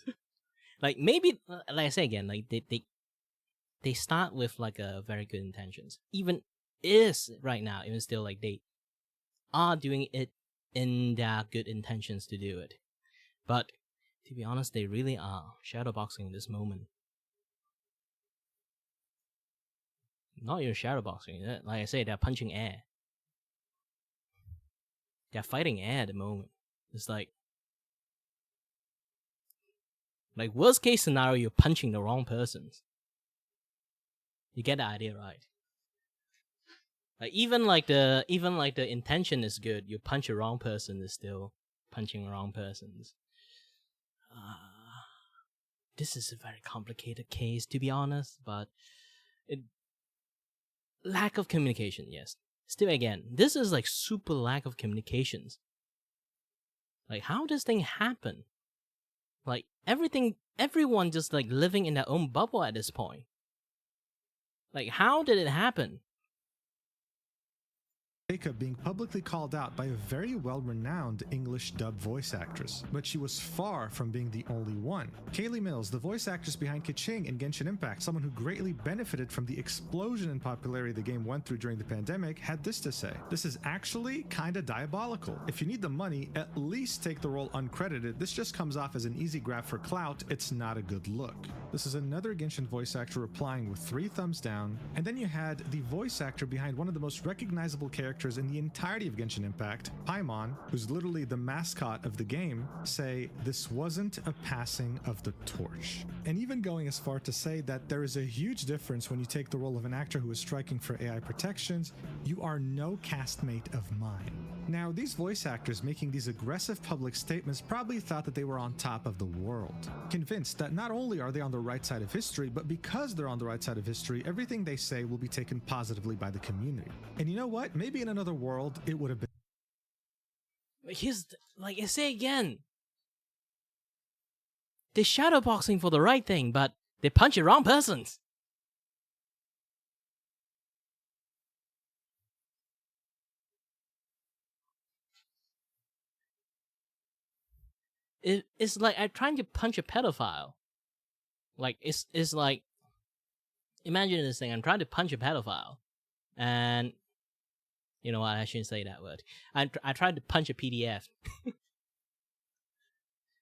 Like, maybe, like I say again, like they start with like a very good intentions. Even right now, even still, like they are doing it in their good intentions to do it. But to be honest, they really are shadowboxing in this moment. Not even shadowboxing. Like I say, they're punching air. They're fighting air at the moment. It's like worst case scenario, you're punching the wrong persons. You get the idea, right? Like even the intention is good. You punch a wrong person is still punching wrong persons. This is a very complicated case, to be honest, but lack of communication, yes. Still, again, this is like super lack of communications. Like, how does thing happen? Like, everyone just like living in their own bubble at this point. Like, how did it happen? Jacob being publicly called out by a very well-renowned English dub voice actress, but she was far from being the only one. Kaylee Mills, the voice actress behind Keqing in Genshin Impact, someone who greatly benefited from the explosion in popularity the game went through during the pandemic, had this to say: "This is actually kinda diabolical. If you need the money, at least take the role uncredited. This just comes off as an easy grab for clout. It's not a good look." This is another Genshin voice actor replying with 3 thumbs down, and then you had the voice actor behind one of the most recognizable characters in the entirety of Genshin Impact, Paimon, who's literally the mascot of the game, say this wasn't a passing of the torch. And even going as far to say that there is a huge difference when you take the role of an actor who is striking for AI protections. "You are no castmate of mine." Now, these voice actors making these aggressive public statements probably thought that they were on top of the world, convinced that not only are they on the right side of history, but because they're on the right side of history, everything they say will be taken positively by the community. And you know what? Maybe in another world, it would have been. Like I say again, they're shadowboxing for the right thing, but they punch the wrong persons. It's like I'm trying to punch a pedophile. Like it's like, imagine this thing. I'm trying to punch a pedophile, and you know what? I shouldn't say that word. I tried to punch a PDF.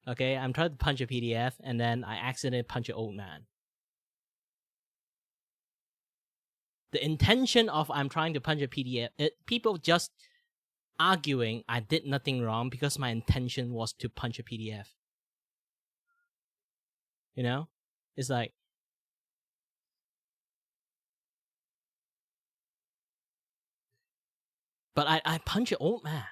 Okay, I'm trying to punch a PDF, and then I accidentally punch an old man. The intention of I'm trying to punch a PDF, people just arguing I did nothing wrong because my intention was to punch a PDF. You know? It's like, but I punch an old man.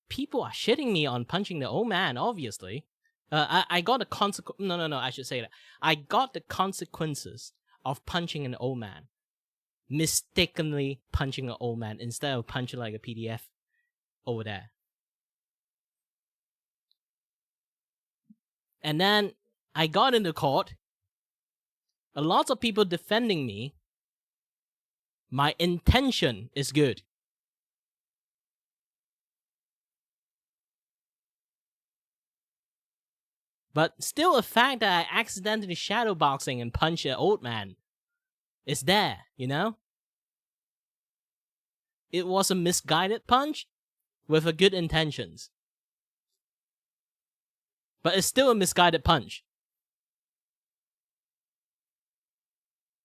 People are shitting me on punching the old man, obviously. I got the consequence. No, I should say that. I got the consequences of punching an old man. Mistakenly punching an old man instead of punching like a PDF over there. And then I got into court a lot of people defending me. My intention is good. But still a fact that I accidentally shadowboxing and punch an old man is there, you know? It was a misguided punch with a good intentions. But it's still a misguided punch.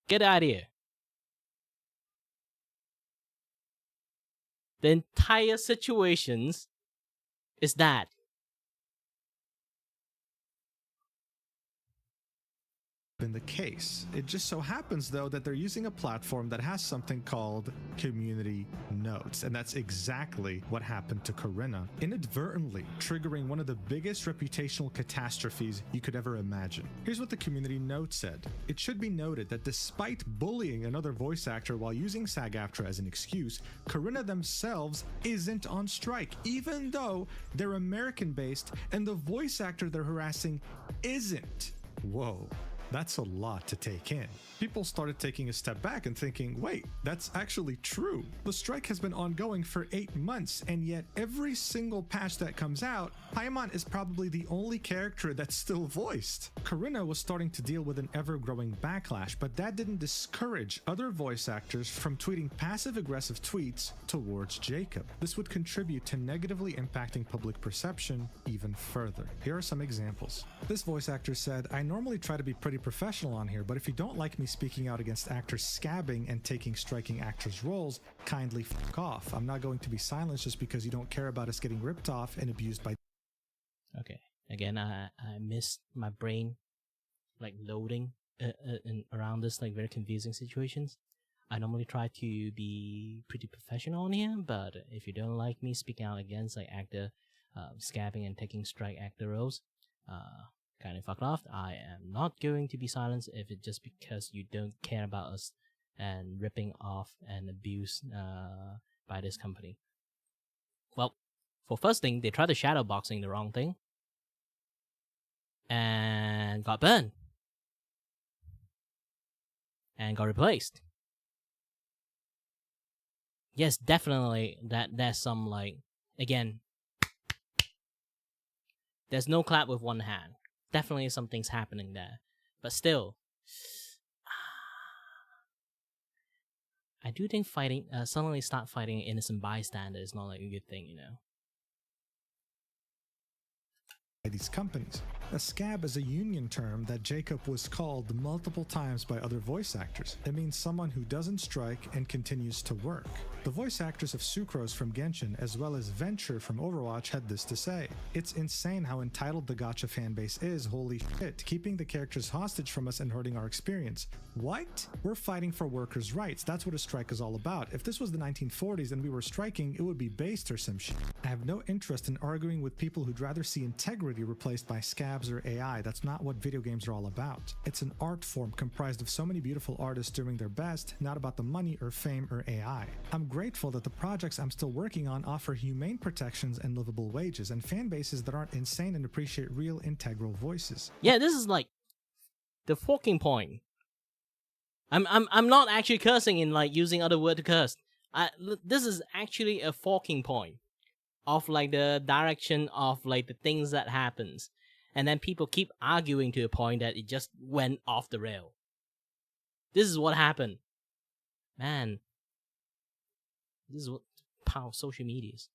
Get the idea. The entire situations is that. Been the case. It just so happens though that they're using a platform that has something called community notes, and that's exactly what happened to Corinna, inadvertently triggering one of the biggest reputational catastrophes you could ever imagine. Here's what the community note said. It should be noted that despite bullying another voice actor while using SAG-AFTRA as an excuse, Corinna themselves isn't on strike, even though they're American-based and the voice actor they're harassing isn't. Whoa. That's a lot to take in. People started taking a step back and thinking, wait, that's actually true. The strike has been ongoing for 8 months, and yet every single patch that comes out, Paimon is probably the only character that's still voiced. Corinna was starting to deal with an ever-growing backlash, but that didn't discourage other voice actors from tweeting passive-aggressive tweets towards Jacob. This would contribute to negatively impacting public perception even further. Here are some examples. This voice actor said, I normally try to be pretty professional on here, but if you don't like me speaking out against actors scabbing and taking striking actors' roles, kindly fuck off. I'm not going to be silenced just because you don't care about us getting ripped off and abused by. Okay. Again, I missed my brain like loading in around this like very confusing situations. I normally try to be pretty professional on here, but if you don't like me speaking out against like actor scabbing and taking strike actor roles, kind of fuck off. I am not going to be silenced if it's just because you don't care about us and ripping off and abuse by this company. Well, for first thing, they tried to shadowboxing the wrong thing and got burned and got replaced. Yes, definitely that there's some like, again, there's no clap with one hand. Definitely something's happening there. But still, I do think fighting, suddenly start fighting an innocent bystander is not like a good thing, you know? These companies. A scab is a union term that Jacob was called multiple times by other voice actors. It means someone who doesn't strike and continues to work. The voice actors of Sucrose from Genshin as well as Venture from Overwatch had this to say. It's insane how entitled the gacha fanbase is, holy shit, keeping the characters hostage from us and hurting our experience. What? We're fighting for workers' rights. That's what a strike is all about. If this was the 1940s and we were striking, it would be based or some shit. I have no interest in arguing with people who'd rather see integrity replaced by scabs or AI. That's not what video games are all about. It's an art form comprised of so many beautiful artists doing their best, not about the money or fame or AI. I'm grateful that the projects I'm still working on offer humane protections and livable wages, and fan bases that aren't insane and appreciate real integral voices. Yeah, this is like the forking point. I'm not actually cursing in like using other word to curse. This is actually a forking point of like the direction of like the things that happens, and then people keep arguing to a point that it just went off the rail. This is what happened, man. This is what power of social media is.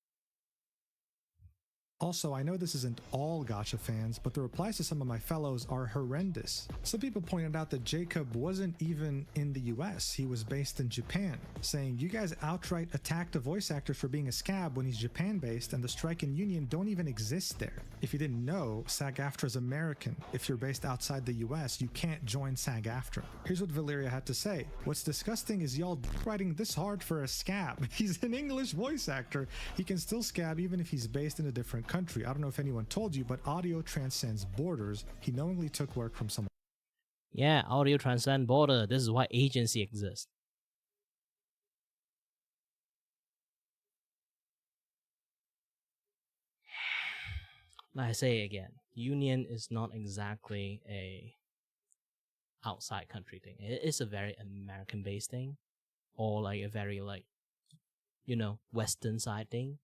Also, I know this isn't all gacha fans, but the replies to some of my fellows are horrendous. Some people pointed out that Jacob wasn't even in the US, he was based in Japan, saying, you guys outright attacked a voice actor for being a scab when he's Japan-based and the strike and union don't even exist there. If you didn't know, SAG-AFTRA is American. If you're based outside the US, you can't join SAG-AFTRA. Here's what Valeria had to say. What's disgusting is y'all writing this hard for a scab. He's an English voice actor. He can still scab even if he's based in a different country. I don't know if anyone told you, but audio transcends borders. He knowingly took work from someone. Yeah, audio transcend border. This is why agency exists. Like I say again, union is not exactly a outside country thing. It is a very American based thing, or like a very like, you know, Western side thing.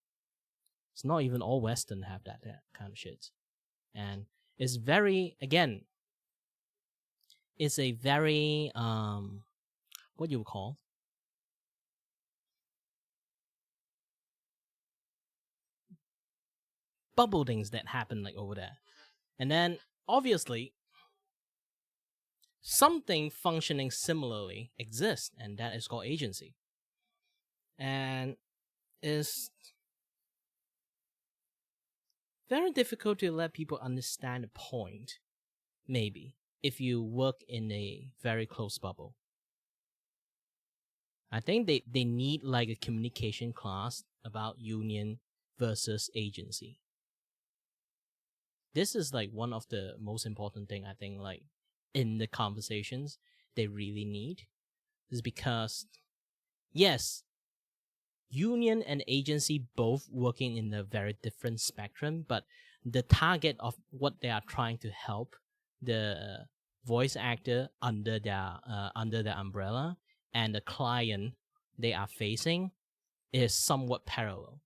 It's not even all Western have that kind of shit. And it's very, again, it's a very, what you would call? Bubble things that happen like over there. And then, obviously, something functioning similarly exists, and that is called agency. And it's very difficult to let people understand the point, maybe, if you work in a very close bubble. I think they need like a communication class about union versus agency. This is like one of the most important thing, I think, like in the conversations they really need, is because, yes, union and agency both working in a very different spectrum, but the target of what they are trying to help the voice actor under their umbrella and the client they are facing is somewhat parallel.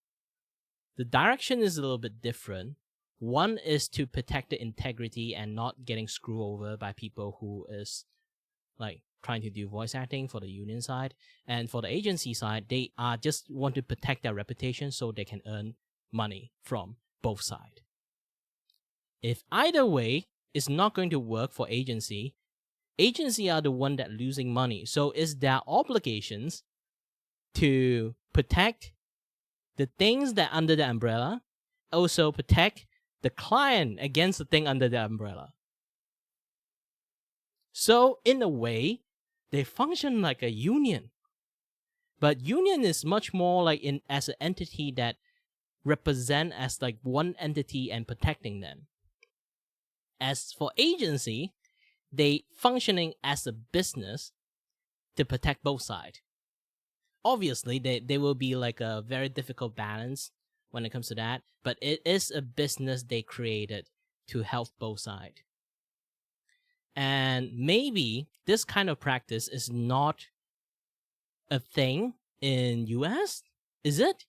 The direction is a little bit different. One is to protect the integrity and not getting screwed over by people who is like trying to do voice acting for the union side. And for the agency side, they are just want to protect their reputation so they can earn money from both sides. If either way is not going to work for agency are the one that losing money. So it's their obligations to protect the things that under the umbrella, also protect the client against the thing under the umbrella. So in a way, they function like a union. But union is much more like as an entity that represent as like one entity and protecting them. As for agency, they functioning as a business to protect both sides. Obviously, there will be like a very difficult balance when it comes to that, but it is a business they created to help both sides. And maybe this kind of practice is not a thing in US? Is it?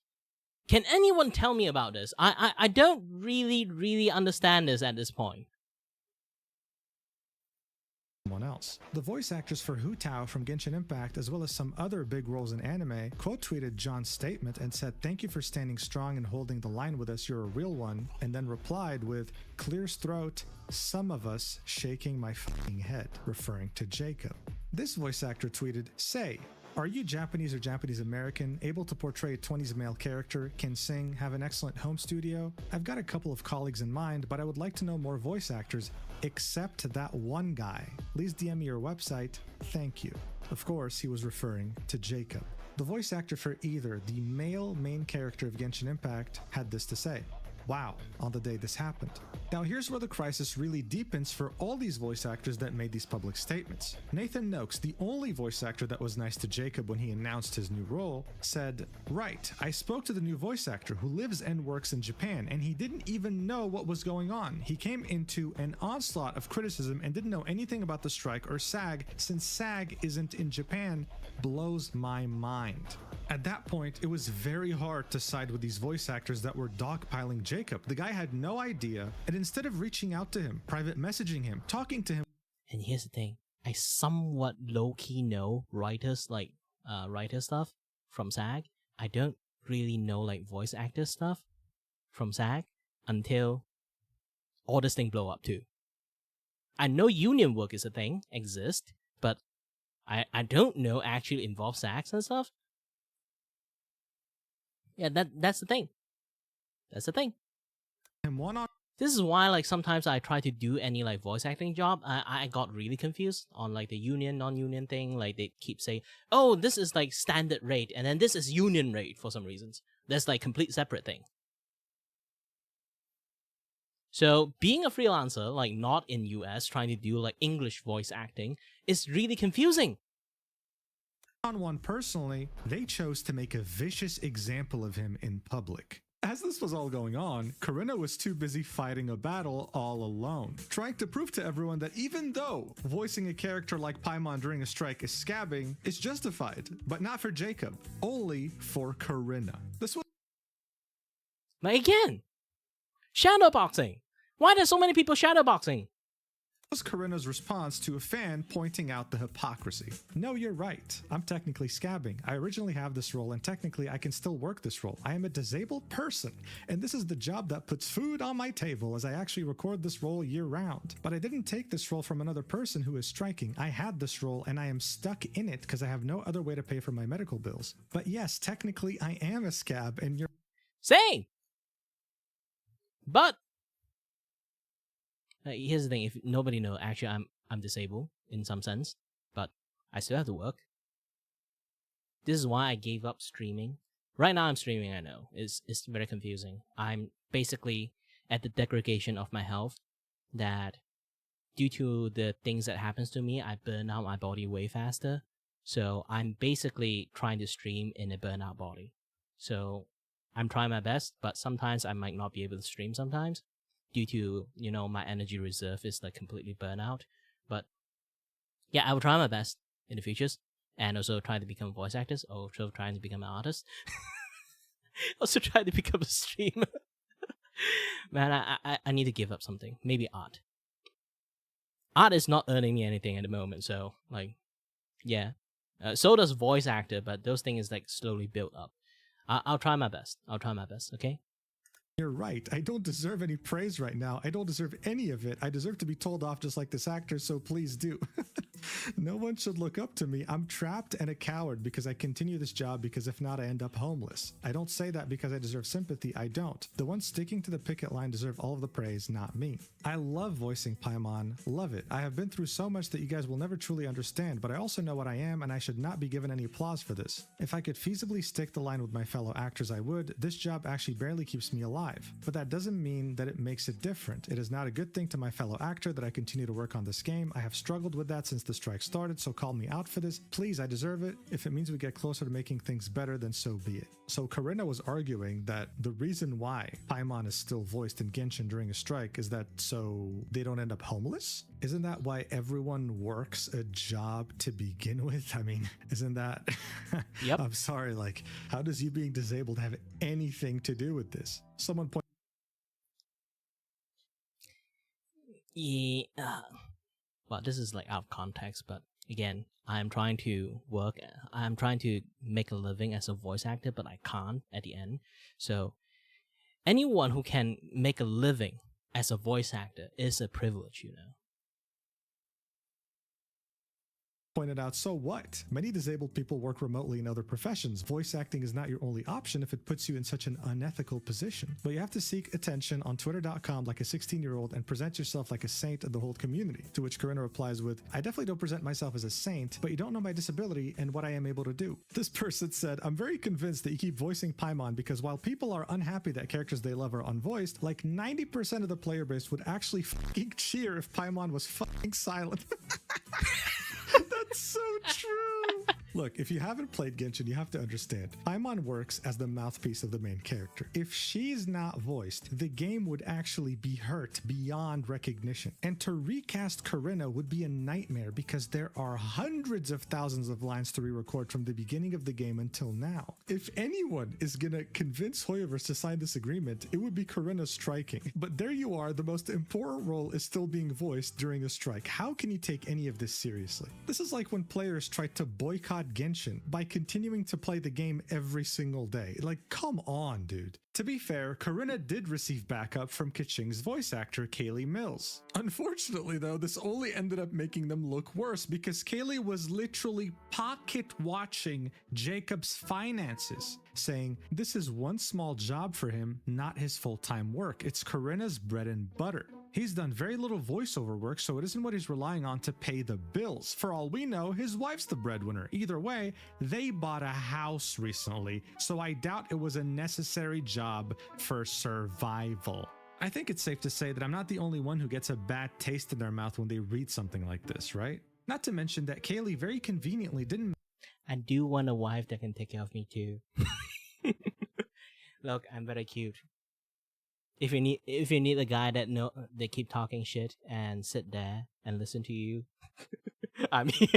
Can anyone tell me about this? I don't really understand this at this point. Someone else. The voice actress for Hu Tao from Genshin Impact, as well as some other big roles in anime, quote tweeted John's statement and said, "Thank you for standing strong and holding the line with us, you're a real one," and then replied with, "Clears throat, some of us shaking my f***ing head," referring to Jacob. This voice actor tweeted, "Say, are you Japanese or Japanese American, able to portray a 20s male character, can sing, have an excellent home studio? I've got a couple of colleagues in mind, but I would like to know more voice actors, except that one guy. Please DM me your website. Thank you." Of course, he was referring to Jacob. The voice actor for either the male main character of Genshin Impact had this to say. Wow, on the day this happened. Now here's where the crisis really deepens for all these voice actors that made these public statements. Nathan Noakes, the only voice actor that was nice to Jacob when he announced his new role, said, "Right, I spoke to the new voice actor who lives and works in Japan, and he didn't even know what was going on. He came into an onslaught of criticism and didn't know anything about the strike or SAG, since SAG isn't in Japan. Blows my mind." At that point, it was very hard to side with these voice actors that were dogpiling Jacob. The guy had no idea, and instead of reaching out to him, private messaging him, talking to him. And here's the thing, I somewhat low-key know writers like writer stuff from SAG. I don't really know like voice actor stuff from SAG until all this thing blow up too. I know union work is a thing, exists, but I don't know actually involve SAGs and stuff. Yeah, that's the thing. That's the thing. This is why like sometimes I try to do any like voice acting job, I got really confused on like the union, non-union thing. Like they keep saying, "Oh, this is like standard rate," and then this is union rate for some reasons. That's like complete separate thing. So being a freelancer, like not in US, trying to do like English voice acting is really confusing. On one personally, they chose to make a vicious example of him in public. As this was all going on, Corinna was too busy fighting a battle all alone, trying to prove to everyone that even though voicing a character like Paimon during a strike is scabbing, it's justified, but not for Jacob, only for Corinna. This But again, shadowboxing. Why are so many people shadowboxing? was Corinna's response to a fan pointing out the hypocrisy. No, you're right. I'm technically scabbing. I originally have this role, and technically I can still work this role. I am a disabled person, and this is the job that puts food on my table as I actually record this role year-round. But I didn't take this role from another person who is striking. I had this role, and I am stuck in it because I have no other way to pay for my medical bills. But yes, technically I am a scab, and you're Same. But here's the thing: if nobody knows, actually, I'm disabled in some sense, but I still have to work. This is why I gave up streaming. Right now, I'm streaming. I know it's very confusing. I'm basically at the degradation of my health. That due to the things that happens to me, I burn out my body way faster. So I'm basically trying to stream in a burnout body. So I'm trying my best, but sometimes I might not be able to stream sometimes. Due to, my energy reserve is like completely burnout. But yeah, I will try my best in the futures. And also try to become voice actors. Also trying to become an artist. Also trying to become a streamer. Man, I need to give up something. Maybe art. Art is not earning me anything at the moment. So, yeah. So does voice actor, but those things like slowly build up. I'll try my best. Okay? You're right. I don't deserve any praise right now. I don't deserve any of it. I deserve to be told off just like this actor, so please do. No one should look up to me. I'm trapped and a coward because I continue this job because if not, I end up homeless. I don't say that because I deserve sympathy. I don't. The ones sticking to the picket line deserve all of the praise, not me. I love voicing Paimon. Love it. I have been through so much that you guys will never truly understand, but I also know what I am and I should not be given any applause for this. If I could feasibly stick the line with my fellow actors, I would. This job actually barely keeps me alive. But that doesn't mean that it makes it different. It is not a good thing to my fellow actor that I continue to work on this game. I have struggled with that since the strike started, so call me out for this. Please, I deserve it. If it means we get closer to making things better, then so be it. So Corinna was arguing that the reason why Paimon is still voiced in Genshin during a strike is that so they don't end up homeless? Isn't that why everyone works a job to begin with? I mean, isn't that... Yep. I'm sorry, how does you being disabled have anything to do with this? Someone point. Yeah. Well, this is out of context, but again, I'm trying to work. I'm trying to make a living as a voice actor, but I can't at the end. So, anyone who can make a living as a voice actor is a privilege, Pointed out, so what? Many disabled people work remotely in other professions. Voice acting is not your only option if it puts you in such an unethical position. But you have to seek attention on twitter.com like a 16-year-old and present yourself like a saint of the whole community. To which Corinna replies with, I definitely don't present myself as a saint, but you don't know my disability and what I am able to do. This person said, I'm very convinced that you keep voicing Paimon because while people are unhappy that characters they love are unvoiced, 90% of the player base would actually fucking cheer if Paimon was fucking silent. That's so true. Look, if you haven't played Genshin, you have to understand. Paimon works as the mouthpiece of the main character. If she's not voiced, the game would actually be hurt beyond recognition. And to recast Corinna would be a nightmare because there are hundreds of thousands of lines to re-record from the beginning of the game until now. If anyone is gonna convince Hoyoverse to sign this agreement, it would be Corinna striking. But there you are, the most important role is still being voiced during a strike. How can you take any of this seriously? This is like when players try to boycott Genshin by continuing to play the game every single day. Come on, dude. To be fair, Corinna did receive backup from Keqing's voice actor, Kaylee Mills. Unfortunately, though, this only ended up making them look worse because Kaylee was literally pocket watching Jacob's finances, saying this is one small job for him, not his full-time work. It's Corinna's bread and butter. He's done very little voiceover work, so it isn't what he's relying on to pay the bills. For all we know, his wife's the breadwinner. Either way, they bought a house recently, so I doubt it was a necessary job for survival. I think it's safe to say that I'm not the only one who gets a bad taste in their mouth when they read something like this, right? Not to mention that Kaylee very conveniently didn't... I do want a wife that can take care of me too. Look, I'm very cute. If you need a guy that know they keep talking shit and sit there and listen to you, I mean,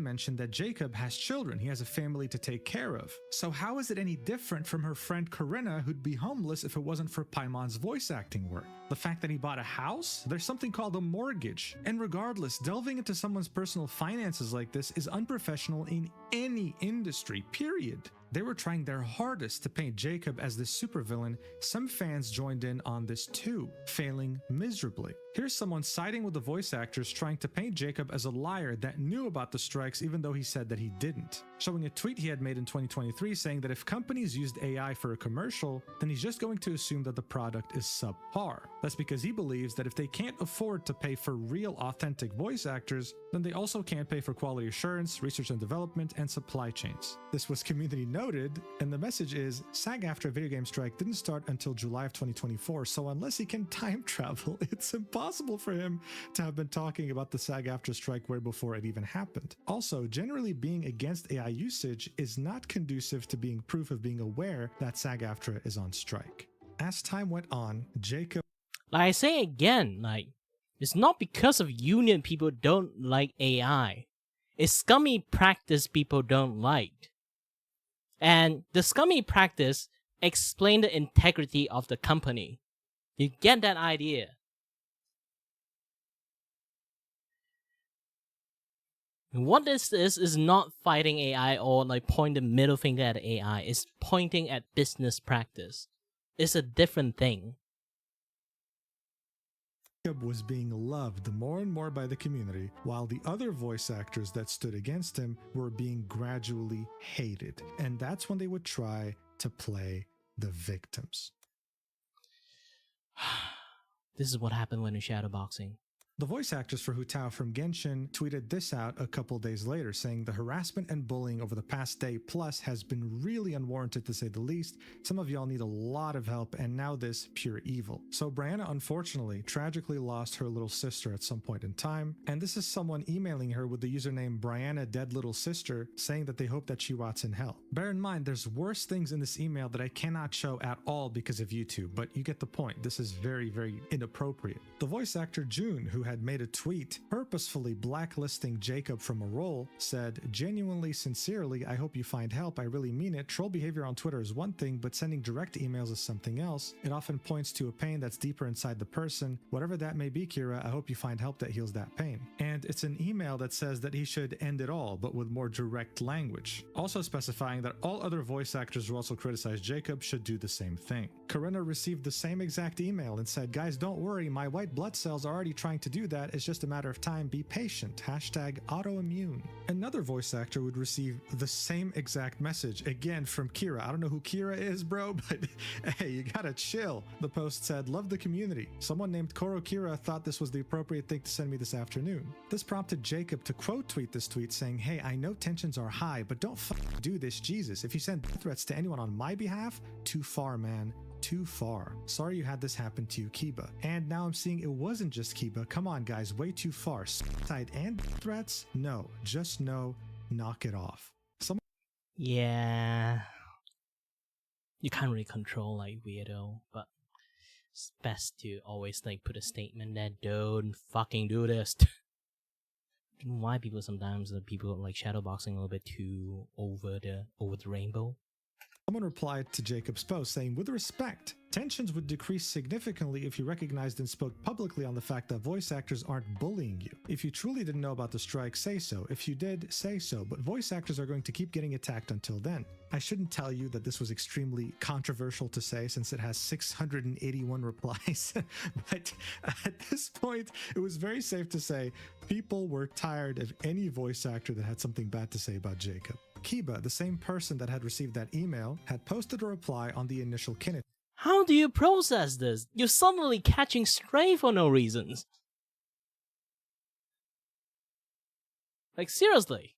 mentioned that Jacob has children. He has a family to take care of. So how is it any different from her friend Corinna, who'd be homeless if it wasn't for Paimon's voice acting work? The fact that he bought a house? There's something called a mortgage. And regardless, delving into someone's personal finances like this is unprofessional in any industry, period. They were trying their hardest to paint Jacob as this supervillain. Some fans joined in on this too, failing miserably. Here's someone siding with the voice actors trying to paint Jacob as a liar that knew about the strikes even though he said that he didn't. Showing a tweet he had made in 2023 saying that if companies used AI for a commercial, then he's just going to assume that the product is subpar. That's because he believes that if they can't afford to pay for real authentic voice actors, then they also can't pay for quality assurance, research and development, and supply chains. This was community noted, and the message is, SAG-AFTRA video game strike didn't start until July of 2024, so unless he can time travel, it's impossible for him to have been talking about the SAG-AFTRA strike way before it even happened. Also, generally being against AI usage is not conducive to being proof of being aware that SAG-AFTRA is on strike. As time went on, Jacob... like I say again, like, it's not because of union people don't like AI. It's scummy practice people don't like. And the scummy practice explain the integrity of the company. You get that idea? What this is not fighting AI or like pointing the middle finger at AI. It's pointing at business practice. It's a different thing. Jacob was being loved more and more by the community, while the other voice actors that stood against him were being gradually hated. And that's when they would try to play the victims. This is what happened when you're shadowboxing. The voice actress for Hu Tao from Genshin tweeted this out a couple days later, saying the harassment and bullying over the past day plus has been really unwarranted to say the least. Some of y'all need a lot of help, and now this pure evil. So Brianna unfortunately tragically lost her little sister at some point in time, and this is someone emailing her with the username Brianna Dead Little Sister, saying that they hope that she rots in hell. Bear in mind, there's worse things in this email that I cannot show at all because of YouTube, but you get the point. This is very, very inappropriate. The voice actor June, who had made a tweet purposefully blacklisting Jacob from a role, said, "Genuinely, sincerely, I hope you find help. I really mean it. Troll behavior on Twitter is one thing, but sending direct emails is something else. It often points to a pain that's deeper inside the person. Whatever that may be, Kira, I hope you find help that heals that pain." And it's an email that says that he should end it all, but with more direct language. Also specifying that all other voice actors who also criticized Jacob should do the same thing. Corinna received the same exact email and said, "Guys, don't worry, my white blood cells are already trying to do that. It's just a matter of time. Be patient. Hashtag autoimmune." Another voice actor would receive the same exact message, again from Kira. I don't know who Kira is, bro, but hey, you gotta chill. The post said, "Love the community. Someone named Koro Kira thought this was the appropriate thing to send me this afternoon." This prompted Jacob to quote tweet this tweet saying, "Hey, I know tensions are high, but don't do this, Jesus. If you send threats to anyone on my behalf, too far, man. Too far. Sorry you had this happen to you, Kiba." And now I'm seeing it wasn't just Kiba. Come on, guys, way too far. Suicide and threats? No, just no. Knock it off. Yeah. You can't really control like weirdo, but it's best to always like put a statement that don't fucking do this. I don't know why people sometimes people like shadowboxing a little bit too over the rainbow. Someone replied to Jacob's post saying, "With respect, tensions would decrease significantly if you recognized and spoke publicly on the fact that voice actors aren't bullying you. If you truly didn't know about the strike, say so. If you did, say so. But voice actors are going to keep getting attacked until then." I shouldn't tell you that this was extremely controversial to say since it has 681 replies, but at this point, it was very safe to say people were tired of any voice actor that had something bad to say about Jacob. Kiba, the same person that had received that email, had posted a reply on the initial Kinect. How do you process this? You're suddenly catching stray for no reasons. Like, seriously.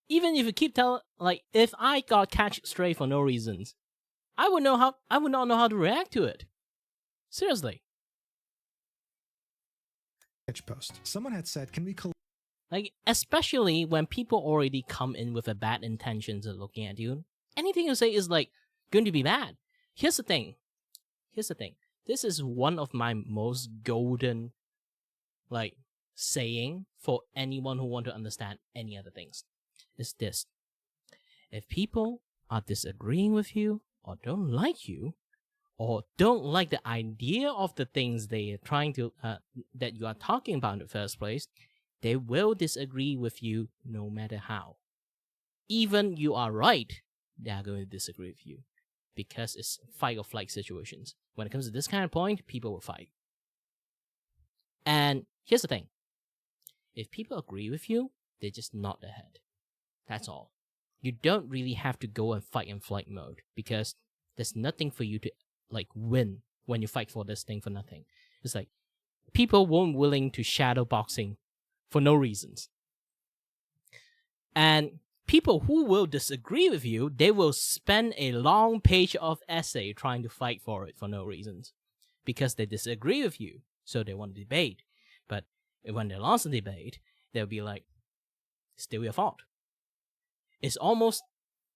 Even if you keep telling, like, if I got catch stray for no reasons, I would not know how to react to it. Seriously. Post. Someone had said, "Can we Like, especially when people already come in with a bad intentions of looking at you. Anything you say is like going to be bad. Here's the thing. This is one of my most golden like saying for anyone who want to understand any other things. Is this. If people are disagreeing with you or don't like you or don't like the idea of the things they are trying to that you are talking about in the first place, they will disagree with you no matter how. Even you are right, they are going to disagree with you because it's fight or flight situations. When it comes to this kind of point, people will fight. And here's the thing. If people agree with you, they just nod their head. That's all. You don't really have to go and fight in flight mode because there's nothing for you to like win when you fight for this thing for nothing. It's like people weren't willing to shadow boxing for no reasons. And people who will disagree with you, they will spend a long page of essay trying to fight for it for no reasons. Because they disagree with you, so they want to debate. But when they lost the debate, they'll be like, still your fault. It's almost,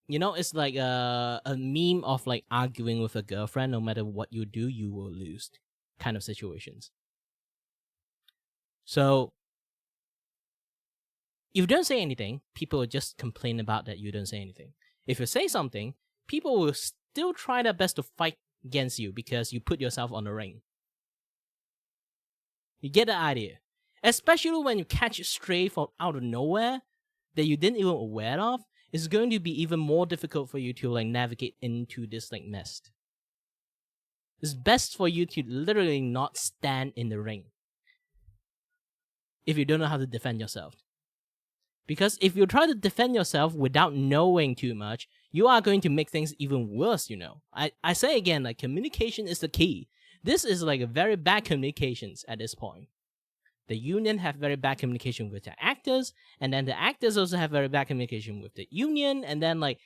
it's like a meme of like arguing with a girlfriend. No matter what you do, you will lose kind of situations. So, if you don't say anything, people will just complain about that you don't say anything. If you say something, people will still try their best to fight against you because you put yourself on the ring. You get the idea? Especially when you catch a stray from out of nowhere that you didn't even aware of, it's going to be even more difficult for you to like navigate into this like mess. It's best for you to literally not stand in the ring if you don't know how to defend yourself. Because if you try to defend yourself without knowing too much, you are going to make things even worse, I say again, like communication is the key. This is like a very bad communications at this point. The union have very bad communication with the actors, and then the actors also have very bad communication with the union, and then like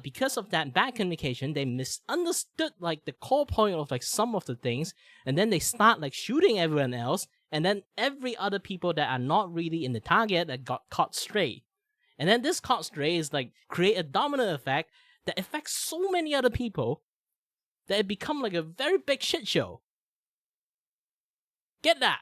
because of that bad communication, they misunderstood like the core point of like some of the things, and then they start like shooting everyone else, and then every other people that are not really in the target that got caught stray. And then this caught stray is like create a domino effect that affects so many other people that it become like a very big shit show. Get that?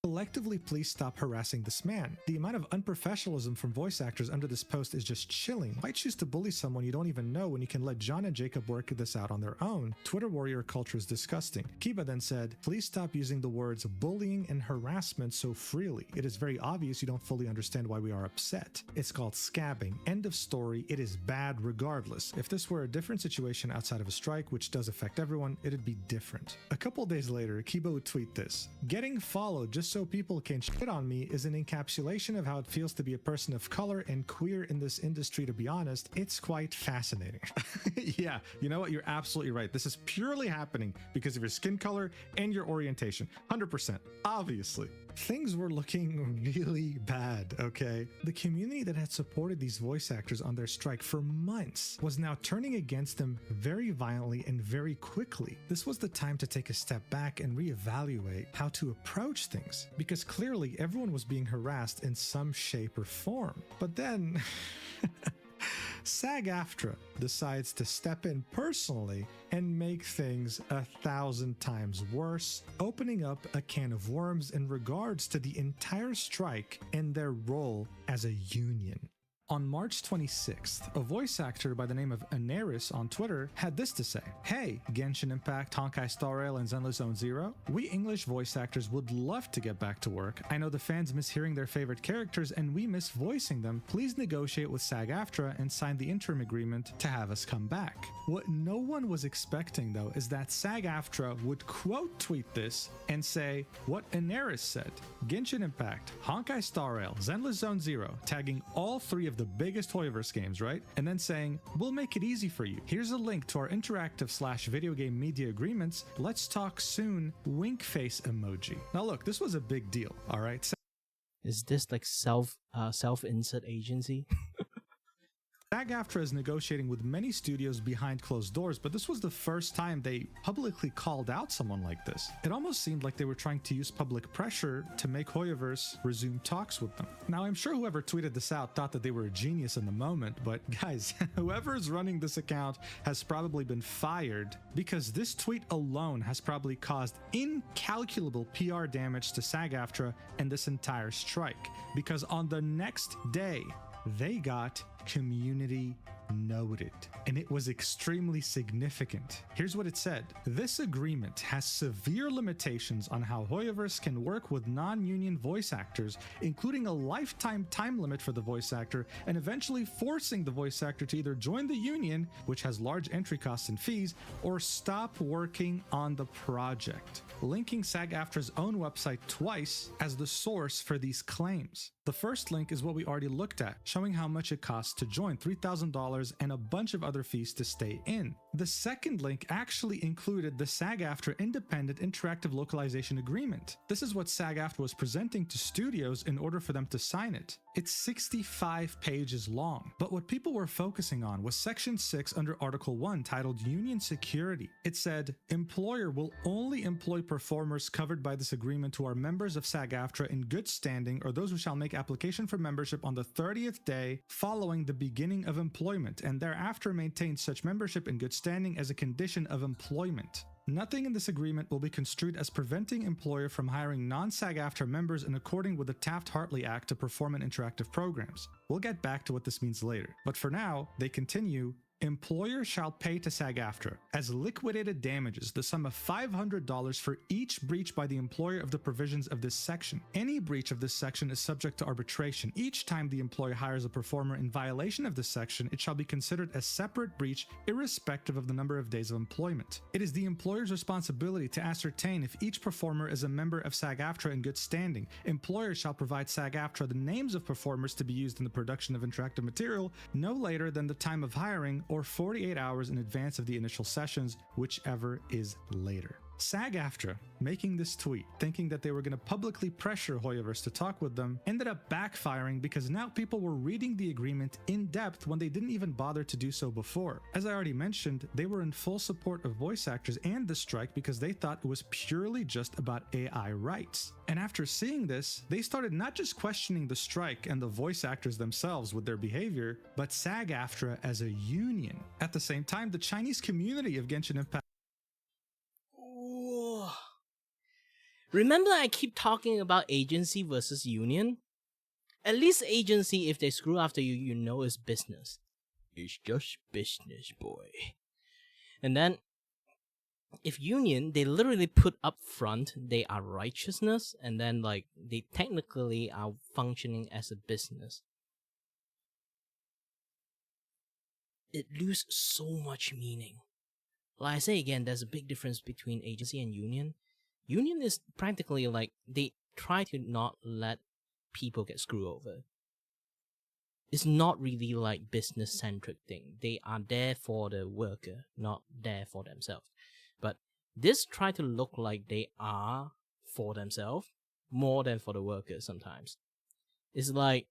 Collectively, please stop harassing this man. The amount of unprofessionalism from voice actors under this post is just chilling. Why choose to bully someone you don't even know when you can let John and Jacob work this out on their own? Twitter warrior culture is disgusting. Kiba then said, please stop using the words bullying and harassment so freely. It is very obvious you don't fully understand why we are upset. It's called scabbing. End of story. It is bad regardless. If this were a different situation outside of a strike, which does affect everyone, it'd be different. A couple days later, Kiba would tweet this. Getting followed just so people can shit on me is an encapsulation of how it feels to be a person of color and queer in this industry. To be honest, it's quite fascinating. Yeah, you know what? You're absolutely right. This is purely happening because of your skin color and your orientation. 100%. Obviously. Things were looking really bad, okay? The community that had supported these voice actors on their strike for months was now turning against them very violently and very quickly. This was the time to take a step back and reevaluate how to approach things, because clearly everyone was being harassed in some shape or form. But then SAG-AFTRA decides to step in personally and make things 1,000 times worse, opening up a can of worms in regards to the entire strike and their role as a union. On March 26th, a voice actor by the name of Aneris on Twitter had this to say. Hey, Genshin Impact, Honkai Star Rail, and Zenless Zone Zero, we English voice actors would love to get back to work. I know the fans miss hearing their favorite characters and we miss voicing them. Please negotiate with SAG-AFTRA and sign the interim agreement to have us come back. What no one was expecting though is that SAG-AFTRA would quote tweet this and say what Aneris said. Genshin Impact, Honkai Star Rail, Zenless Zone Zero, tagging all three of the biggest Toyverse games, right? And then saying, we'll make it easy for you. Here's a link to our interactive/video game media agreements. Let's talk soon. Wink face emoji. Now look, this was a big deal, all right? Is this like self-insert agency? SAG-AFTRA is negotiating with many studios behind closed doors, but this was the first time they publicly called out someone like this. It almost seemed like they were trying to use public pressure to make Hoyoverse resume talks with them. Now, I'm sure whoever tweeted this out thought that they were a genius in the moment, but guys, whoever's running this account has probably been fired, because this tweet alone has probably caused incalculable PR damage to SAG-AFTRA and this entire strike, because on the next day, they got community noted, and it was extremely significant. Here's what it said. This agreement has severe limitations on how Hoyoverse can work with non-union voice actors, including a lifetime time limit for the voice actor, and eventually forcing the voice actor to either join the union, which has large entry costs and fees, or stop working on the project, linking SAG-AFTRA's own website twice as the source for these claims. The first link is what we already looked at, showing how much it costs to join, $3,000, and a bunch of other fees to stay in. The second link actually included the SAG-AFTRA Independent Interactive Localization Agreement. This is what SAG-AFTRA was presenting to studios in order for them to sign it. It's 65 pages long, but what people were focusing on was Section 6 under Article 1 titled Union Security. It said, employer will only employ performers covered by this agreement who are members of SAG-AFTRA in good standing, or those who shall make application for membership on the 30th day following the beginning of employment, and thereafter maintain such membership in good standing as a condition of employment. Nothing in this agreement will be construed as preventing employer from hiring non-SAG-AFTRA members in according with the Taft-Hartley Act to perform in interactive programs. We'll get back to what this means later, but for now, they continue. Employer shall pay to SAG-AFTRA as liquidated damages the sum of $500 for each breach by the employer of the provisions of this section. Any breach of this section is subject to arbitration. Each time the employer hires a performer in violation of this section, it shall be considered a separate breach irrespective of the number of days of employment. It is the employer's responsibility to ascertain if each performer is a member of SAG-AFTRA in good standing. Employers shall provide SAG-AFTRA the names of performers to be used in the production of interactive material no later than the time of hiring or 48 hours in advance of the initial sessions, whichever is later. SAG-AFTRA, making this tweet, thinking that they were going to publicly pressure Hoyoverse to talk with them, ended up backfiring because now people were reading the agreement in depth when they didn't even bother to do so before. As I already mentioned, they were in full support of voice actors and the strike because they thought it was purely just about AI rights. And after seeing this, they started not just questioning the strike and the voice actors themselves with their behavior, but SAG-AFTRA as a union. At the same time, the Chinese community of Genshin Impact. Remember I keep talking about agency versus union? At least agency, if they screw after you, you know it's business. It's just business, boy. And then, if union, they literally put up front they are righteousness, and then like they technically are functioning as a business. It loses so much meaning. Like I say again, there's a big difference between agency and union. Union is practically like they try to not let people get screwed over. It's not really like business-centric thing. They are there for the worker, not there for themselves. But this try to look like they are for themselves more than for the workers sometimes. It's like,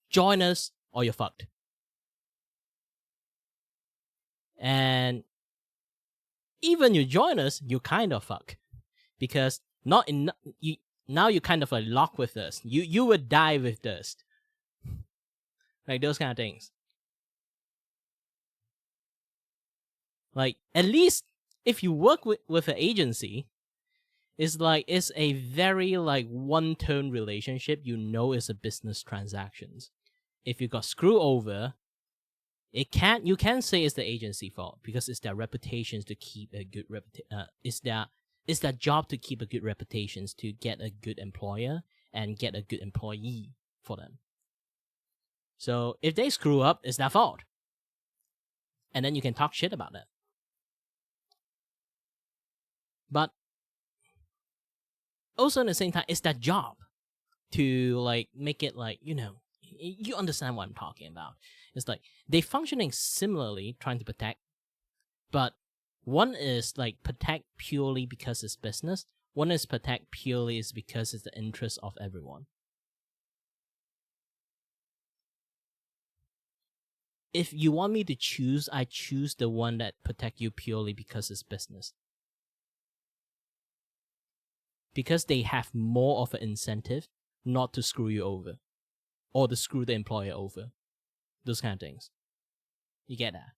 join us or you're fucked. And even you join us, you kind of fuck, because now you kind of like lock with us. You would die with us, like those kind of things. Like at least if you work with an agency, it's a very like one-turn relationship. You know it's a business transactions. If you got screwed over, you can say it's the agency fault because it's their reputations to keep a good it's their job to keep a good reputations, to get a good employer and get a good employee for them. So if they screw up, it's their fault. And then you can talk shit about that. But also at the same time, it's their job to like make it like, you understand what I'm talking about. It's like they functioning similarly, trying to protect, but one is like protect purely because it's business. One is protect purely is because it's the interest of everyone. if you want me to choose, I choose the one that protect you purely because it's business. Because they have more of an incentive not to screw you over. Or to screw the employer over. Those kind of things. You get that?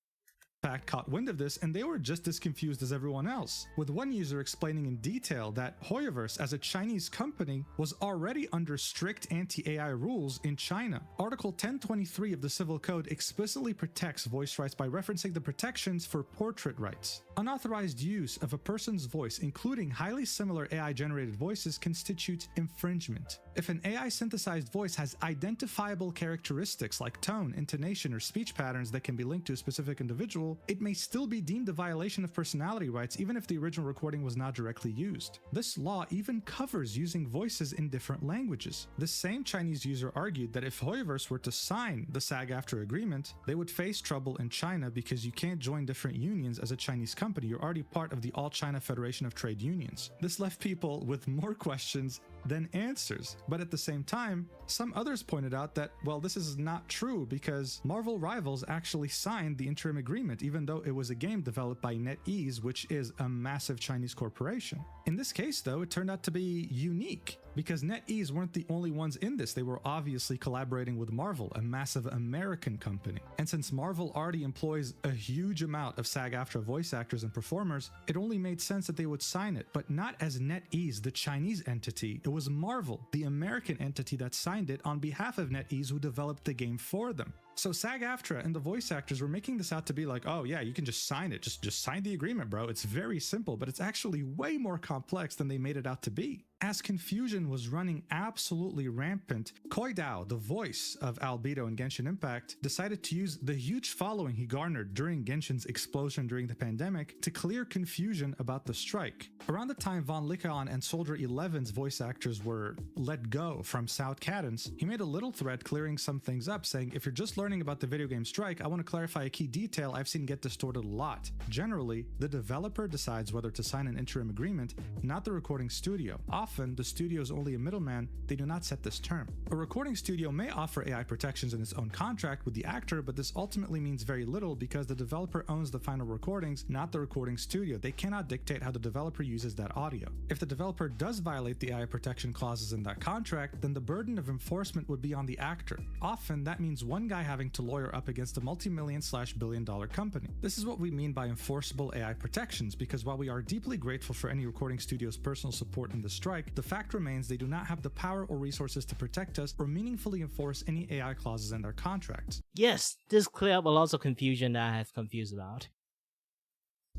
Fact caught wind of this, and they were just as confused as everyone else, with one user explaining in detail that Hoyoverse, as a Chinese company, was already under strict anti-AI rules in China. Article 1023 of the Civil Code explicitly protects voice rights by referencing the protections for portrait rights. Unauthorized use of a person's voice, including highly similar AI-generated voices, constitutes infringement. If an AI-synthesized voice has identifiable characteristics like tone, intonation, or speech patterns that can be linked to a specific individual, it may still be deemed a violation of personality rights even if the original recording was not directly used. This law even covers using voices in different languages. This same Chinese user argued that if Hoyoverse were to sign the SAG-AFTRA agreement, they would face trouble in China because you can't join different unions as a Chinese company. You're already part of the All-China Federation of Trade Unions. This left people with more questions than answers. But at the same time, some others pointed out that, well, this is not true because Marvel Rivals actually signed the interim agreement, even though it was a game developed by NetEase, which is a massive Chinese corporation. In this case, though, it turned out to be unique because NetEase weren't the only ones in this. They were obviously collaborating with Marvel, a massive American company. And since Marvel already employs a huge amount of SAG-AFTRA voice actors and performers, it only made sense that they would sign it, but not as NetEase, the Chinese entity. It was Marvel, the American entity, that signed it on behalf of NetEase, who developed the game for them. So SAG-AFTRA and the voice actors were making this out to be like, oh yeah, you can just sign it. Just sign the agreement, bro. It's very simple, but it's actually way more complex than they made it out to be. As confusion was running absolutely rampant, Koi Dao, the voice of Albedo in Genshin Impact, decided to use the huge following he garnered during Genshin's explosion during the pandemic to clear confusion about the strike. Around the time Von Lycaon and Soldier 11's voice actors were let go from South Cadence, he made a little thread clearing some things up, saying, if you're just learning about the video game strike, I want to clarify a key detail I've seen get distorted a lot. Generally, the developer decides whether to sign an interim agreement, not the recording studio. Often, the studio is only a middleman, they do not set this term. A recording studio may offer AI protections in its own contract with the actor, but this ultimately means very little because the developer owns the final recordings, not the recording studio. They cannot dictate how the developer uses that audio. If the developer does violate the AI protection clauses in that contract, then the burden of enforcement would be on the actor. Often, that means one guy having to lawyer up against a multi-million/billion-dollar company. This is what we mean by enforceable AI protections, because while we are deeply grateful for any recording studio's personal support in the strike, the fact remains they do not have the power or resources to protect us or meaningfully enforce any AI clauses in their contracts. Yes, this cleared up a lot of confusion that I have confused about.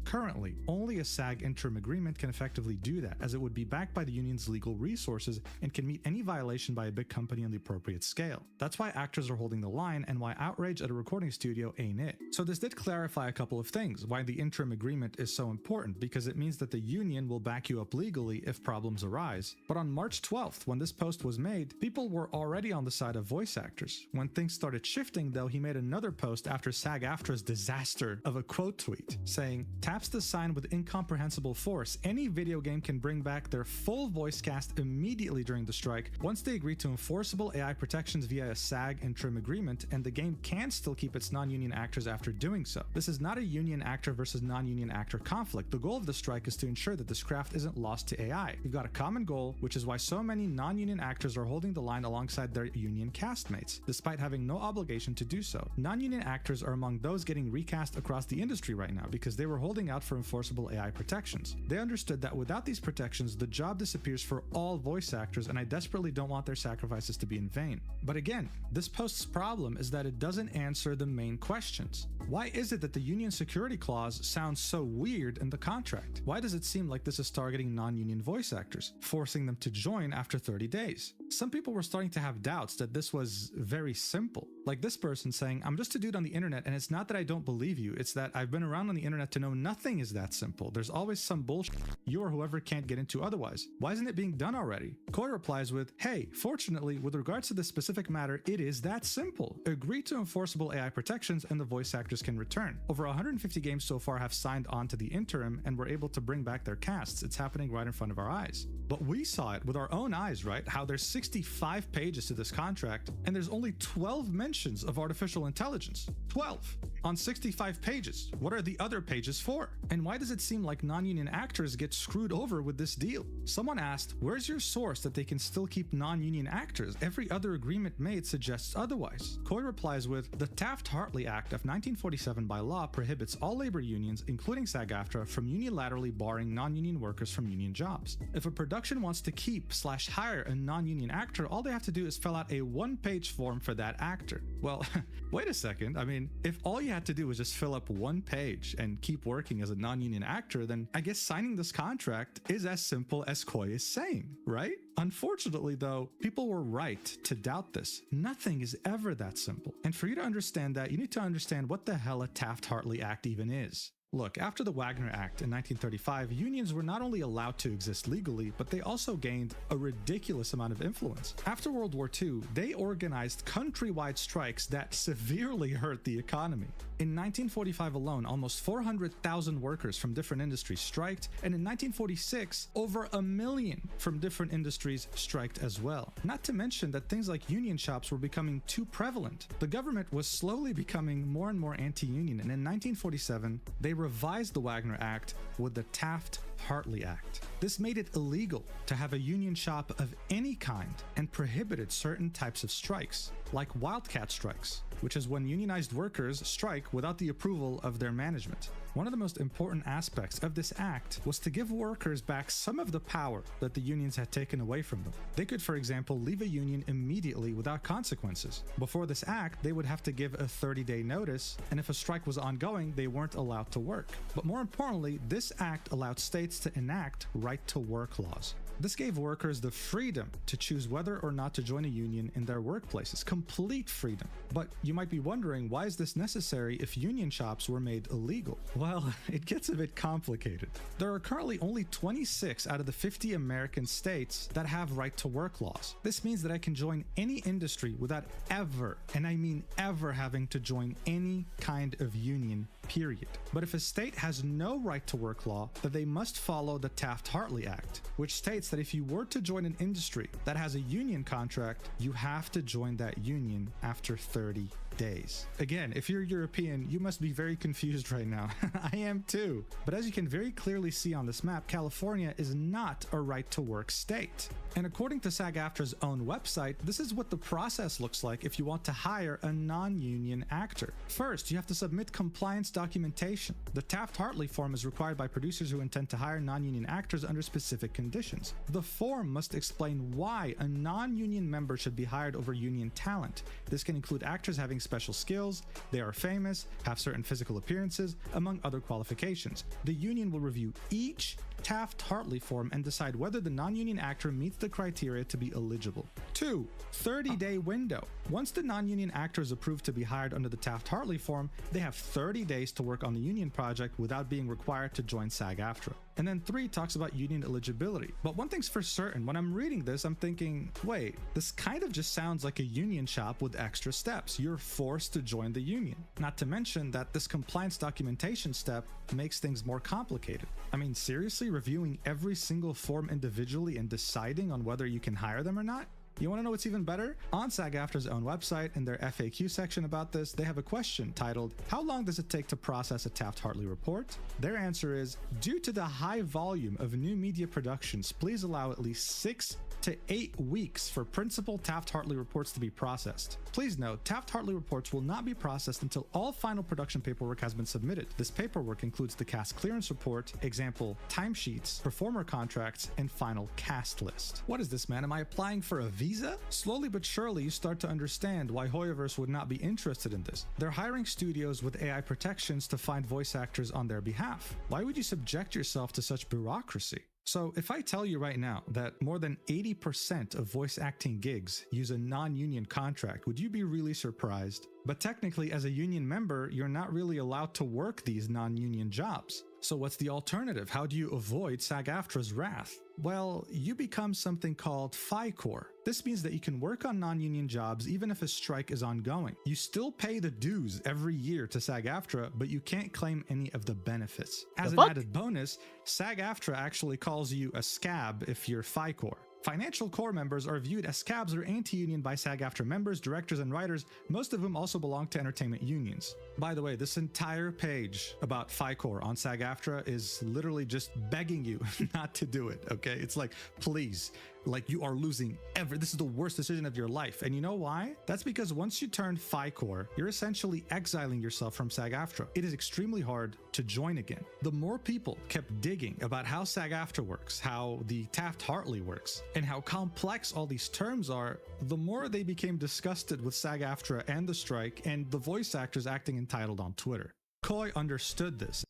Currently, only a SAG interim agreement can effectively do that, as it would be backed by the union's legal resources and can meet any violation by a big company on the appropriate scale. That's why actors are holding the line and why outrage at a recording studio ain't it. So this did clarify a couple of things, why the interim agreement is so important, because it means that the union will back you up legally if problems arise. But on March 12th, when this post was made, people were already on the side of voice actors. When things started shifting, though, he made another post after SAG-AFTRA's disaster of a quote tweet, saying, taps the sign with incomprehensible force. Any video game can bring back their full voice cast immediately during the strike once they agree to enforceable AI protections via a SAG interim agreement, and the game can still keep its non-union actors after doing so. This is not a union actor versus non-union actor conflict. The goal of the strike is to ensure that this craft isn't lost to AI. We've got a common goal, which is why so many non-union actors are holding the line alongside their union castmates, despite having no obligation to do so. Non-union actors are among those getting recast across the industry right now because they were holding out for enforceable AI protections. They understood that without these protections, the job disappears for all voice actors, and I desperately don't want their sacrifices to be in vain. But again, this post's problem is that it doesn't answer the main questions. Why is it that the union security clause sounds so weird in the contract? Why does it seem like this is targeting non-union voice actors, forcing them to join after 30 days? Some people were starting to have doubts that this was very simple. Like this person saying, I'm just a dude on the internet, and it's not that I don't believe you, it's that I've been around on the internet to know Nothing is that simple. There's always some bullshit you or whoever can't get into otherwise. Why isn't it being done already? Koi replies with, hey, fortunately, with regards to this specific matter, it is that simple. Agree to enforceable AI protections and the voice actors can return. Over 150 games so far have signed on to the interim and were able to bring back their casts. It's happening right in front of our eyes. But we saw it with our own eyes, right? How there's 65 pages to this contract and there's only 12 mentions of artificial intelligence. 12 on 65 pages. What are the other pages for? And why does it seem like non-union actors get screwed over with this deal? Someone asked, where's your source that they can still keep non-union actors? Every other agreement made suggests otherwise. Koi replies with, the Taft-Hartley Act of 1947 by law prohibits all labor unions, including SAG-AFTRA, from unilaterally barring non-union workers from union jobs. If a production wants to keep/hire a non-union actor, all they have to do is fill out a one-page form for that actor. Well, wait a second. I mean, if all you had to do was just fill up one page and keep working as a non-union actor, then I guess signing this contract is as simple as Koi is saying, right? Unfortunately, though, people were right to doubt this. Nothing is ever that simple. And for you to understand that, you need to understand what the hell a Taft-Hartley Act even is. Look, after the Wagner Act in 1935, unions were not only allowed to exist legally, but they also gained a ridiculous amount of influence. After World War II, they organized countrywide strikes that severely hurt the economy. In 1945 alone, almost 400,000 workers from different industries striked, and in 1946, over 1 million from different industries striked as well. Not to mention that things like union shops were becoming too prevalent. The government was slowly becoming more and more anti-union, and in 1947, they revised the Wagner Act with the Taft-Hartley Act. This made it illegal to have a union shop of any kind and prohibited certain types of strikes, like wildcat strikes, which is when unionized workers strike without the approval of their management. One of the most important aspects of this act was to give workers back some of the power that the unions had taken away from them. They could, for example, leave a union immediately without consequences. Before this act, they would have to give a 30-day notice, and if a strike was ongoing, they weren't allowed to work. But more importantly, this act allowed states to enact right-to-work laws. This gave workers the freedom to choose whether or not to join a union in their workplaces, complete freedom. But you might be wondering, why is this necessary if union shops were made illegal? Well, it gets a bit complicated. There are currently only 26 out of the 50 American states that have right-to-work laws. This means that I can join any industry without ever, and I mean ever, having to join any kind of union, period. But if a state has no right-to-work law, then they must follow the Taft-Hartley Act, which states that if you were to join an industry that has a union contract, you have to join that union after 30 days. Again, if you're European, you must be very confused right now. I am too. But as you can very clearly see on this map, California is not a right-to-work state. And according to SAG-AFTRA's own website, this is what the process looks like if you want to hire a non-union actor. First, you have to submit compliance documentation. The Taft-Hartley form is required by producers who intend to hire non-union actors under specific conditions. The form must explain why a non-union member should be hired over union talent. This can include actors having special skills, they are famous, have certain physical appearances, among other qualifications. The union will review each Taft-Hartley form and decide whether the non-union actor meets the criteria to be eligible. 2. 30-day window. Once the non-union actor is approved to be hired under the Taft-Hartley form, they have 30 days to work on the union project without being required to join SAG-AFTRA. And then 3 talks about union eligibility. But one thing's for certain, when I'm reading this, I'm thinking, wait, this kind of just sounds like a union shop with extra steps. You're forced to join the union. Not to mention that this compliance documentation step makes things more complicated. I mean, seriously, reviewing every single form individually and deciding on whether you can hire them or not? You want to know what's even better? On SAG-AFTRA's own website, in their FAQ section about this, they have a question titled, how long does it take to process a Taft-Hartley report? Their answer is, due to the high volume of new media productions, please allow at least 6 to 8 weeks for principal Taft-Hartley reports to be processed. Please note, Taft-Hartley reports will not be processed until all final production paperwork has been submitted. This paperwork includes the cast clearance report, example, timesheets, performer contracts, and final cast list. What is this, man? Am I applying for a visa? Slowly but surely, you start to understand why Hoyoverse would not be interested in this. They're hiring studios with AI protections to find voice actors on their behalf. Why would you subject yourself to such bureaucracy? So if I tell you right now that more than 80% of voice acting gigs use a non-union contract, would you be really surprised? But technically, as a union member, you're not really allowed to work these non-union jobs. So what's the alternative? How do you avoid SAG-AFTRA's wrath? Well, you become something called FICOR. This means that you can work on non-union jobs even if a strike is ongoing. You still pay the dues every year to SAG-AFTRA, but you can't claim any of the benefits. As an added bonus, SAG-AFTRA actually calls you a scab if you're FICOR. Financial Corps members are viewed as scabs or anti-union by SAG-AFTRA members, directors, and writers, most of whom also belong to entertainment unions. By the way, this entire page about FICOR on SAG-AFTRA is literally just begging you not to do it, okay? It's like, please, like you are losing this is the worst decision of your life. And you know why? That's because once you turn FICOR, you're essentially exiling yourself from SAG-AFTRA. It is extremely hard to join again. The more people kept digging about how SAG-AFTRA works, how the Taft-Hartley works, and how complex all these terms are, the more they became disgusted with SAG-AFTRA and the strike and the voice actors acting entitled on Twitter. Coy understood this.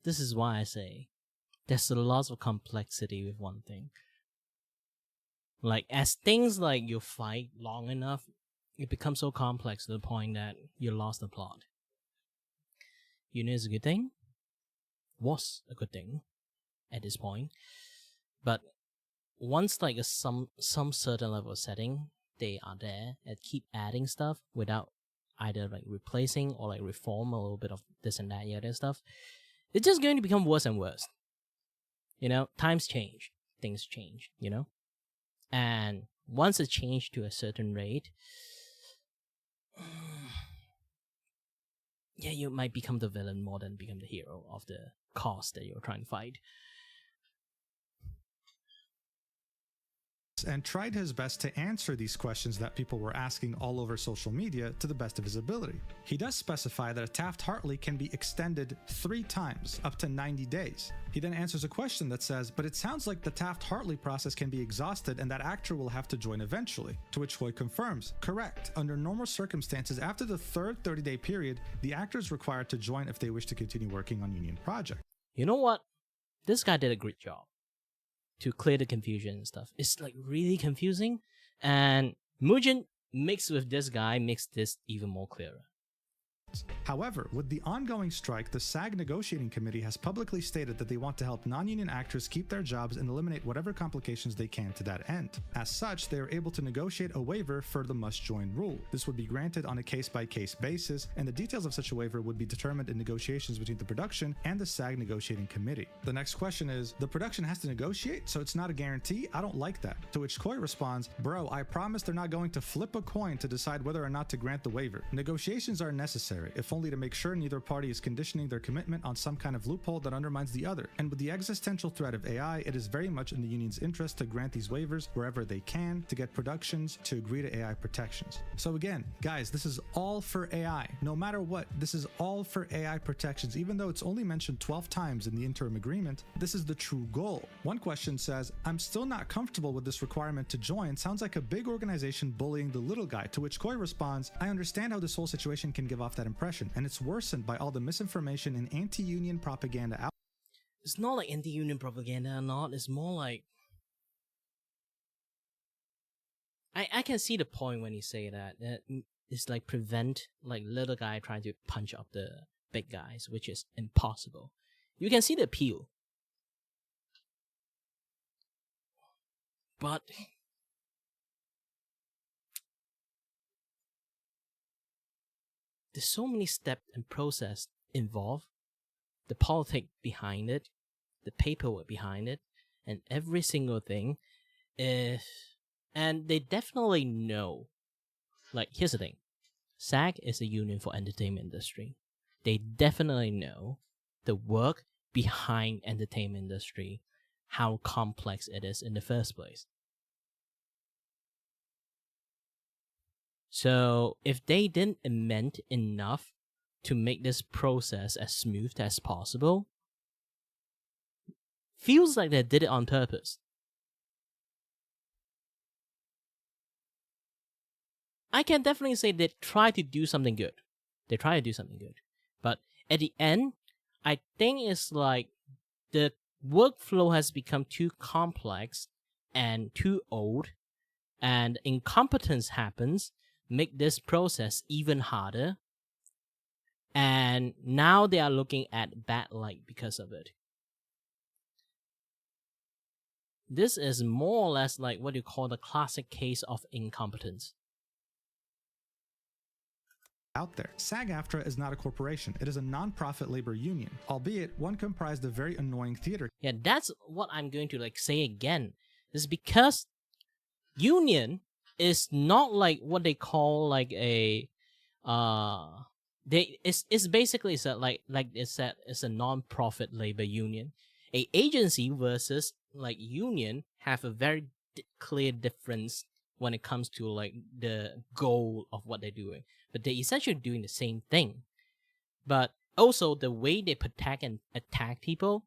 This is why I say there's a lot of complexity with one thing. Like, as things like you fight long enough, it becomes so complex to the point that you lost the plot. Union is a good thing. Was a good thing at this point. But once like some certain level of setting, they are there and keep adding stuff without either like replacing or like reform a little bit of this and that and other stuff. It's just going to become worse and worse. You know, times change, things change, you know? And once it changed to a certain rate, yeah, you might become the villain more than become the hero of the cause that you're trying to fight. And tried his best to answer these questions that people were asking all over social media to the best of his ability. He does specify that a Taft-Hartley can be extended 3 times, up to 90 days. He then answers a question that says, but it sounds like the Taft-Hartley process can be exhausted and that actor will have to join eventually. To which Hoy confirms, correct, under normal circumstances, after the 3rd 30-day period, the actor is required to join if they wish to continue working on union project. You know what? This guy did a great job to clear the confusion and stuff. It's like really confusing, and Mugen mixed with this guy makes this even more clearer. However, with the ongoing strike, the SAG negotiating committee has publicly stated that they want to help non-union actors keep their jobs and eliminate whatever complications they can to that end. As such, they are able to negotiate a waiver for the must-join rule. This would be granted on a case-by-case basis, and the details of such a waiver would be determined in negotiations between the production and the SAG negotiating committee. The next question is, the production has to negotiate, so it's not a guarantee? I don't like that. To which Coy responds, bro, I promise they're not going to flip a coin to decide whether or not to grant the waiver. Negotiations are necessary, if only to make sure neither party is conditioning their commitment on some kind of loophole that undermines the other. And with the existential threat of AI, it is very much in the union's interest to grant these waivers wherever they can to get productions to agree to AI protections. So again, guys, this is all for AI. No matter what, this is all for AI protections. Even though it's only mentioned 12 times in the interim agreement, this is the true goal. One question says, I'm still not comfortable with this requirement to join. Sounds like a big organization bullying the little guy. To which Coy responds, I understand how this whole situation can give off that impression, and it's worsened by all the misinformation and anti-union propaganda out. It's not like anti-union propaganda or not. It's more like I can see the point when you say that. It's like prevent like little guy trying to punch up the big guys, which is impossible. You can see the appeal, but there's so many steps and process involved, the politics behind it, the paperwork behind it, and every single thing. And they definitely know. Like, here's the thing. SAG is a union for entertainment industry. They definitely know the work behind entertainment industry, how complex it is in the first place. So if they didn't amend enough to make this process as smooth as possible, feels like they did it on purpose. I can definitely say they try to do something good. They try to do something good. But at the end, I think it's like the workflow has become too complex and too old, and incompetence happens, make this process even harder. And now they are looking at bad light because of it. This is more or less like what you call the classic case of incompetence. Out there. SAG-AFTRA is not a corporation. It is a non-profit labor union, albeit one comprised of very annoying theater. Yeah, that's what I'm going to like say again. It's because union is not like what they call like a it's basically it's a non-profit labor union. A agency versus like union have a very clear difference when it comes to like the goal of what they're doing, but they're essentially doing the same thing. But also the way they protect and attack people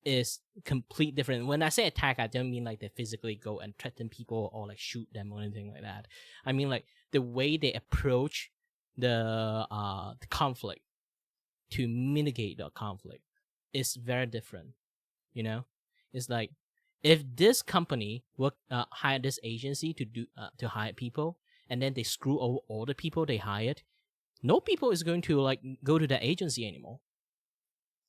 is complete different. When I say attack, I don't mean like they physically go and threaten people or like shoot them or anything like that. I mean like the way they approach the conflict to mitigate the conflict is very different. You know, it's like if this company hired this agency to hire people, and then they screw over all the people they hired, no people is going to like go to that agency anymore.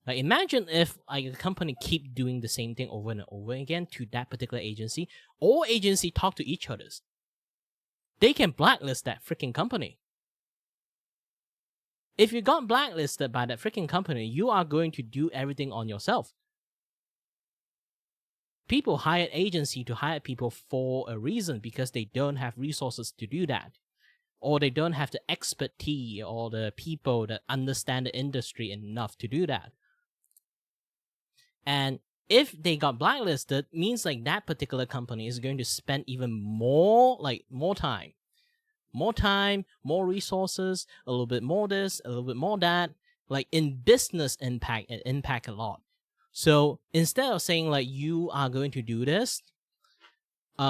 Like imagine if like a company keep doing the same thing over and over again to that particular agency. All agency talk to each other. They can blacklist that freaking company. If you got blacklisted by that freaking company, you are going to do everything on yourself. People hire agency to hire people for a reason, because they don't have resources to do that. Or they don't have the expertise or the people that understand the industry enough to do that. And if they got blacklisted, means like that particular company is going to spend even more time, more resources, a little bit more this, a little bit more that, like in business impact, it impact a lot. So instead of saying like you are going to do this to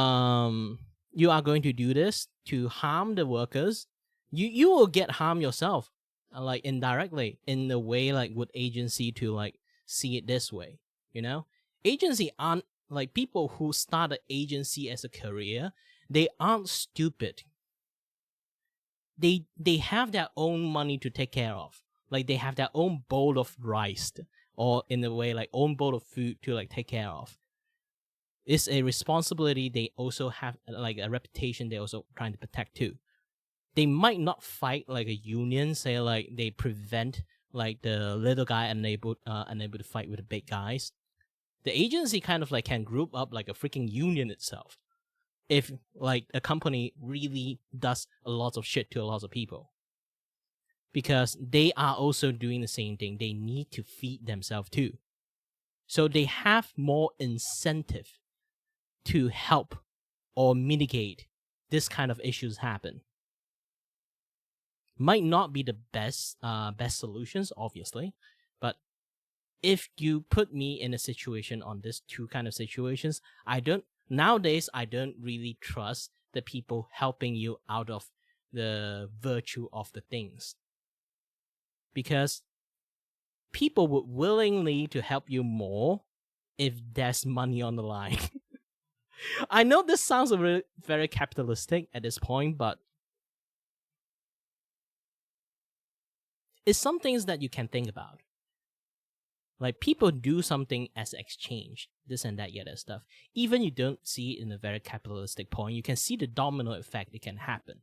harm the workers, you will get harmed yourself, like indirectly, in the way like would agency to like see it this way. You know, agency aren't like people who start an agency as a career. They aren't stupid. They have their own money to take care of. Like they have their own bowl of rice, or in a way like own bowl of food to like take care of. It's a responsibility. They also have like a reputation they're also trying to protect too. They might not fight like a union, say like they prevent like the little guy unable to fight with the big guys. The agency kind of like can group up like a freaking union itself, if like a company really does a lot of shit to a lot of people. Because they are also doing the same thing. They need to feed themselves too. So they have more incentive to help or mitigate this kind of issues happen. Might not be the best solutions, obviously, but if you put me in a situation on this two kind of situations, nowadays I don't really trust the people helping you out of the virtue of the things. Because people would willingly to help you more if there's money on the line. I know this sounds very, very capitalistic at this point, but it's some things that you can think about. Like people do something as exchange, this and that, yet stuff. Even you don't see it in a very capitalistic point, you can see the domino effect it can happen.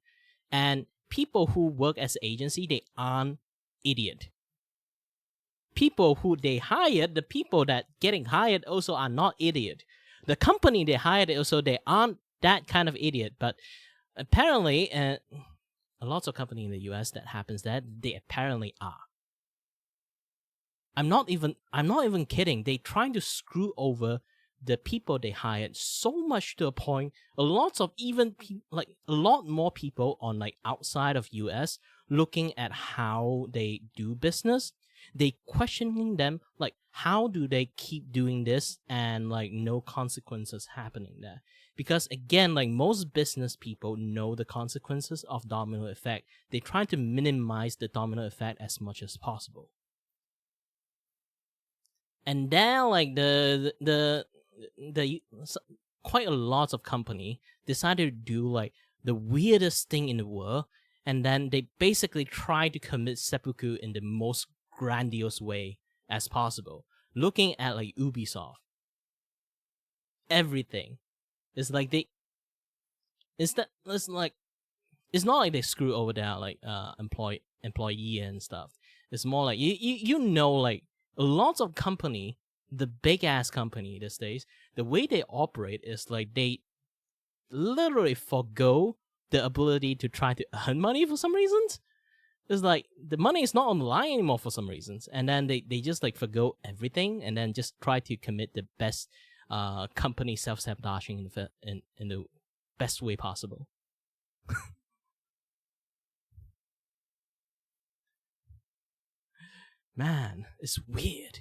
And people who work as an agency, they aren't idiot. People who they hired, the people that getting hired also are not idiot. The company they hired also, they aren't that kind of idiot. But apparently, a lot of company in the US that happens that they apparently are. I'm not even kidding. They trying to screw over the people they hired so much to a point. A lot more people on like outside of US looking at how they do business. They questioning them like, how do they keep doing this and like no consequences happening there? Because again, like most business people know the consequences of domino effect. They try to minimize the domino effect as much as possible. And then like quite a lot of company decided to do like the weirdest thing in the world, and then they basically try to commit seppuku in the most grandiose way as possible. Looking at like Ubisoft, everything is like it's not like they screw over their like employee and stuff. It's more like you know, like a lot of company, the big ass company these days, the way they operate is like they literally forgo the ability to try to earn money for some reasons. It's like the money is not on the line anymore for some reasons, and then they just like forgo everything and then just try to commit the best company self-sabotaging in the best way possible. Man, it's weird.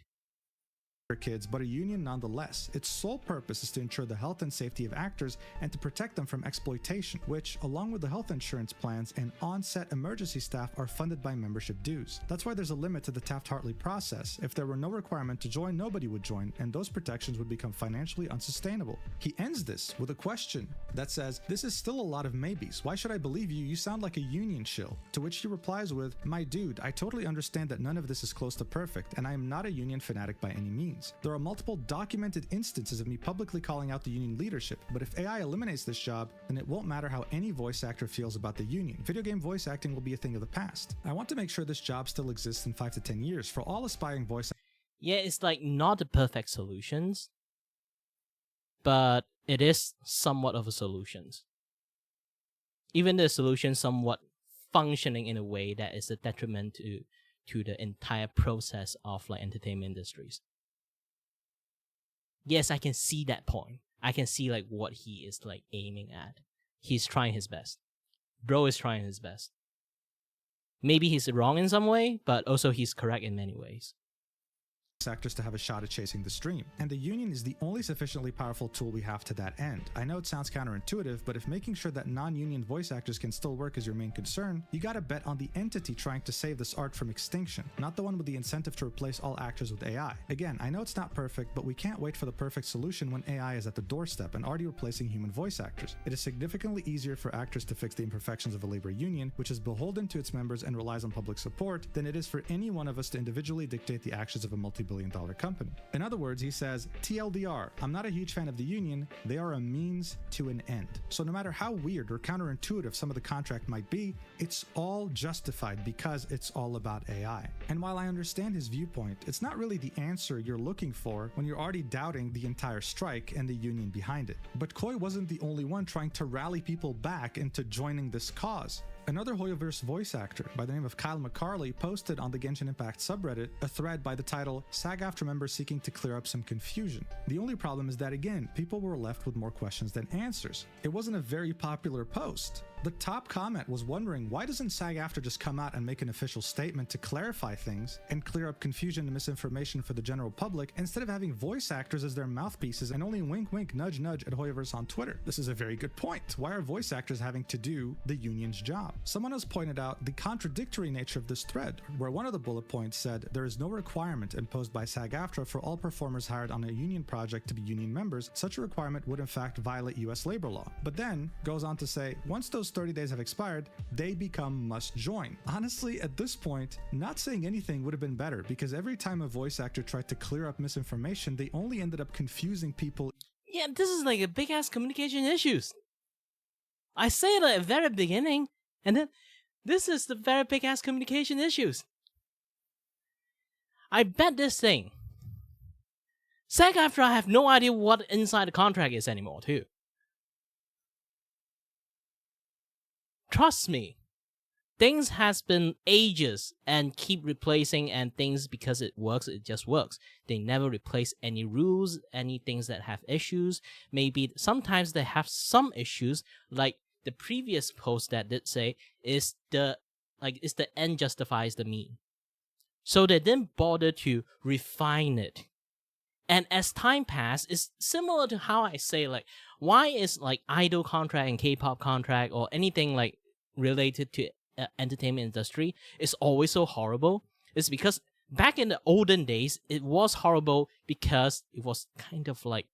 For kids, but a union nonetheless. Its sole purpose is to ensure the health and safety of actors and to protect them from exploitation, which, along with the health insurance plans and on-set emergency staff, are funded by membership dues. That's why there's a limit to the Taft-Hartley process. If there were no requirement to join, nobody would join, and those protections would become financially unsustainable. He ends this with a question that says, "This is still a lot of maybes. Why should I believe you? You sound like a union shill." To which he replies with, "My dude, I totally understand that none of this is close to perfect, and I am not a union fanatic by any means. There are multiple documented instances of me publicly calling out the union leadership, but if AI eliminates this job, then it won't matter how any voice actor feels about the union. Video game voice acting will be a thing of the past. I want to make sure this job still exists in 5 to 10 years for all aspiring voice." Yeah, it's like not the perfect solutions, but it is somewhat of a solution. Even the solution somewhat functioning in a way that is a detriment to the entire process of like entertainment industries. Yes, I can see that point. I can see like what he is like aiming at. He's trying his best. Bro is trying his best. Maybe he's wrong in some way, but also he's correct in many ways. Actors to have a shot at chasing the stream, and the union is the only sufficiently powerful tool we have to that end. I know it sounds counterintuitive, but if making sure that non-union voice actors can still work is your main concern, you gotta bet on the entity trying to save this art from extinction, not the one with the incentive to replace all actors with AI. Again, I know it's not perfect, but we can't wait for the perfect solution when AI is at the doorstep and already replacing human voice actors. It is significantly easier for actors to fix the imperfections of a labor union, which is beholden to its members and relies on public support, than it is for any one of us to individually dictate the actions of a multi-billion-dollar company. In other words, he says, TLDR, I'm not a huge fan of the union, they are a means to an end. So no matter how weird or counterintuitive some of the contract might be, it's all justified because it's all about AI. And while I understand his viewpoint, it's not really the answer you're looking for when you're already doubting the entire strike and the union behind it. But Koi wasn't the only one trying to rally people back into joining this cause. Another Hoyoverse voice actor by the name of Kyle McCarley posted on the Genshin Impact subreddit a thread by the title SAG-AFTRA members seeking to clear up some confusion. The only problem is that again, people were left with more questions than answers. It wasn't a very popular post. The top comment was wondering, why doesn't SAG-AFTRA just come out and make an official statement to clarify things and clear up confusion and misinformation for the general public instead of having voice actors as their mouthpieces and only wink wink nudge nudge at Hoyoverse on Twitter? This is a very good point. Why are voice actors having to do the union's job? Someone else pointed out the contradictory nature of this thread, where one of the bullet points said there is no requirement imposed by SAG-AFTRA for all performers hired on a union project to be union members. Such a requirement would in fact violate US labor law. But then goes on to say, once those 30 days have expired, they become must join. Honestly, at this point, not saying anything would have been better, because every time a voice actor tried to clear up misinformation, they only ended up confusing people. Yeah, this is like a big ass communication issues. I say it at the very beginning, and then this is the very big ass communication issues. I bet this thing. SAG-AFTRA, I have no idea what inside the contract is anymore, too. Trust me, things has been ages and keep replacing, and things, because it works, it just works. They never replace any rules, any things that have issues. Maybe sometimes they have some issues, like the previous post that did say is the end justifies the mean. So they didn't bother to refine it. And as time passed, it's similar to how I say, like, why is like idol contract and K-pop contract or anything like related to entertainment industry is always so horrible? It's because back in the olden days, it was horrible because it was kind of like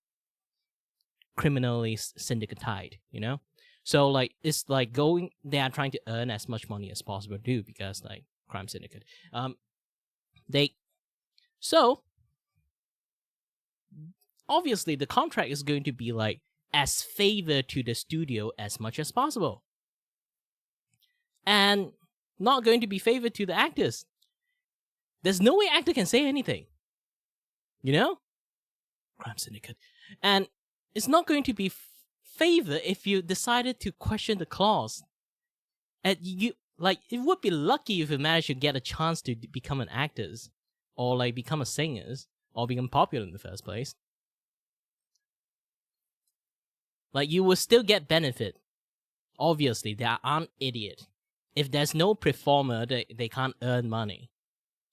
criminally syndicatized, you know? So like it's like they are trying to earn as much money as possible too, because like crime syndicate. So obviously the contract is going to be like as favor to the studio as much as possible. And not going to be favor to the actors. There's no way actor can say anything. You know? Crime syndicate. And it's not going to be favor if you decided to question the clause. And you like it would be lucky if you managed to get a chance to become an actor, or like become a singer, or become popular in the first place. Like you will still get benefit. Obviously, they aren't idiot. If there's no performer, they can't earn money.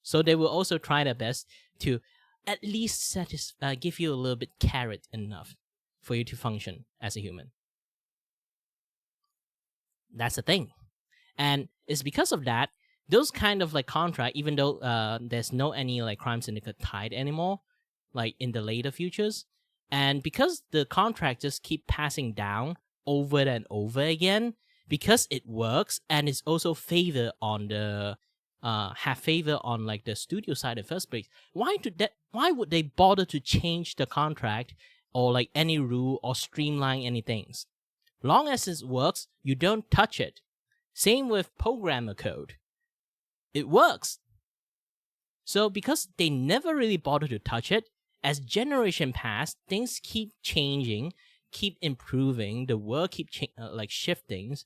So they will also try their best to at least give you a little bit carrot enough for you to function as a human. That's the thing. And it's because of that, those kind of like contract, even though there's no any like crime syndicate tied anymore, like in the later futures, and because the contract just keep passing down over and over again, because it works and it's also favor on the have favor on like the studio side in the first place. Why would they bother to change the contract or like any rule or streamline any things? Long as it works, you don't touch it. Same with programmer code. It works. So because they never really bother to touch it, as generation pass, things keep changing, keep improving, the world keep shifting.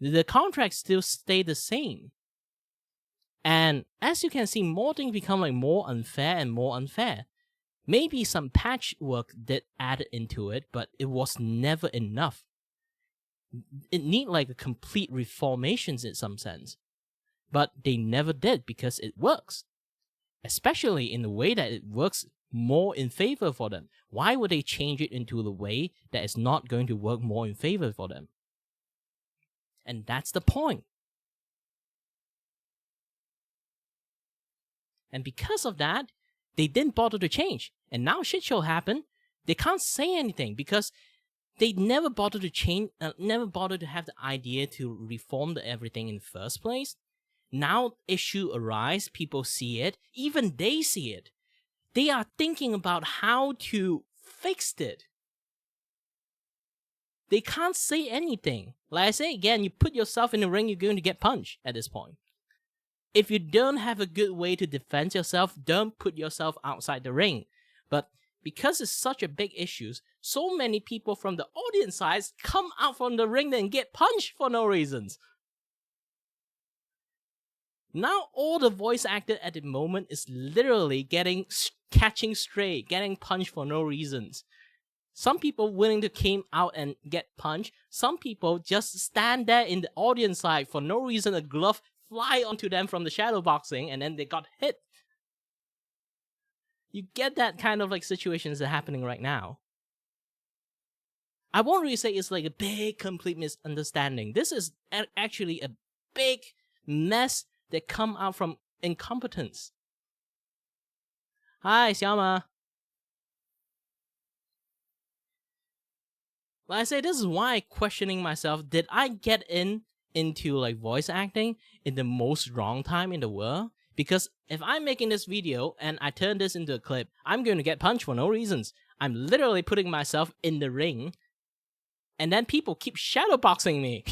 The contracts still stay the same. And as you can see, more things become like more unfair and more unfair. Maybe some patchwork did add into it, but it was never enough. It need like a complete reformations in some sense. But they never did because it works. Especially in the way that it works more in favor for them. Why would they change it into the way that is not going to work more in favor for them? And that's the point. And because of that, they didn't bother to change. And now shit show happened. They can't say anything because they never bothered to change, never bothered to have the idea to reform everything in the first place. Now issue arise, people see it, even they see it. They are thinking about how to fix it. They can't say anything. Like I say again, you put yourself in the ring, you're going to get punched at this point. If you don't have a good way to defend yourself, don't put yourself outside the ring. But because it's such a big issue, so many people from the audience side come out from the ring and get punched for no reasons. Now all the voice actor at the moment is literally catching stray, getting punched for no reasons. Some people willing to came out and get punched. Some people just stand there in the audience side for no reason. A glove fly onto them from the shadow boxing and then they got hit. You get that kind of like situations that are happening right now. I won't really say it's like a big complete misunderstanding. This is actually a big mess that come out from incompetence. Hi, Xiaoma. Like I say, this is why I'm questioning myself. Did I get into like voice acting in the most wrong time in the world? Because if I'm making this video and I turn this into a clip, I'm going to get punched for no reasons. I'm literally putting myself in the ring, and then people keep shadowboxing me.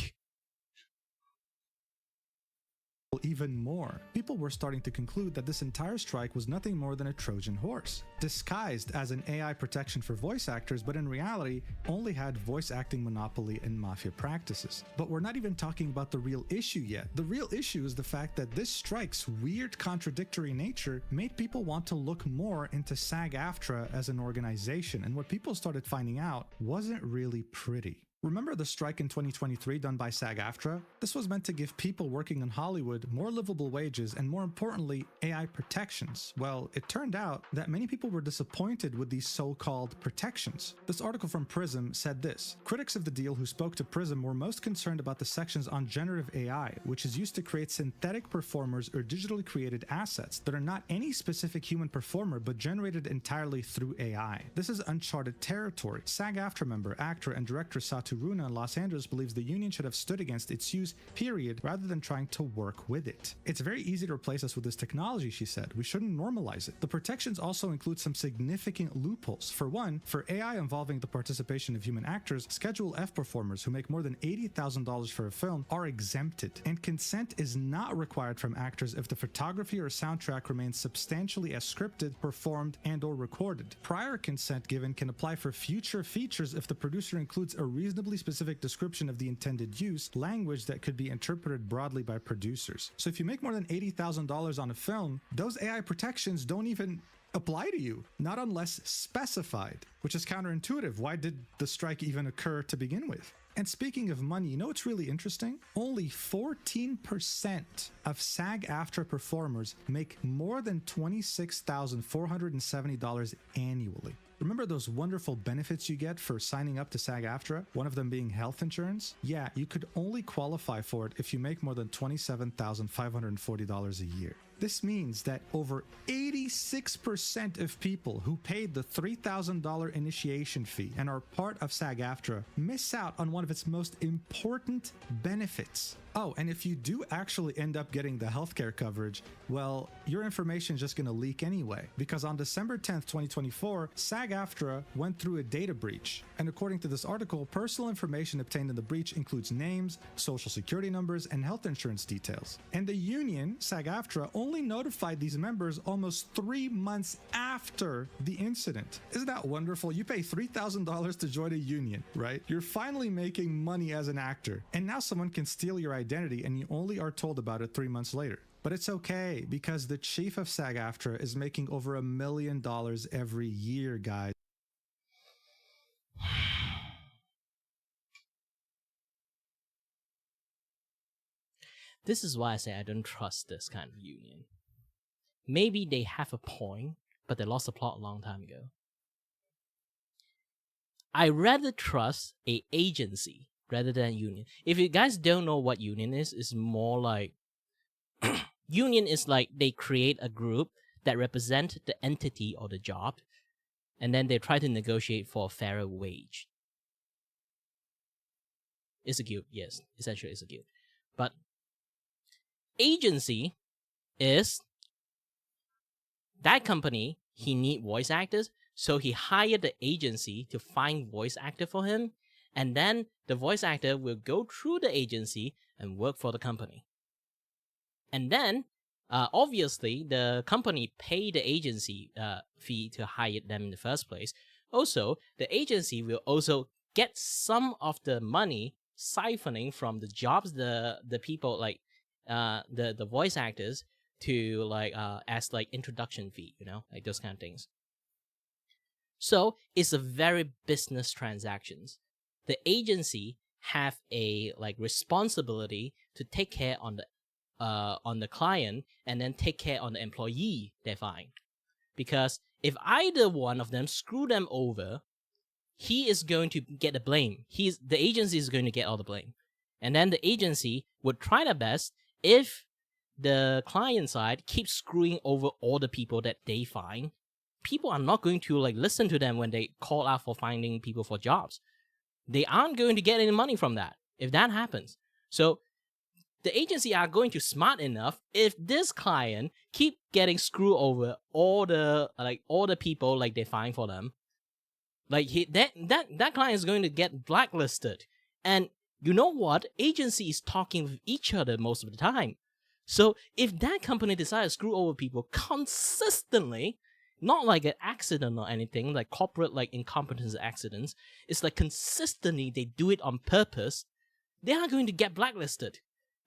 Even more, people were starting to conclude that this entire strike was nothing more than a Trojan horse, disguised as an AI protection for voice actors, but in reality only had voice acting monopoly and mafia practices. But we're not even talking about the real issue yet. The real issue is the fact that this strike's weird contradictory nature made people want to look more into SAG-AFTRA as an organization, and what people started finding out wasn't really pretty. Remember the strike in 2023 done by SAG-AFTRA? This was meant to give people working in Hollywood more livable wages and, more importantly, AI protections. Well, it turned out that many people were disappointed with these so-called protections. This article from Prism said this: critics of the deal who spoke to Prism were most concerned about the sections on generative AI, which is used to create synthetic performers or digitally created assets that are not any specific human performer but generated entirely through AI. This is uncharted territory. SAG-AFTRA member, actor, and director Satu Runa in Los Angeles believes the union should have stood against its use, period, rather than trying to work with it. It's very easy to replace us with this technology, she said. We shouldn't normalize it. The protections also include some significant loopholes. For one, for AI involving the participation of human actors, Schedule F performers who make more than $80,000 for a film are exempted, and consent is not required from actors if the photography or soundtrack remains substantially as scripted, performed, and/or recorded. Prior consent given can apply for future features if the producer includes a reasonably specific description of the intended use, language that could be interpreted broadly by producers. So if you make more than $80,000 on a film, those AI protections don't even apply to you, not unless specified, which is counterintuitive. Why did the strike even occur to begin with? And speaking of money, you know what's really interesting? Only 14% of SAG-AFTRA performers make more than $26,470 annually. Remember those wonderful benefits you get for signing up to SAG-AFTRA? One of them being health insurance? Yeah, you could only qualify for it if you make more than $27,540 a year. This means that over 86% of people who paid the $3,000 initiation fee and are part of SAG-AFTRA miss out on one of its most important benefits. Oh, and if you do actually end up getting the healthcare coverage, well, your information is just going to leak anyway, because on December 10th, 2024, SAG-AFTRA went through a data breach. And according to this article, personal information obtained in the breach includes names, social security numbers, and health insurance details. And the union, SAG-AFTRA, only notified these members almost 3 months after the incident. Isn't that wonderful? You pay $3,000 to join a union, right? You're finally making money as an actor, and now someone can steal your identity and you only are told about it 3 months later. But it's okay, because the chief of SAG-AFTRA is making over $1 million every year, guys. This is why I say I don't trust this kind of union. Maybe they have a point, but they lost the plot a long time ago. I rather trust a agency rather than union. If you guys don't know what union is, it's more like union is like they create a group that represent the entity or the job, and then they try to negotiate for a fairer wage. It's a guild, yes. Essentially, it's a guild. But agency is that company, he need voice actors, so he hired the agency to find voice actor for him, and then the voice actor will go through the agency and work for the company. And then, obviously, the company pay the agency fee to hire them in the first place. Also, the agency will also get some of the money siphoning from the jobs the people like the voice actors to like as like introduction fee, you know, like those kind of things. So it's a very business transactions. The agency have a like responsibility to take care on the client and then take care on the employee they find. Because if either one of them screw them over, he is going to get the blame. The agency is going to get all the blame. And then the agency would try their best if the client side keeps screwing over all the people that they find. People are not going to like listen to them when they call out for finding people for jobs. They aren't going to get any money from that if that happens. So the agency are going to smart enough if this client keep getting screwed over all the people like they find for them. Like that client is going to get blacklisted. And you know what? Agency is talking with each other most of the time. So if that company decides to screw over people consistently, not like an accident or anything, like corporate like incompetence accidents, it's like consistently they do it on purpose, they are going to get blacklisted.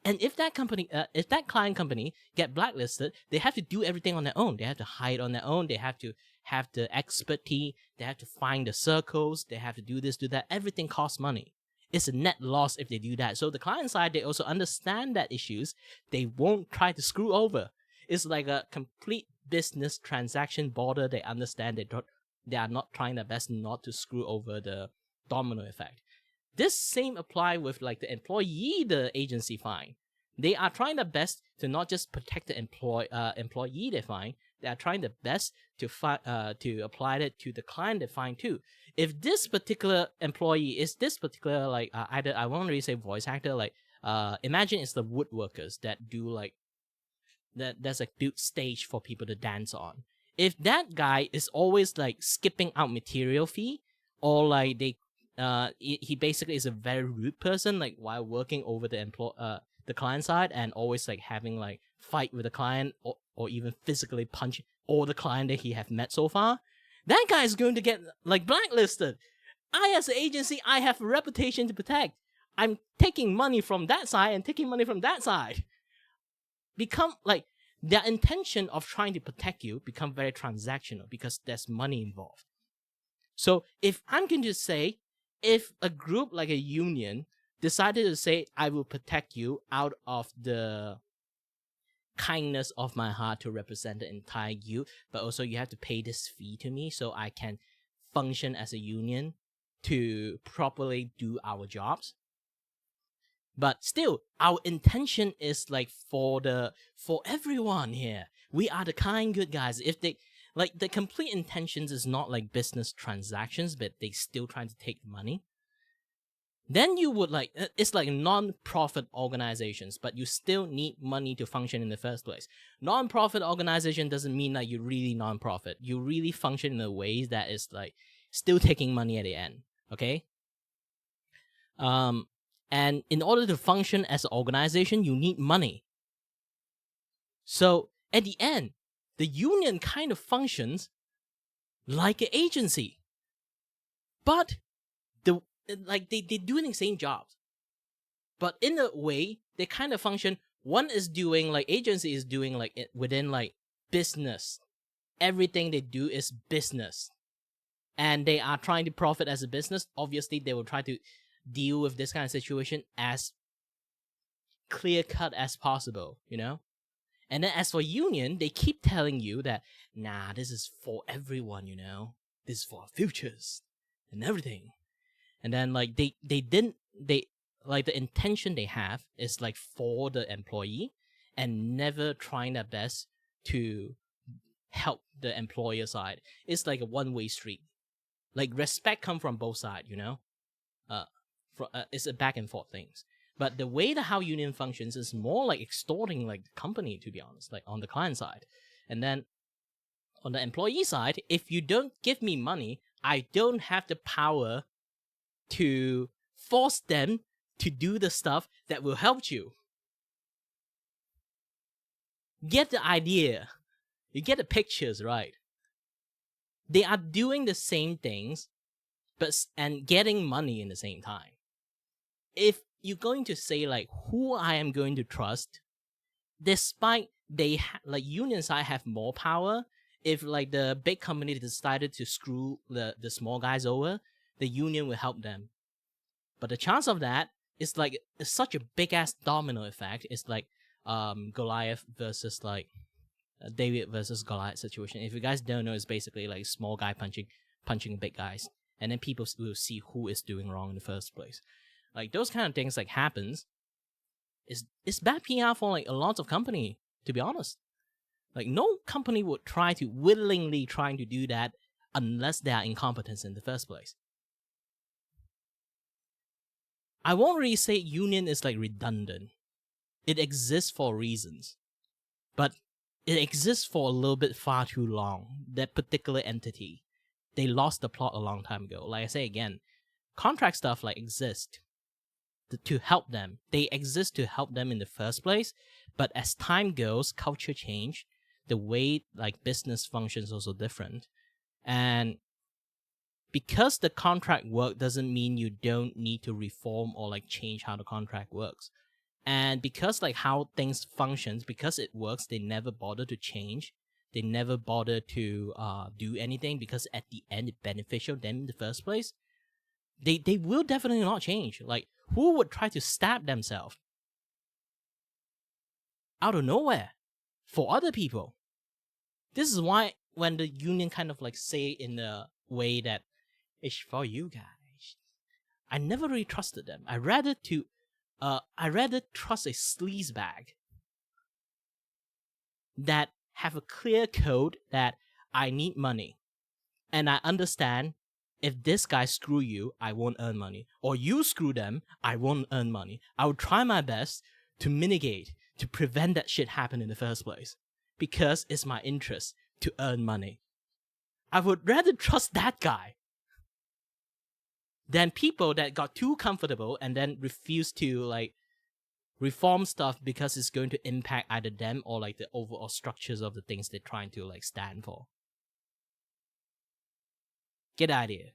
And if that company, if that client company get blacklisted, they have to do everything on their own. They have to hire on their own. They have to have the expertise. They have to find the circles. They have to do this, do that. Everything costs money. it's a net loss if they do that. So the client side, they also understand that issues. They won't try to screw over. It's like a complete business transaction border. They understand they are not trying their best not to screw over the domino effect. This same apply with like the employee, the agency fine. They are trying their best to not just protect the employee they find. They are trying their best to apply that to the client they find too. If this particular employee is this particular like either I won't really say voice actor, like imagine it's the woodworkers that do like there's a built stage for people to dance on. If that guy is always like skipping out material fee, or like he basically is a very rude person, like while working over the client side, and always like having like fight with the client, or even physically punch all the client that he have met so far, that guy is going to get like blacklisted. I, as an agency, I have a reputation to protect. I'm taking money from that side and taking money from that side. Become like their intention of trying to protect you become very transactional because there's money involved. So if I'm going to say, if a group like a union decided to say, I will protect you out of the kindness of my heart to represent the entire youth, but also you have to pay this fee to me so I can function as a union to properly do our jobs. But still, our intention is like for everyone here. We are the kind good guys. If they like the complete intentions is not like business transactions, but they still trying to take money. Then you would like it's like non-profit organizations, but you still need money to function in the first place. Non-profit organization doesn't mean that you're really non-profit. You really function in a way that is like still taking money at the end. Okay. And in order to function as an organization, you need money. So at the end, the union kind of functions like an agency. But they're doing the same jobs. But in a way, they kind of function, one is doing like agency is doing like within like business. Everything they do is business. And they are trying to profit as a business. Obviously, they will try to deal with this kind of situation as clear-cut as possible, you know? And then as for union, they keep telling you that, nah, this is for everyone, you know? This is for our futures and everything. And then like the intention they have is like for the employee and never trying their best to help the employer side. It's like a one-way street. Like respect come from both sides, you know? It's a back and forth things. But the way how union functions is more like extorting like the company, to be honest, like on the client side. And then on the employee side, if you don't give me money, I don't have the power to force them to do the stuff that will help you. Get the idea. You get the pictures, right? They are doing the same things, and getting money in the same time. If you're going to say like who I am going to trust, despite like union side have more power, if like the big company decided to screw the small guys over, the union will help them. But the chance of that is like it's such a big ass domino effect. It's like Goliath versus like David versus Goliath situation. If you guys don't know, it's basically like small guy punching big guys, and then people will see who is doing wrong in the first place. Like those kind of things like happens. It's bad PR for like a lot of company, to be honest. Like no company would willingly trying to do that unless they are incompetent in the first place. I won't really say union is like redundant. It exists for reasons. But it exists for a little bit far too long. That particular entity. They lost the plot a long time ago. Like I say again, contract stuff like exist to help them. They exist to help them in the first place. But as time goes, culture change. The way like business functions also different. And because the contract work doesn't mean you don't need to reform or like change how the contract works. And because like how things functions, because it works, they never bother to change. They never bother to do anything because at the end it's beneficial them in the first place. They will definitely not change. Like, who would try to stab themselves out of nowhere for other people? This is why when the union kind of like say in a way that it's for you guys, I never really trusted them. I rather trust a sleazebag that have a clear code that I need money, and I understand if this guy screw you, I won't earn money, or you screw them, I won't earn money. I will try my best to mitigate, to prevent that shit happen in the first place, because it's my interest to earn money. I would rather trust that guy than people that got too comfortable and then refuse to like reform stuff because it's going to impact either them or like the overall structures of the things they're trying to like stand for. Get out of here.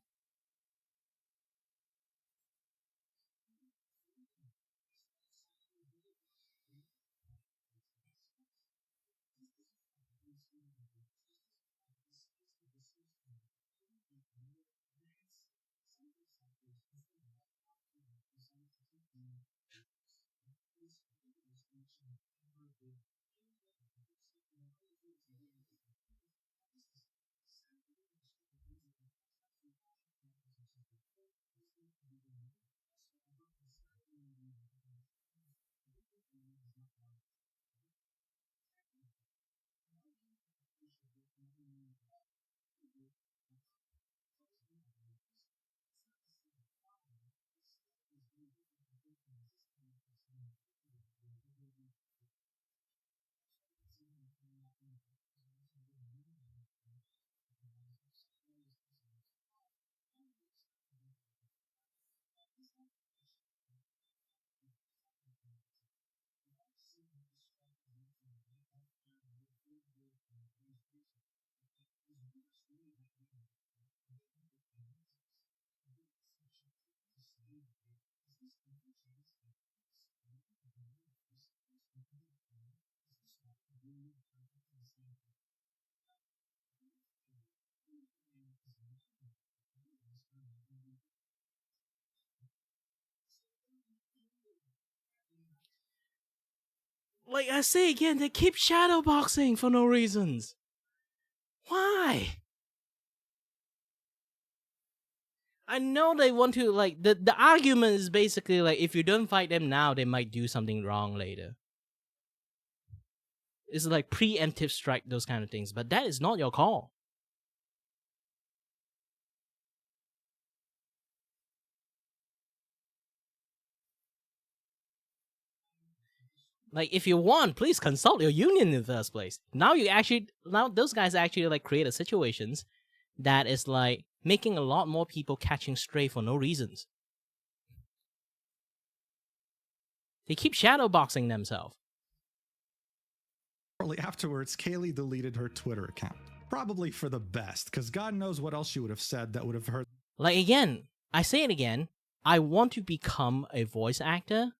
Like I say again, they keep shadowboxing for no reasons. Why? I know they want to like the argument is basically like if you don't fight them now, they might do something wrong later. It's like preemptive strike, those kind of things, but that is not your call. Like, if you want, please consult your union in the first place. Now those guys actually like create a situations that is like making a lot more people catching stray for no reasons. They keep shadowboxing themselves. Shortly afterwards, Kaylee deleted her Twitter account. Probably for the best, because God knows what else she would have said that would have hurt. Like, again, I say it again, I want to become a voice actor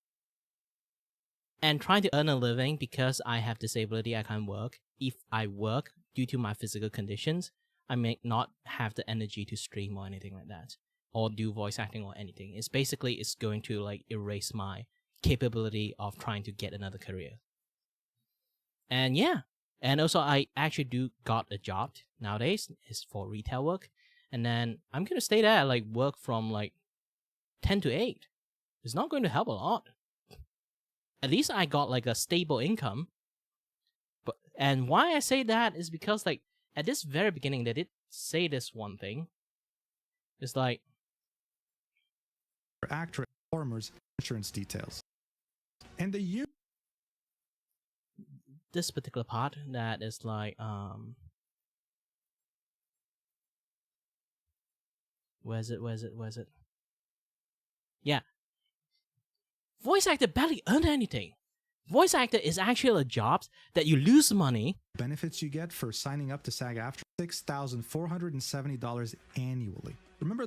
and trying to earn a living because I have disability, I can't work. If I work due to my physical conditions, I may not have the energy to stream or anything like that, or do voice acting or anything. It's going to like erase my capability of trying to get another career. And yeah, and also I actually do got a job nowadays. It's for retail work, and then I'm gonna stay there, like work from like 10 to 8. It's not going to help a lot. At least I got like a stable income. And why I say that is because like at this very beginning they did say this one thing. It's like Actor performers insurance details. And the union. This particular part that is like where's it? Yeah. Voice actor barely earn anything. Voice actor is actually a job that you lose money. Benefits you get for signing up to SAG-AFTRA, $6,470 annually. Remember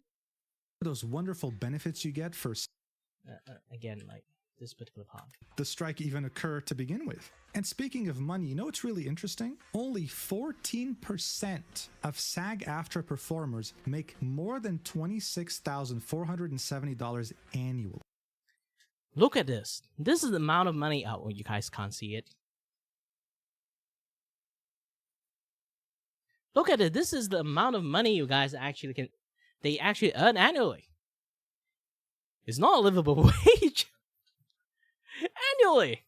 those wonderful benefits you get for... Again, like, this particular part. The strike even occur to begin with. And speaking of money, you know what's really interesting? Only 14% of SAG-AFTRA performers make more than $26,470 annually. Look at this. This is the amount of money. Oh, you guys can't see it. Look at it. This is the amount of money you guys actually can. They actually earn annually. It's not a livable wage. Annually.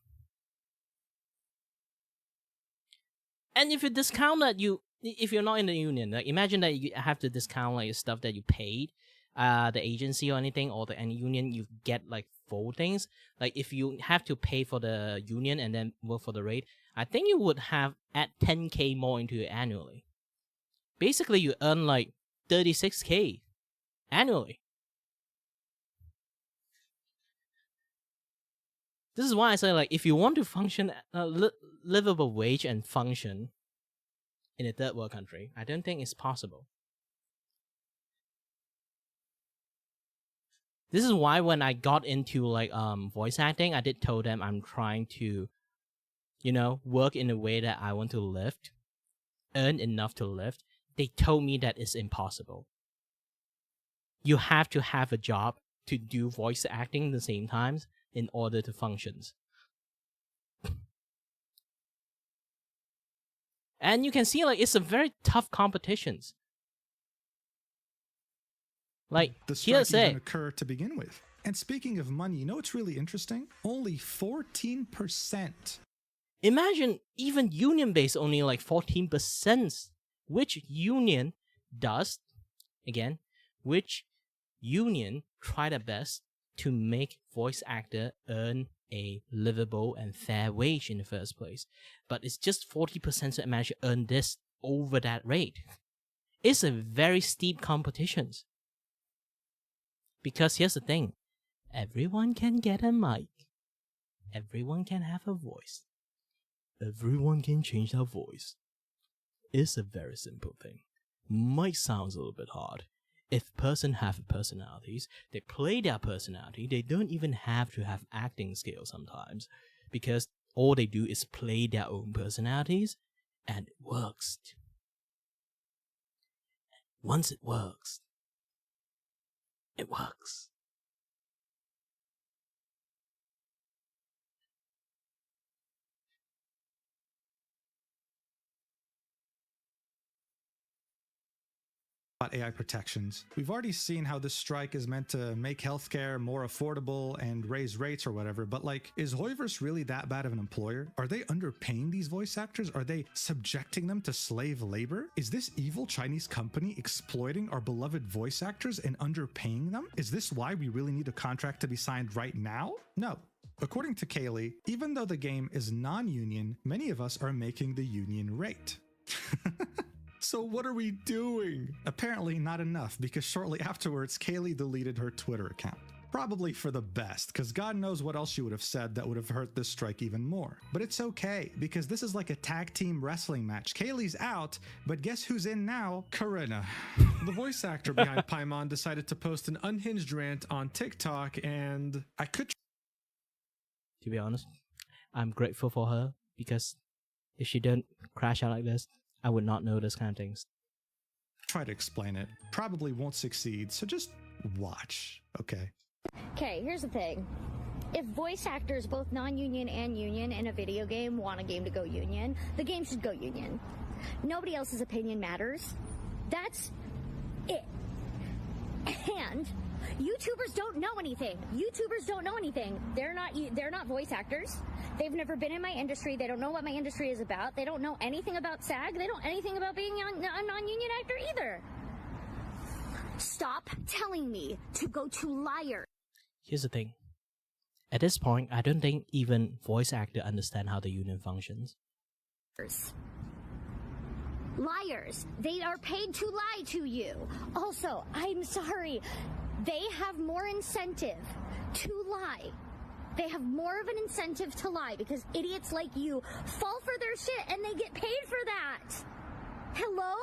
And if you discount that, if you're not in the union, like imagine that you have to discount like stuff that you paid, the agency or anything, or any union, you get like full things. Like if you have to pay for the union and then work for the rate, I think you would have add 10K more into it annually. Basically, you earn like 36K annually. This is why I say, like, if you want to function livable wage and function in a third world country, I don't think it's possible. This is why when I got into like voice acting, I did told them I'm trying to, you know, work in a way that I want to live, earn enough to live. They told me that it's impossible. You have to have a job to do voice acting at the same time in order to function. And you can see like it's a very tough competitions. Like the strike even occur to begin with. And speaking of money, you know what's really interesting? Only 14%. Imagine even union based only like 14%. Which union does, again, which union try their best to make voice actor earn a livable and fair wage in the first place? But it's just 40% that manage to earn this over that rate. It's a very steep competition. Because here's the thing, everyone can get a mic. Everyone can have a voice. Everyone can change their voice. It's a very simple thing. Might sound a little bit hard. If person have personalities, they play their personality. They don't even have to have acting skills sometimes, because all they do is play their own personalities, and it works. Once it works, it works. AI protections. We've already seen how this strike is meant to make healthcare more affordable and raise rates or whatever, but like, is Hoiverse really that bad of an employer? Are they underpaying these voice actors? Are they subjecting them to slave labor? Is this evil Chinese company exploiting our beloved voice actors and underpaying them? Is this why we really need a contract to be signed right now? No. According to Kaylee, even though the game is non-union, many of us are making the union rate. So what are we doing? Apparently not enough, because shortly afterwards, Kaylee deleted her Twitter account. Probably for the best, because God knows what else she would have said that would have hurt this strike even more. But it's okay, because this is like a tag team wrestling match. Kaylee's out, but guess who's in now? Karina. The voice actor behind Paimon decided to post an unhinged rant on TikTok, and I could... To be honest, I'm grateful for her, because if she didn't crash out like this, I would not know this kind of things. Try to explain it. Probably won't succeed, so just watch, okay? Okay, here's the thing. If voice actors, both non-union and union, in a video game want a game to go union, the game should go union. Nobody else's opinion matters. That's it. And YouTubers don't know anything. YouTubers don't know anything. They're not voice actors. They've never been in my industry. They don't know what my industry is about. They don't know anything about SAG. They don't know anything about being a non-union actor either. Stop telling me to go to liar. Here's the thing. At this point, I don't think even voice actors understand how the union functions. Liars. They are paid to lie to you. Also, I'm sorry. They have more incentive to lie. They have more of an incentive to lie because idiots like you fall for their shit and they get paid for that. Hello?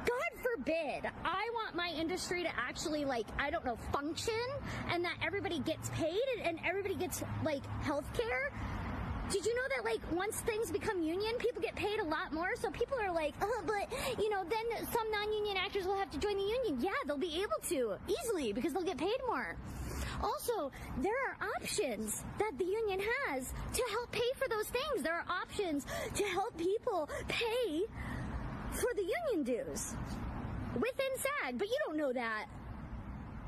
God forbid. I want my industry to actually, like, I don't know, function, and that everybody gets paid and everybody gets, like, health care. Did you know that, like, once things become union, people get paid a lot more? So people are like, oh, but, you know, then some non-union actors will have to join the union. Yeah, they'll be able to, easily, because they'll get paid more. Also, there are options that the union has to help pay for those things. There are options to help people pay for the union dues within SAG, but you don't know that.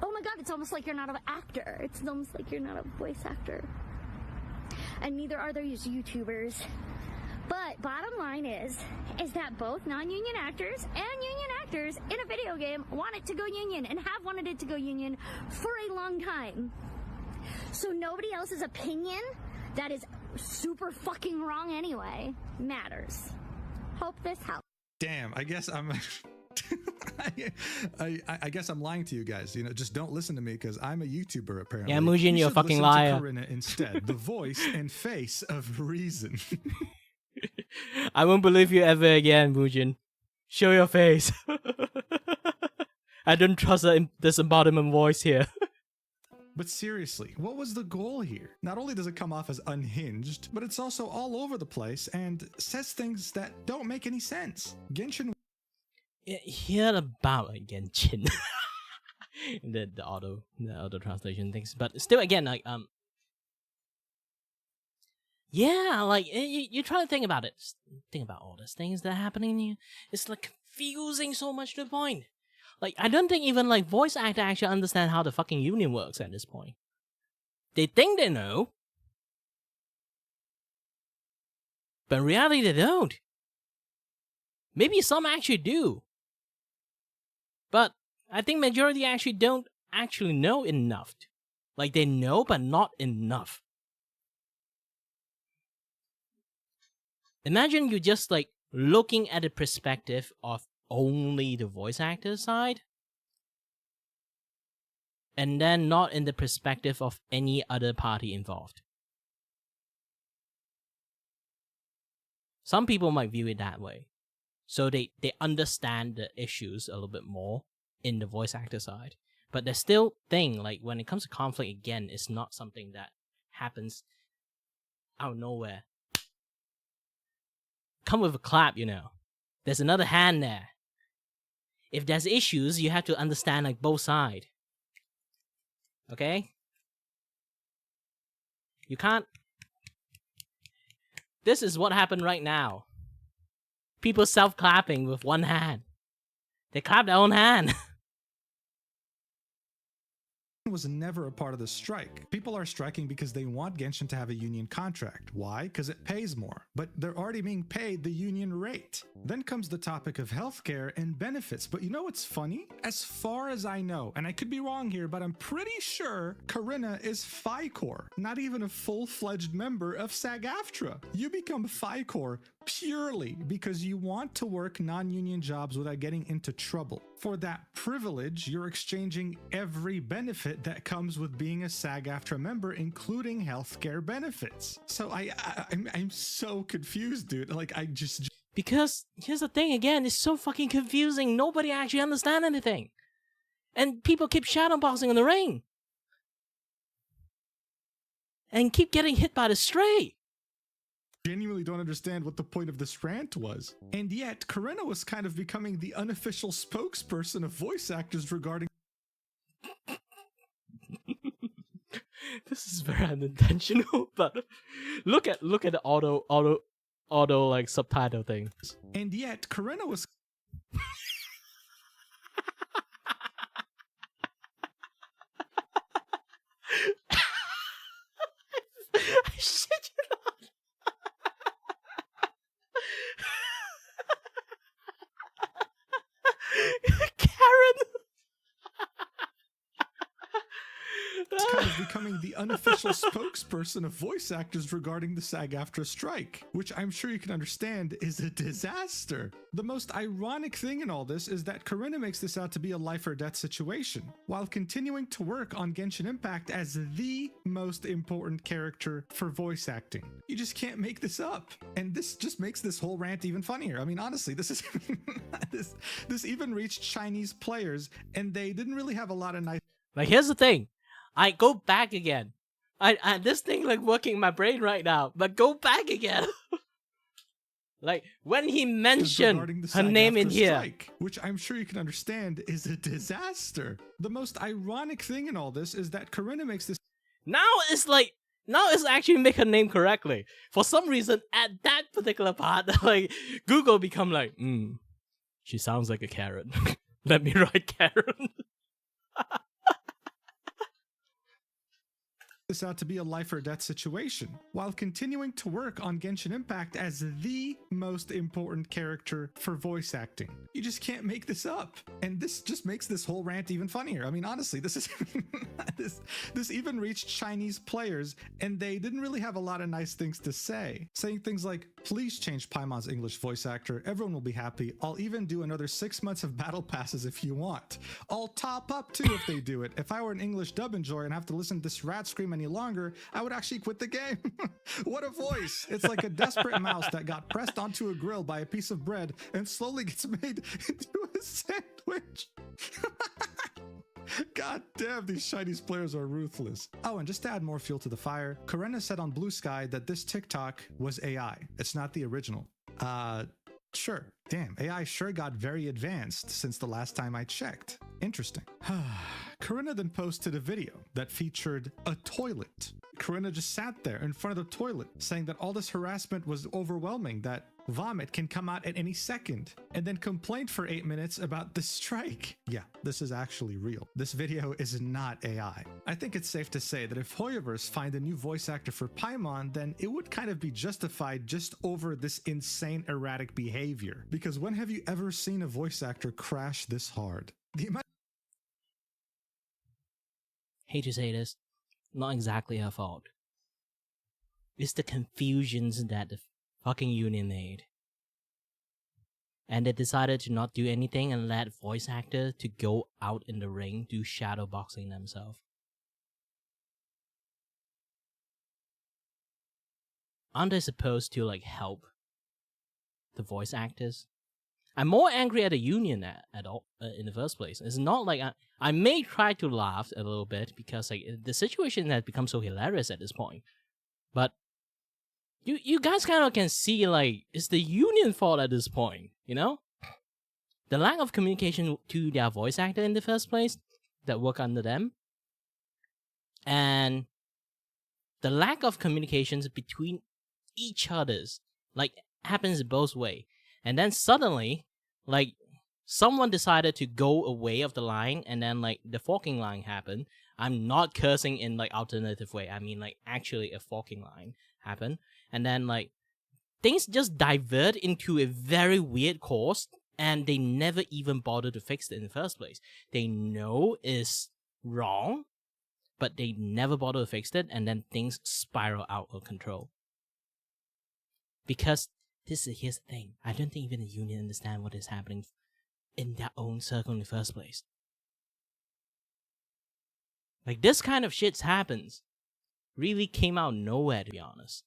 Oh my God, it's almost like you're not an actor. It's almost like you're not a voice actor. And neither are those YouTubers. But bottom line is that both non-union actors and union actors in a video game want it to go union and have wanted it to go union for a long time. So nobody else's opinion that is super fucking wrong anyway matters. Hope this helps. Damn, I guess I'm I guess I'm lying to you guys. You know, just don't listen to me because I'm a YouTuber apparently. Yeah, Mujin, you're a fucking liar. Corinna instead, the voice and face of reason. I won't believe you ever again, Mujin. Show your face. I don't trust this embodiment voice here. But seriously, what was the goal here? Not only does it come off as unhinged, but it's also all over the place and says things that don't make any sense. Genshin. Hear about Genshin. the auto translation things, but still, again, like yeah, like you try to think about it. Think about all these things that are happening to you. It's like confusing so much to the point. Like, I don't think even like voice actor actually understand how the fucking union works at this point. They think they know, but in reality they don't. Maybe some actually do, but I think majority actually don't actually know enough. Like, they know, but not enough. Imagine you just like looking at the perspective of only the voice actor side, and then not in the perspective of any other party involved. Some people might view it that way. So they understand the issues a little bit more in the voice actor side. But there's still thing, like when it comes to conflict, again, it's not something that happens out of nowhere. Come with a clap, you know. There's another hand there. If there's issues, you have to understand like both sides. Okay? You can't... This is what happened right now. People self-clapping with one hand. They clap their own hand. Was never a part of the strike. People are striking because they want Genshin to have a union contract. Why? Because it pays more. But they're already being paid the union rate. Then comes the topic of healthcare and benefits. But you know what's funny? As far as I know, and I could be wrong here, but I'm pretty sure Corinna is FICOR, not even a full-fledged member of SAG-AFTRA. You become FICOR purely because you want to work non-union jobs without getting into trouble. For that privilege, you're exchanging every benefit that comes with being a SAG-AFTRA member, including healthcare benefits. So I'm so confused, dude. Like, I just... Because here's the thing, again, it's so fucking confusing. Nobody actually understands anything. And people keep shadowboxing in the ring. And keep getting hit by the stray. Genuinely don't understand what the point of this rant was. And yet, Corinna was kind of becoming the unofficial spokesperson of voice actors regarding... This is very unintentional, but look at the auto like subtitle thing. And yet, Corinna was... I shit you not. It's kind of is becoming the unofficial spokesperson of voice actors regarding the SAG-AFTRA strike, which I'm sure you can understand is a disaster. The most ironic thing in all this is that Corinna makes this out to be a life or death situation, while continuing to work on Genshin Impact as the most important character for voice acting. You just can't make this up. And this just makes this whole rant even funnier. I mean, honestly, this is this even reached Chinese players, and they didn't really have a lot of nice. Like, here's the thing. I go back again. I this thing like working in my brain right now, but go back again. Like, when he mentioned her name in here. Strike, which I'm sure you can understand is a disaster. The most ironic thing in all this is that Corinna makes this. Now it's actually make her name correctly. For some reason, at that particular part, like, Google become like, she sounds like a Karen. Let me write Karen. This out to be a life or death situation, while continuing to work on Genshin Impact as the most important character for voice acting. You just can't make this up. And this just makes this whole rant even funnier. I mean, honestly, this is this even reached Chinese players, and they didn't really have a lot of nice things to say, saying things like, please change Paimon's English voice actor, everyone will be happy. I'll even do another 6 months of battle passes if you want. I'll top up too if they do it. If I were an English dub enjoyer and have to listen to this rat scream any longer, I would actually quit the game. What a voice. It's like a desperate mouse that got pressed onto a grill by a piece of bread and slowly gets made into a sandwich. God damn, these Chinese players are ruthless. Oh, and just to add more fuel to the fire, Corinna said on Blue Sky that this TikTok was AI. It's not the original. Sure. Damn, AI sure got very advanced since the last time I checked. Interesting. Corinna then posted a video that featured a toilet. Corinna just sat there in front of the toilet saying that all this harassment was overwhelming, that vomit can come out at any second, and then complained for 8 minutes about the strike. Yeah, this is actually real. This video is not AI. I think it's safe to say that if Hoyoverse find a new voice actor for Paimon, then it would kind of be justified just over this insane erratic behavior. Because when have you ever seen a voice actor crash this hard? The amount Hate to say this, not exactly her fault. It's the confusions that the fucking union made. And they decided to not do anything and let voice actors to go out in the ring do shadow boxing themselves. Aren't they supposed to like help the voice actors? I'm more angry at the union at all in the first place. It's not like I may try to laugh a little bit because like the situation has become so hilarious at this point, but you guys kind of can see like it's the union fault at this point. You know, the lack of communication to their voice actor in the first place that work under them, and the lack of communications between each others like happens both ways. And then suddenly, like, someone decided to go away of the line, and then, like, the forking line happened. I'm not cursing in, like, alternative way. I mean, like, actually a forking line happened. And then, like, things just divert into a very weird course, and they never even bother to fix it in the first place. They know it's wrong, but they never bother to fix it, and then things spiral out of control. Because here's the thing. I don't think even the union understand what is happening in their own circle in the first place. Like, this kind of shit happens. Really came out nowhere, to be honest.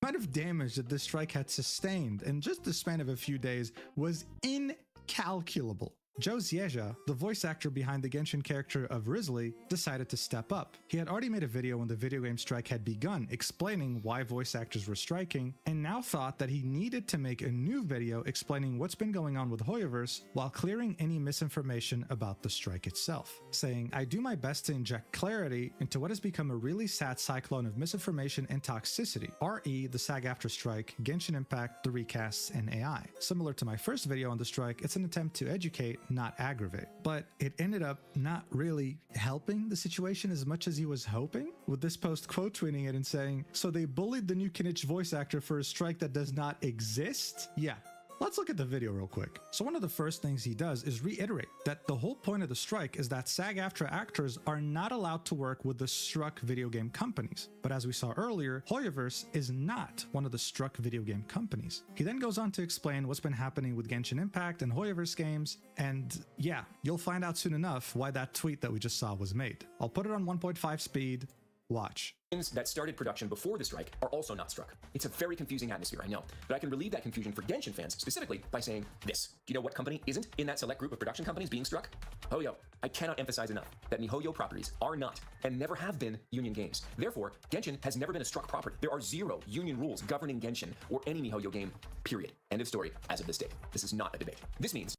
The amount of damage that this strike had sustained in just the span of a few days was incalculable. Joe Zieja, the voice actor behind the Genshin character of Risley, decided to step up. He had already made a video when the video game strike had begun explaining why voice actors were striking, and now thought that he needed to make a new video explaining what's been going on with Hoyoverse while clearing any misinformation about the strike itself, saying, I do my best to inject clarity into what has become a really sad cyclone of misinformation and toxicity, RE, the SAG-AFTRA strike, Genshin Impact, the recasts, and AI. Similar to my first video on the strike, it's an attempt to educate, not aggravate. But it ended up not really helping the situation as much as he was hoping, with this post quote tweeting it and saying, so they bullied the new Kinich voice actor for a strike that does not exist? Yeah. Let's look at the video real quick. So one of the first things he does is reiterate that the whole point of the strike is that SAG-AFTRA actors are not allowed to work with the struck video game companies. But as we saw earlier, Hoyoverse is not one of the struck video game companies. He then goes on to explain what's been happening with Genshin Impact and Hoyoverse games, and yeah, you'll find out soon enough why that tweet that we just saw was made. I'll put it on 1.5 speed. Watch. That started production before the strike are also not struck. It's a very confusing atmosphere, I know, but I can relieve that confusion for Genshin fans specifically by saying this. Do you know what company isn't in that select group of production companies being struck? Hoyo. I cannot emphasize enough that MiHoYo properties are not and never have been union games. Therefore, Genshin has never been a struck property. There are 0 union rules governing Genshin or any MiHoYo game, period. End of story as of this date. This is not a debate. This means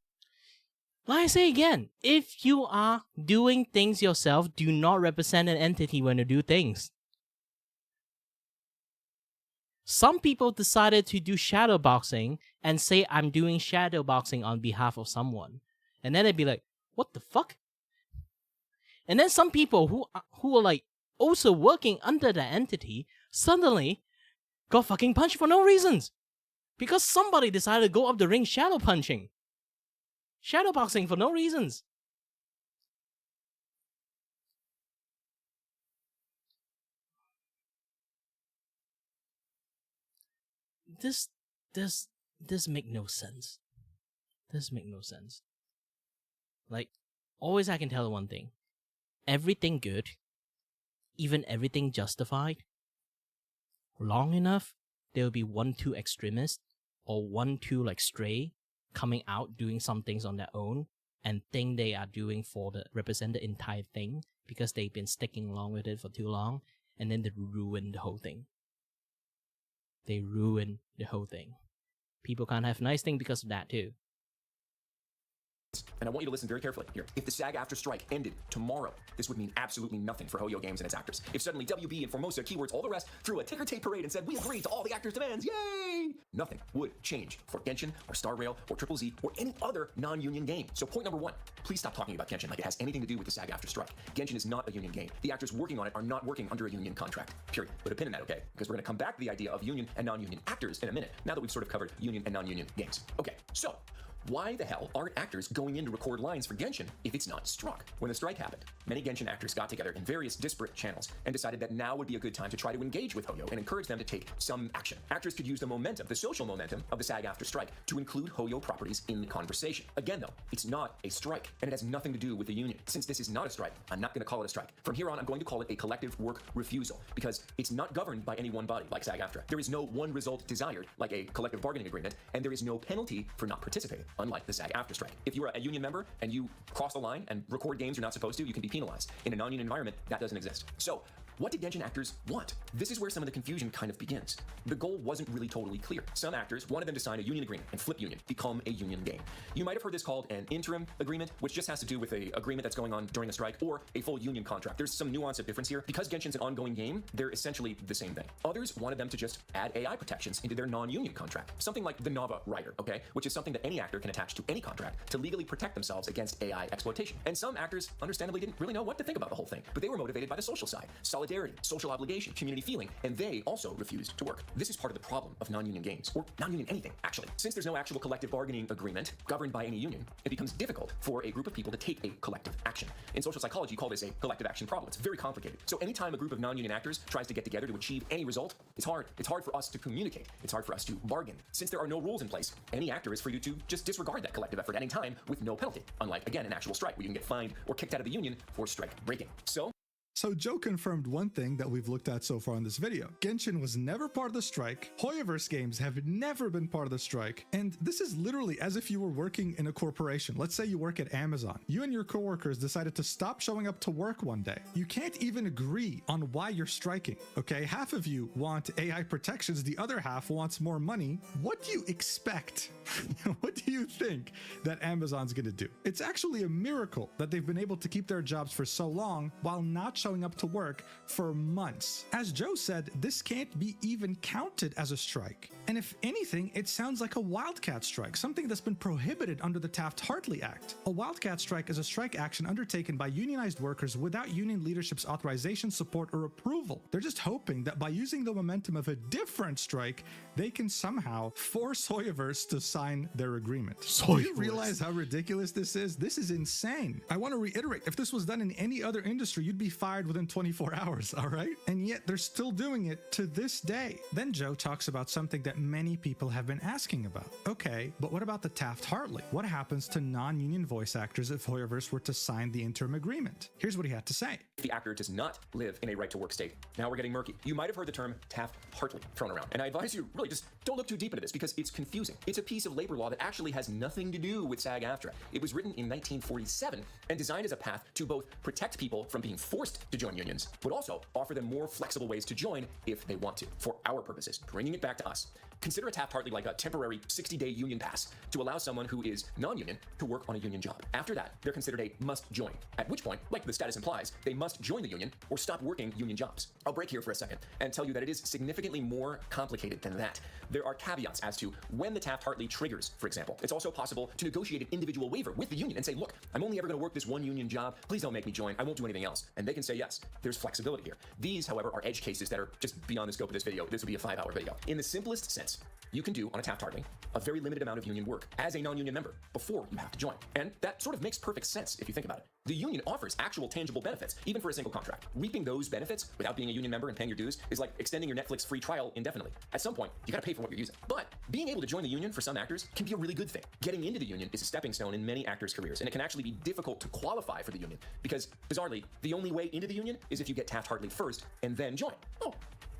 Like I say again, if you are doing things yourself, do not represent an entity when you do things. Some people decided to do shadowboxing and say I'm doing shadowboxing on behalf of someone. And then they'd be like, what the fuck? And then some people who are like also working under that entity suddenly got fucking punched for no reasons. Because somebody decided to go up the ring shadow punching. Shadowboxing for no reasons. This make no sense. This make no sense. Like, always I can tell one thing. Everything good, even everything justified, long enough, there will be 1-2 extremists or 1-2 like stray coming out doing some things on their own and think they are doing for the represent the entire thing because they've been sticking along with it for too long, and then they ruin the whole thing. They ruin the whole thing. People can't have nice things because of that too. and I want you to listen very carefully here. If the SAG-AFTRA strike ended tomorrow, this would mean absolutely nothing for Hoyo Games and its actors. If suddenly WB and Formosa, Keywords, all the rest threw a ticker tape parade and said, we agree to all the actors' demands, yay! Nothing would change for Genshin or Star Rail or Triple Z or any other non-union game. So point number one, please stop talking about Genshin like it has anything to do with the SAG-AFTRA strike. Genshin is not a union game. The actors working on it are not working under a union contract, period. Put a pin in that, okay? Because we're gonna come back to the idea of union and non-union actors in a minute, now that we've sort of covered union and non-union games. Okay, so why the hell aren't actors going in to record lines for Genshin if it's not struck? When the strike happened, many Genshin actors got together in various disparate channels and decided that now would be a good time to try to engage with Hoyo and encourage them to take some action. Actors could use the momentum, the social momentum of the SAG-AFTRA strike to include Hoyo properties in the conversation. Again though, it's not a strike and it has nothing to do with the union. Since this is not a strike, I'm not gonna call it a strike. From here on, I'm going to call it a collective work refusal because it's not governed by any one body like SAG-AFTRA. There is no one result desired like a collective bargaining agreement, and there is no penalty for not participating, unlike the SAG-AFTRA strike. If you're a union member and you cross the line and record games you're not supposed to, you can be penalized. In a non-union environment, that doesn't exist. So, what did Genshin actors want? This is where some of the confusion kind of begins. The goal wasn't really totally clear. Some actors wanted them to sign a union agreement and flip union, become a union game. You might have heard this called an interim agreement, which just has to do with an agreement that's going on during the strike, or a full union contract. There's some nuance of difference here. Because Genshin's an ongoing game, they're essentially the same thing. Others wanted them to just add AI protections into their non-union contract. Something like the Nava rider, okay? Which is something that any actor can attach to any contract to legally protect themselves against AI exploitation. And some actors, understandably, didn't really know what to think about the whole thing, but they were motivated by the social side, solidarity, social obligation, community feeling, and they also refused to work. This is part of the problem of non-union games, or non-union anything, actually. Since there's no actual collective bargaining agreement governed by any union, it becomes difficult for a group of people to take a collective action. In social psychology, you call this a collective action problem. It's very complicated. So anytime a group of non-union actors tries to get together to achieve any result, it's hard. It's hard for us to communicate. It's hard for us to bargain. Since there are no rules in place, any actor is free to just disregard that collective effort at any time with no penalty, unlike, again, an actual strike where you can get fined or kicked out of the union for strike breaking. So Joe confirmed one thing that we've looked at so far in this video. Genshin was never part of the strike, Hoyoverse games have never been part of the strike, and this is literally as if you were working in a corporation. Let's say you work at Amazon. You and your coworkers decided to stop showing up to work one day. You can't even agree on why you're striking, okay? Half of you want AI protections, the other half wants more money. What do you expect? What do you think that Amazon's gonna do? It's actually a miracle that they've been able to keep their jobs for so long while not showing up to work for months. As Joe said, this can't be even counted as a strike. And if anything, it sounds like a wildcat strike, something that's been prohibited under the Taft-Hartley Act. A wildcat strike is a strike action undertaken by unionized workers without union leadership's authorization, support, or approval. They're just hoping that by using the momentum of a different strike, they can somehow force Hoyoverse to sign their agreement. Do you realize how ridiculous this is? This is insane. I want to reiterate, if this was done in any other industry, you'd be fired within 24 hours, all right? And yet they're still doing it to this day. Then Joe talks about something that many people have been asking about. Okay, but what about the Taft-Hartley? What happens to non-union voice actors if Hoyoverse were to sign the interim agreement? Here's what he had to say. If the actor does not live in a right-to-work state, now we're getting murky. You might have heard the term Taft-Hartley thrown around, and I advise you really just don't look too deep into this because it's confusing. It's a piece of labor law that actually has nothing to do with SAG-AFTRA. It was written in 1947 and designed as a path to both protect people from being forced to join unions, but also offer them more flexible ways to join if they want to. For our purposes, bringing it back to us, consider a Taft-Hartley like a temporary 60-day union pass to allow someone who is non-union to work on a union job. After that, they're considered a must join, at which point, like the status implies, they must join the union or stop working union jobs. I'll break here for a second and tell you that it is significantly more complicated than that. There are caveats as to when the Taft-Hartley triggers, for example. It's also possible to negotiate an individual waiver with the union and say, look, I'm only ever going to work this one union job. Please don't make me join. I won't do anything else. And they can say yes. There's flexibility here. These, however, are edge cases that are just beyond the scope of this video. This would be a 5-hour video. In the simplest sense, you can do on a Taft-Hartley a very limited amount of union work as a non-union member before you have to join. And that sort of makes perfect sense if you think about it. The union offers actual tangible benefits, even for a single contract. Reaping those benefits without being a union member and paying your dues is like extending your Netflix free trial indefinitely. At some point, you gotta pay for what you're using. But being able to join the union for some actors can be a really good thing. Getting into the union is a stepping stone in many actors' careers, and it can actually be difficult to qualify for the union because, bizarrely, the only way into the union is if you get Taft-Hartley first and then join. Oh,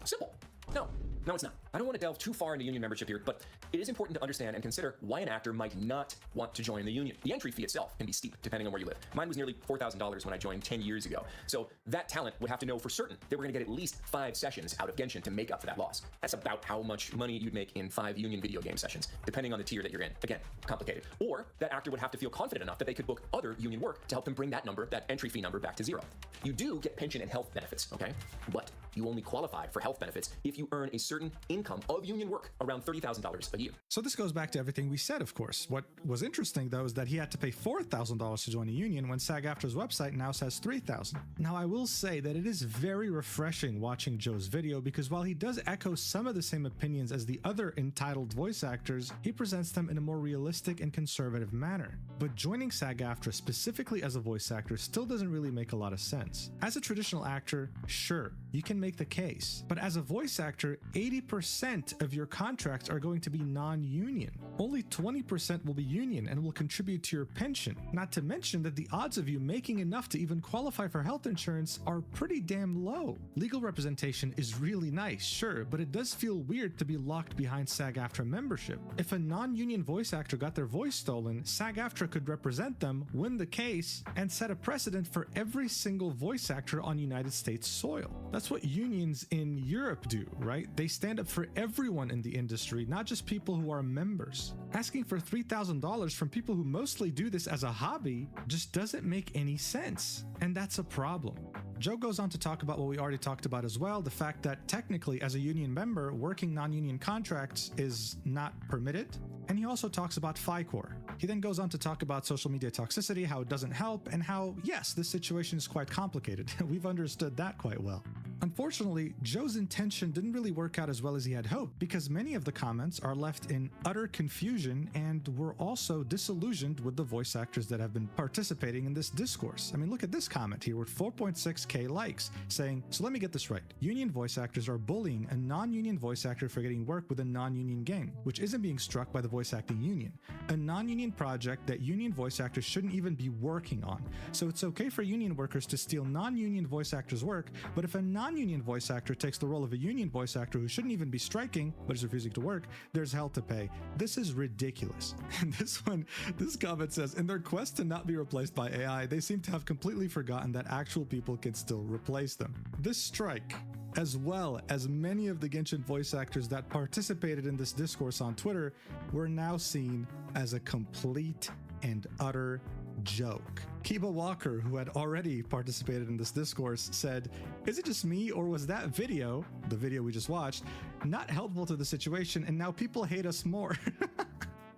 simple. No, it's not. I don't want to delve too far into union membership here, but it is important to understand and consider why an actor might not want to join the union. The entry fee itself can be steep, depending on where you live. Mine was nearly $4,000 when I joined 10 years ago. So that talent would have to know for certain they were going to get at least 5 sessions out of Genshin to make up for that loss. That's about how much money you'd make in 5 union video game sessions, depending on the tier that you're in. Again, complicated. Or that actor would have to feel confident enough that they could book other union work to help them bring that number, that entry fee number, back to 0. You do get pension and health benefits, okay? But you only qualify for health benefits if you earn a certain income of union work, around $30,000 a year. So this goes back to everything we said, of course. What was interesting, though, is that he had to pay $4,000 to join a union when SAG-AFTRA's website now says $3,000. Now, I will say that it is very refreshing watching Joe's video because while he does echo some of the same opinions as the other entitled voice actors, he presents them in a more realistic and conservative manner. But joining SAG-AFTRA specifically as a voice actor still doesn't really make a lot of sense. As a traditional actor, sure, you can make the case. But as a voice actor, 80% of your contracts are going to be non-union. Only 20% will be union and will contribute to your pension. Not to mention that the odds of you making enough to even qualify for health insurance are pretty damn low. Legal representation is really nice, sure, but it does feel weird to be locked behind SAG-AFTRA membership. If a non-union voice actor got their voice stolen, SAG-AFTRA could represent them, win the case, and set a precedent for every single voice actor on United States soil. That's what unions in Europe do, right? They stand up for everyone in the industry, not just people who are members. Asking for $3,000 from people who mostly do this as a hobby just doesn't make any sense, and that's a problem. Joe goes on to talk about what we already talked about as well, the fact that technically as a union member, working non-union contracts is not permitted, and he also talks about FICOR. He then goes on to talk about social media toxicity, how it doesn't help, and how, yes, this situation is quite complicated. We've understood that quite well. Unfortunately, Joe's intention didn't really work out as well as he had hoped because many of the comments are left in utter confusion and were also disillusioned with the voice actors that have been participating in this discourse. I mean, look at this comment here with 4.6k likes saying, so let me get this right. Union voice actors are bullying a non-union voice actor for getting work with a non-union game, which isn't being struck by the voice acting union. A non-union project that union voice actors shouldn't even be working on. So it's okay for union workers to steal non-union voice actors' work, but if a non-union voice actor takes the role of a union voice actor who shouldn't even be striking but is refusing to work, there's hell to pay. This is ridiculous. And this comment says, in their quest to not be replaced by AI, they seem to have completely forgotten that actual people can still replace them. This strike, as well as many of the Genshin voice actors that participated in this discourse on Twitter, were now seen as a complete and utter joke. Kiba Walker, who had already participated in this discourse, said, "Is it just me, or was that video, the video we just watched, not helpful to the situation, and now people hate us more?"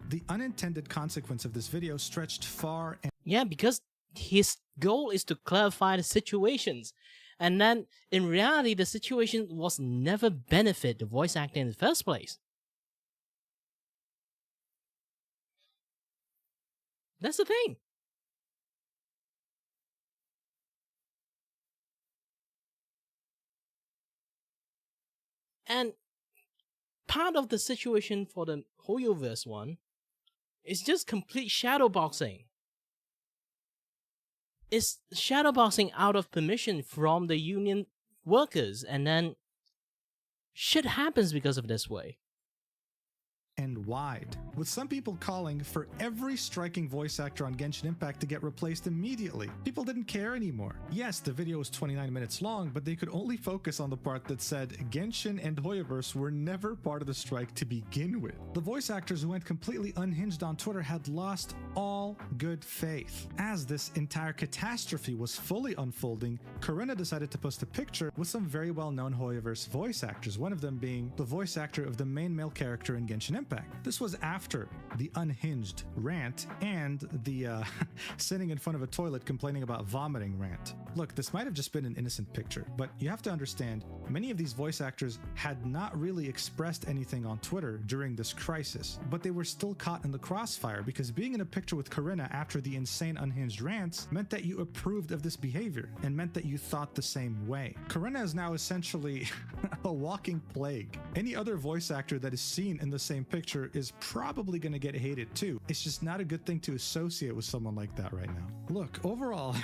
The unintended consequence of this video stretched far and Yeah, because his goal is to clarify the situations. And then, in reality, the situation was never benefit the voice actor in the first place. That's the thing. And part of the situation for the Hoyoverse one is just complete shadowboxing. It's shadowboxing out of permission from the union workers, and then shit happens because of this way. wide, with some people calling for every striking voice actor on Genshin Impact to get replaced immediately. People didn't care anymore. Yes, the video was 29 minutes long, but they could only focus on the part that said Genshin and Hoyoverse were never part of the strike to begin with. The voice actors who went completely unhinged on Twitter had lost all good faith. As this entire catastrophe was fully unfolding, Corinna decided to post a picture with some very well-known Hoyoverse voice actors, one of them being the voice actor of the main male character in Genshin Impact. This was after the unhinged rant and the sitting in front of a toilet complaining about vomiting rant. Look, this might have just been an innocent picture, but you have to understand, many of these voice actors had not really expressed anything on Twitter during this crisis, but they were still caught in the crossfire because being in a picture with Corinna after the insane unhinged rants meant that you approved of this behavior and meant that you thought the same way. Corinna is now essentially a walking plague. Any other voice actor that is seen in the same picture is probably going to get hated too. It's just not a good thing to associate with someone like that right now. Look, overall,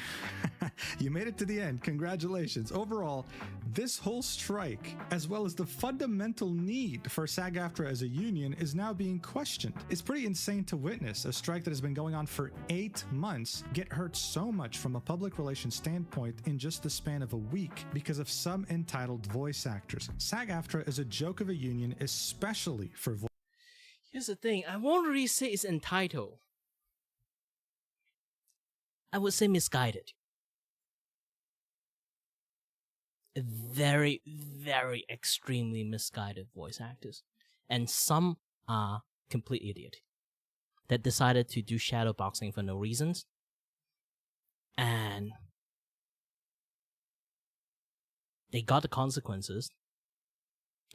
you made it to the end. Congratulations. Overall, this whole strike, as well as the fundamental need for SAG-AFTRA as a union, is now being questioned. It's pretty insane to witness a strike that has been going on for 8 months get hurt so much from a public relations standpoint in just the span of a week because of some entitled voice actors. SAG-AFTRA is a joke of a union, especially for voice. Here's the thing, I won't really say it's entitled. I would say misguided. Very, very extremely misguided voice actors. And some are complete idiot that decided to do shadow boxing for no reasons. And they got the consequences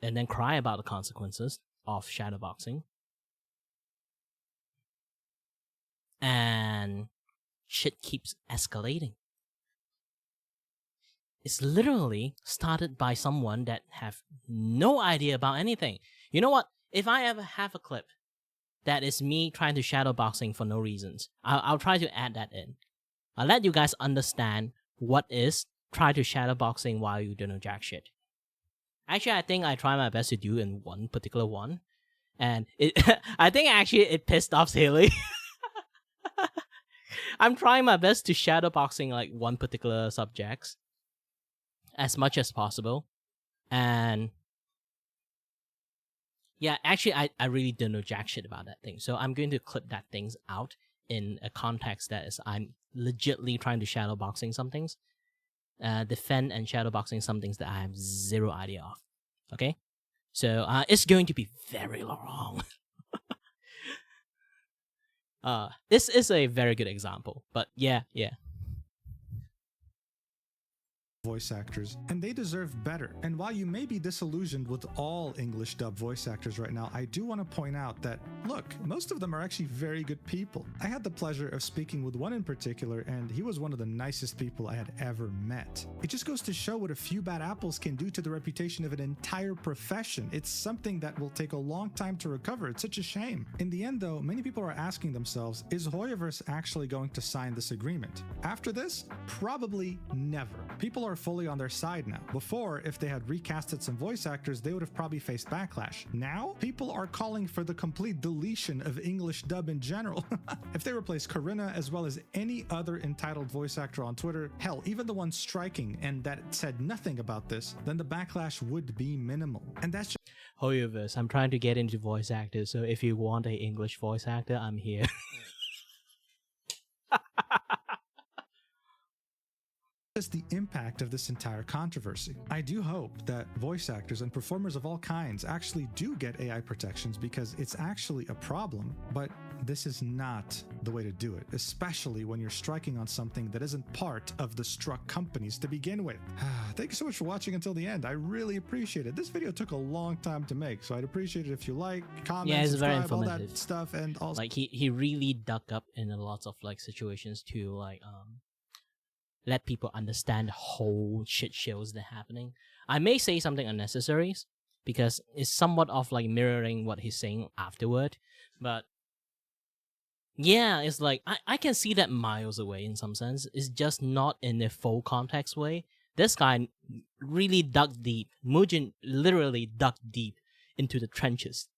and then cry about the consequences of shadow boxing. And shit keeps escalating. It's literally started by someone that have no idea about anything. You know what? If I ever have a clip that is me trying to shadow boxing for no reasons, I'll try to add that in. I'll let you guys understand what is try to shadow boxing while you don't know jack shit. Actually, I think I try my best to do in one particular one, and I think actually it pissed off Haley. I'm trying my best to shadow boxing like one particular subjects as much as possible. And yeah, actually I really don't know jack shit about that thing. So I'm going to clip that things out in a context that is I'm legitly trying to shadow boxing some things. Defend and shadow boxing some things that I have zero idea of. Okay? So it's going to be very long. This is a very good example, but yeah. Voice actors, and they deserve better. And while you may be disillusioned with all English dub voice actors right now, I do want to point out that, look, most of them are actually very good people. I had the pleasure of speaking with one in particular, and he was one of the nicest people I had ever met. It just goes to show what a few bad apples can do to the reputation of an entire profession. It's something that will take a long time to recover. It's such a shame. In the end, though, many people are asking themselves, is Hoyoverse actually going to sign this agreement? After this, probably never. People are fully on their side now. Before, if they had recasted some voice actors, they would have probably faced backlash. Now, people are calling for the complete deletion of English dub in general. If they replace Corinna as well as any other entitled voice actor on Twitter, hell, even the one striking and that said nothing about this, then the backlash would be minimal. And that's just Hoyoverse, I'm trying to get into voice actors, so if you want a English voice actor, I'm here. is the impact of this entire controversy. I do hope that voice actors and performers of all kinds actually do get AI protections, because it's actually a problem, but this is not the way to do it, especially when you're striking on something that isn't part of the struck companies to begin with. Thank you so much for watching until the end. I really appreciate it. This video took a long time to make, so I'd appreciate it if you like, comment, Yeah, it's very subscribe, all informative. that stuff, and also Like he really dug up in a lot of like situations to like let people understand the whole shit shows that are happening. I may say something unnecessary because it's somewhat of like mirroring what he's saying afterward, but yeah, it's like I can see that miles away in some sense. It's just not in a full context way. This guy really dug deep. Mujin literally dug deep into the trenches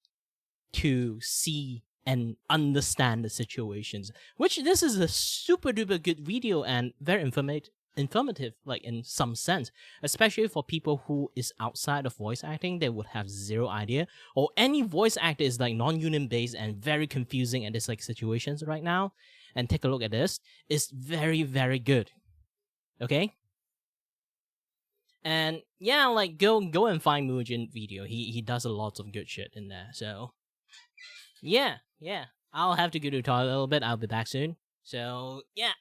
to see and understand the situations, which this is a super duper good video and very informative, like in some sense, especially for people who is outside of voice acting. They would have zero idea, or any voice actor is like non-union based and very confusing at this like situations right now. And take a look at this. It's very, very good. Okay. And yeah, like go and find Mujin video. He does a lot of good shit in there. So yeah. I'll have to go to the toilet a little bit. I'll be back soon. So yeah.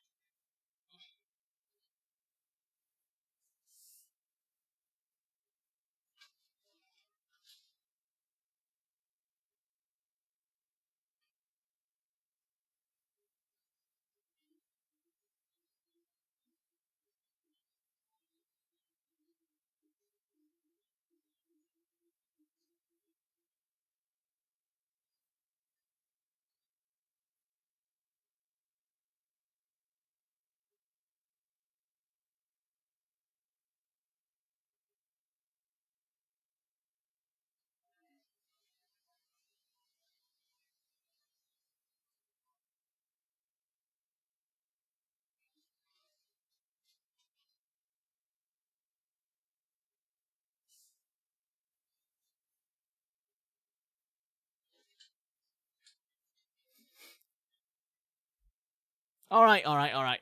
All right.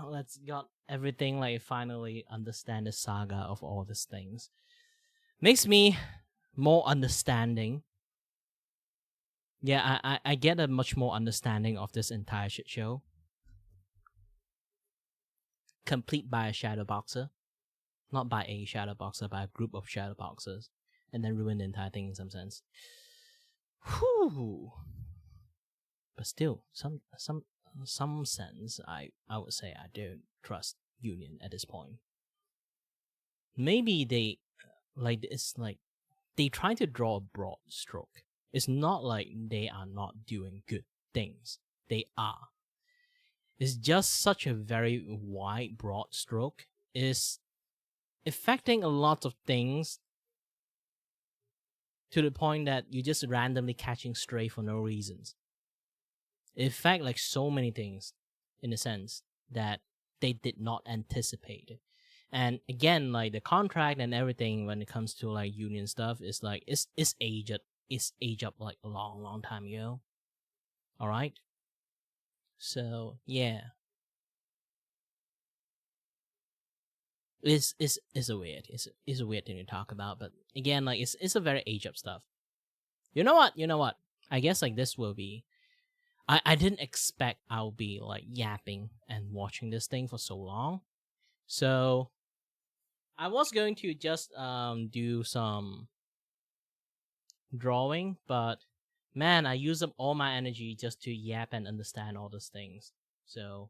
Let's got everything, like finally understand the saga of all these things. Makes me more understanding. Yeah, I get a much more understanding of this entire shit show. Complete by a shadow boxer. Not by a shadow boxer, by a group of shadow boxers. And then ruin the entire thing in some sense. Whew. But still, some sense, I would say I don't trust Union at this point. Maybe they it's like they try to draw a broad stroke. It's not like they are not doing good things. They are. It's just such a very wide, broad stroke. It's affecting a lot of things to the point that you're just randomly catching stray for no reasons. It affects like so many things in a sense that they did not anticipate. And again, like the contract and everything when it comes to like union stuff is like it's aged up like a long time ago. Alright? So yeah. It's a weird thing to talk about, but again, like it's a very aged up stuff. You know what? I guess like this will be I didn't expect I'll be like yapping and watching this thing for so long. So I was going to just do some drawing, but man, I used up all my energy just to yap and understand all these things. So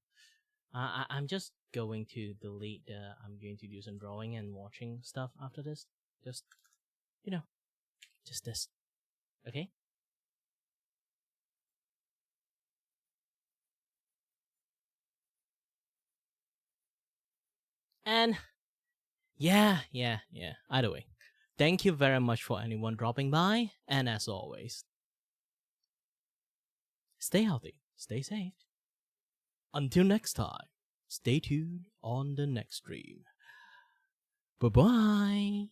I'm just going to delete I'm going to do some drawing and watching stuff after this. Just just this. Okay? And yeah. Either way, thank you very much for anyone dropping by, and as always, stay healthy, stay safe. Until next time, stay tuned on the next stream. Bye-bye.